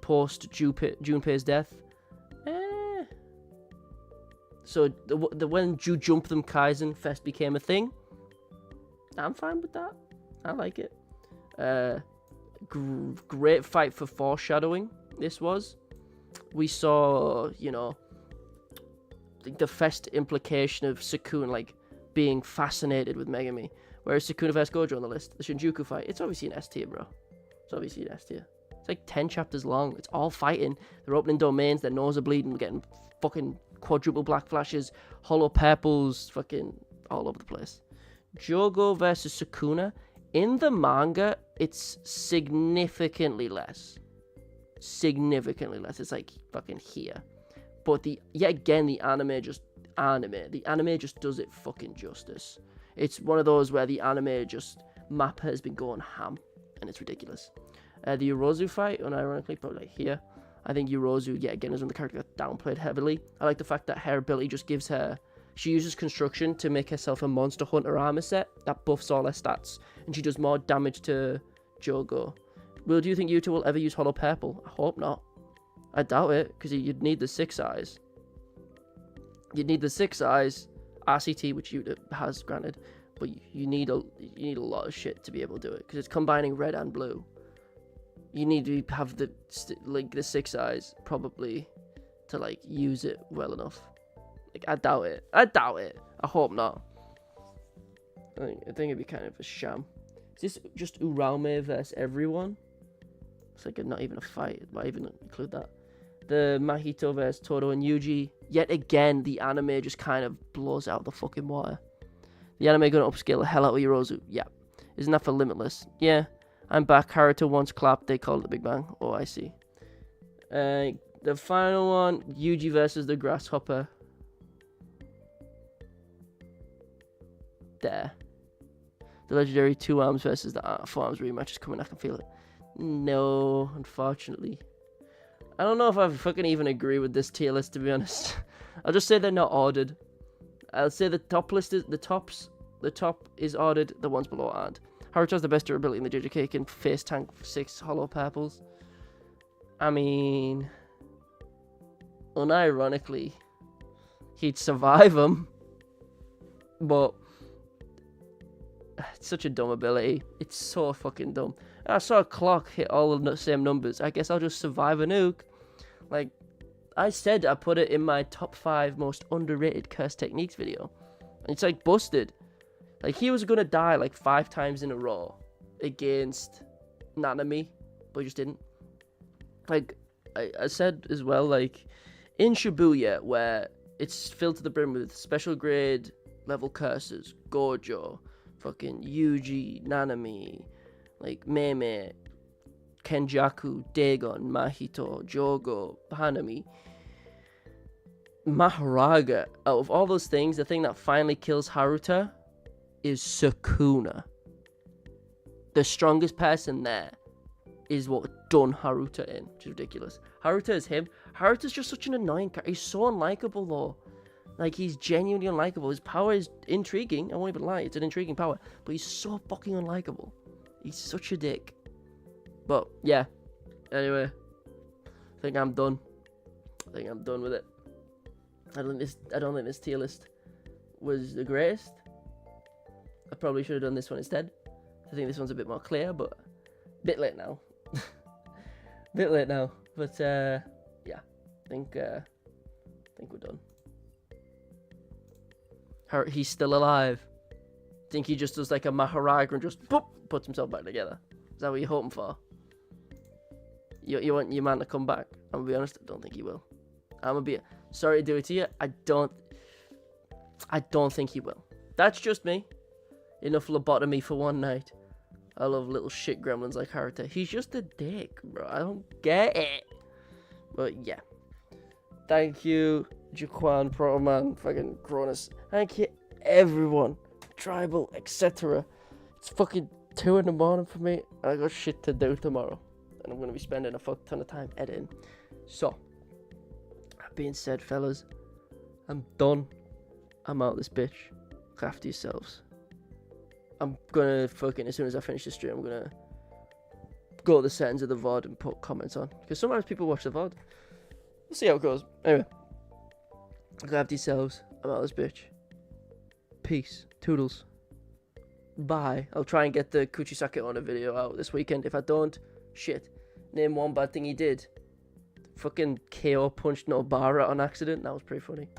post Junpei's death. So when Jump Them Kaisen Fest became a thing, I'm fine with that. I like it. Great fight for foreshadowing. This was. We saw, you know, the Fest implication of Sukuna like being fascinated with Megumi, whereas Sukuna vs Gojo on the list, the Shinjuku fight, it's obviously an S tier, bro. It's obviously an S tier. It's like 10 chapters long. It's all fighting. They're opening domains. Their nose are bleeding. We're getting fucking quadruple black flashes, hollow purples, fucking all over the place. Jogo versus Sukuna. In the manga, it's significantly less. Significantly less. It's like fucking here. But yet again, the anime just does it fucking justice. It's one of those where the anime map has been going ham, and it's ridiculous. The Yorozu fight, unironically, probably like here. I think Yorozu, yet again, is one of the characters that downplayed heavily. I like the fact that her ability just gives her... She uses construction to make herself a monster hunter armor set that buffs all her stats, and she does more damage to Jogo. Do you think Yuta will ever use hollow purple? I hope not. I doubt it, because you'd need the 6 eyes. You'd need the 6 eyes, RCT, which Yuta has, granted, but you need a lot of shit to be able to do it, because it's combining red and blue. You need to have the 6 eyes, probably, to, like, use it well enough. Like, I doubt it. I hope not. I think it'd be kind of a sham. Is this just Uraume versus everyone? It's like not even a fight. Why even include that? The Mahito versus Todo and Yuji. Yet again, the anime just kind of blows out the fucking water. The anime gonna upscale the hell out of Yorozu. Yeah. Isn't that for Limitless? Yeah. I'm back. Haruto once clapped. They called it the Big Bang. Oh, I see. The final one. Yuji versus the Grasshopper. There. The legendary 2 arms versus the 4 arms rematch is coming. I can feel it. No, unfortunately. I don't know if I fucking even agree with this tier list, to be honest. I'll just say they're not ordered. I'll say the top list is the top is ordered, the ones below aren't. Haruto has the best durability in the Jujutsu Kaisen face tank 6 hollow purples. I mean, unironically, he'd survive them, but it's such a dumb ability. It's so fucking dumb. I saw a clock hit all the same numbers. I guess I'll just survive a nuke. Like, I said I put it in my top 5 most underrated curse techniques video. And it's like busted. Like, he was gonna die like 5 times in a row against Nanami, but he just didn't. Like, I said as well, like, in Shibuya, where it's filled to the brim with special grade level curses, Gojo, fucking Yuji, Nanami, like Meme, Kenjaku, Dagon, Mahito, Jogo, Hanami, Maharaga. Out of all those things, the thing that finally kills Haruto is Sukuna. The strongest person there is what done Haruto in, which is ridiculous. Haruto is him. Haruto's just such an annoying character. He's so unlikable though. Like, he's genuinely unlikable. His power is intriguing. I won't even lie. It's an intriguing power. But he's so fucking unlikable. He's such a dick. But, yeah. Anyway. I think I'm done. I think I'm done with it. I don't think this tier list was the greatest. I probably should have done this one instead. I think this one's a bit more clear, but a bit late now. Bit late now. But, yeah. I think we're done. He's still alive. Think he just does like a Maharaga and just boop, puts himself back together. Is that what you're hoping for? You want your man to come back? I'm gonna be honest, I don't think he will. I'm gonna be sorry to do it to you. I don't think he will. That's just me. Enough lobotomy for one night. I love little shit gremlins like Haruto. He's just a dick, bro. I don't get it. But yeah. Thank you, Jaquan, Protoman, fucking Cronus. Thank you, everyone. Tribal, etc. It's fucking 2 in the morning for me, and I got shit to do tomorrow. And I'm going to be spending a fuck ton of time editing. So, that being said, fellas, I'm done. I'm out this bitch. Look after yourselves. I'm going to fucking, as soon as I finish the stream, I'm going to go to the settings of the VOD and put comments on. Because sometimes people watch the VOD. We'll see how it goes. Anyway, Look after yourselves. I'm out of this bitch. Peace. Toodles. Bye. I'll try and get the Kuchisake on a video out this weekend. If I don't, shit. Name one bad thing he did. Fucking KO punched Nobara on accident. That was pretty funny.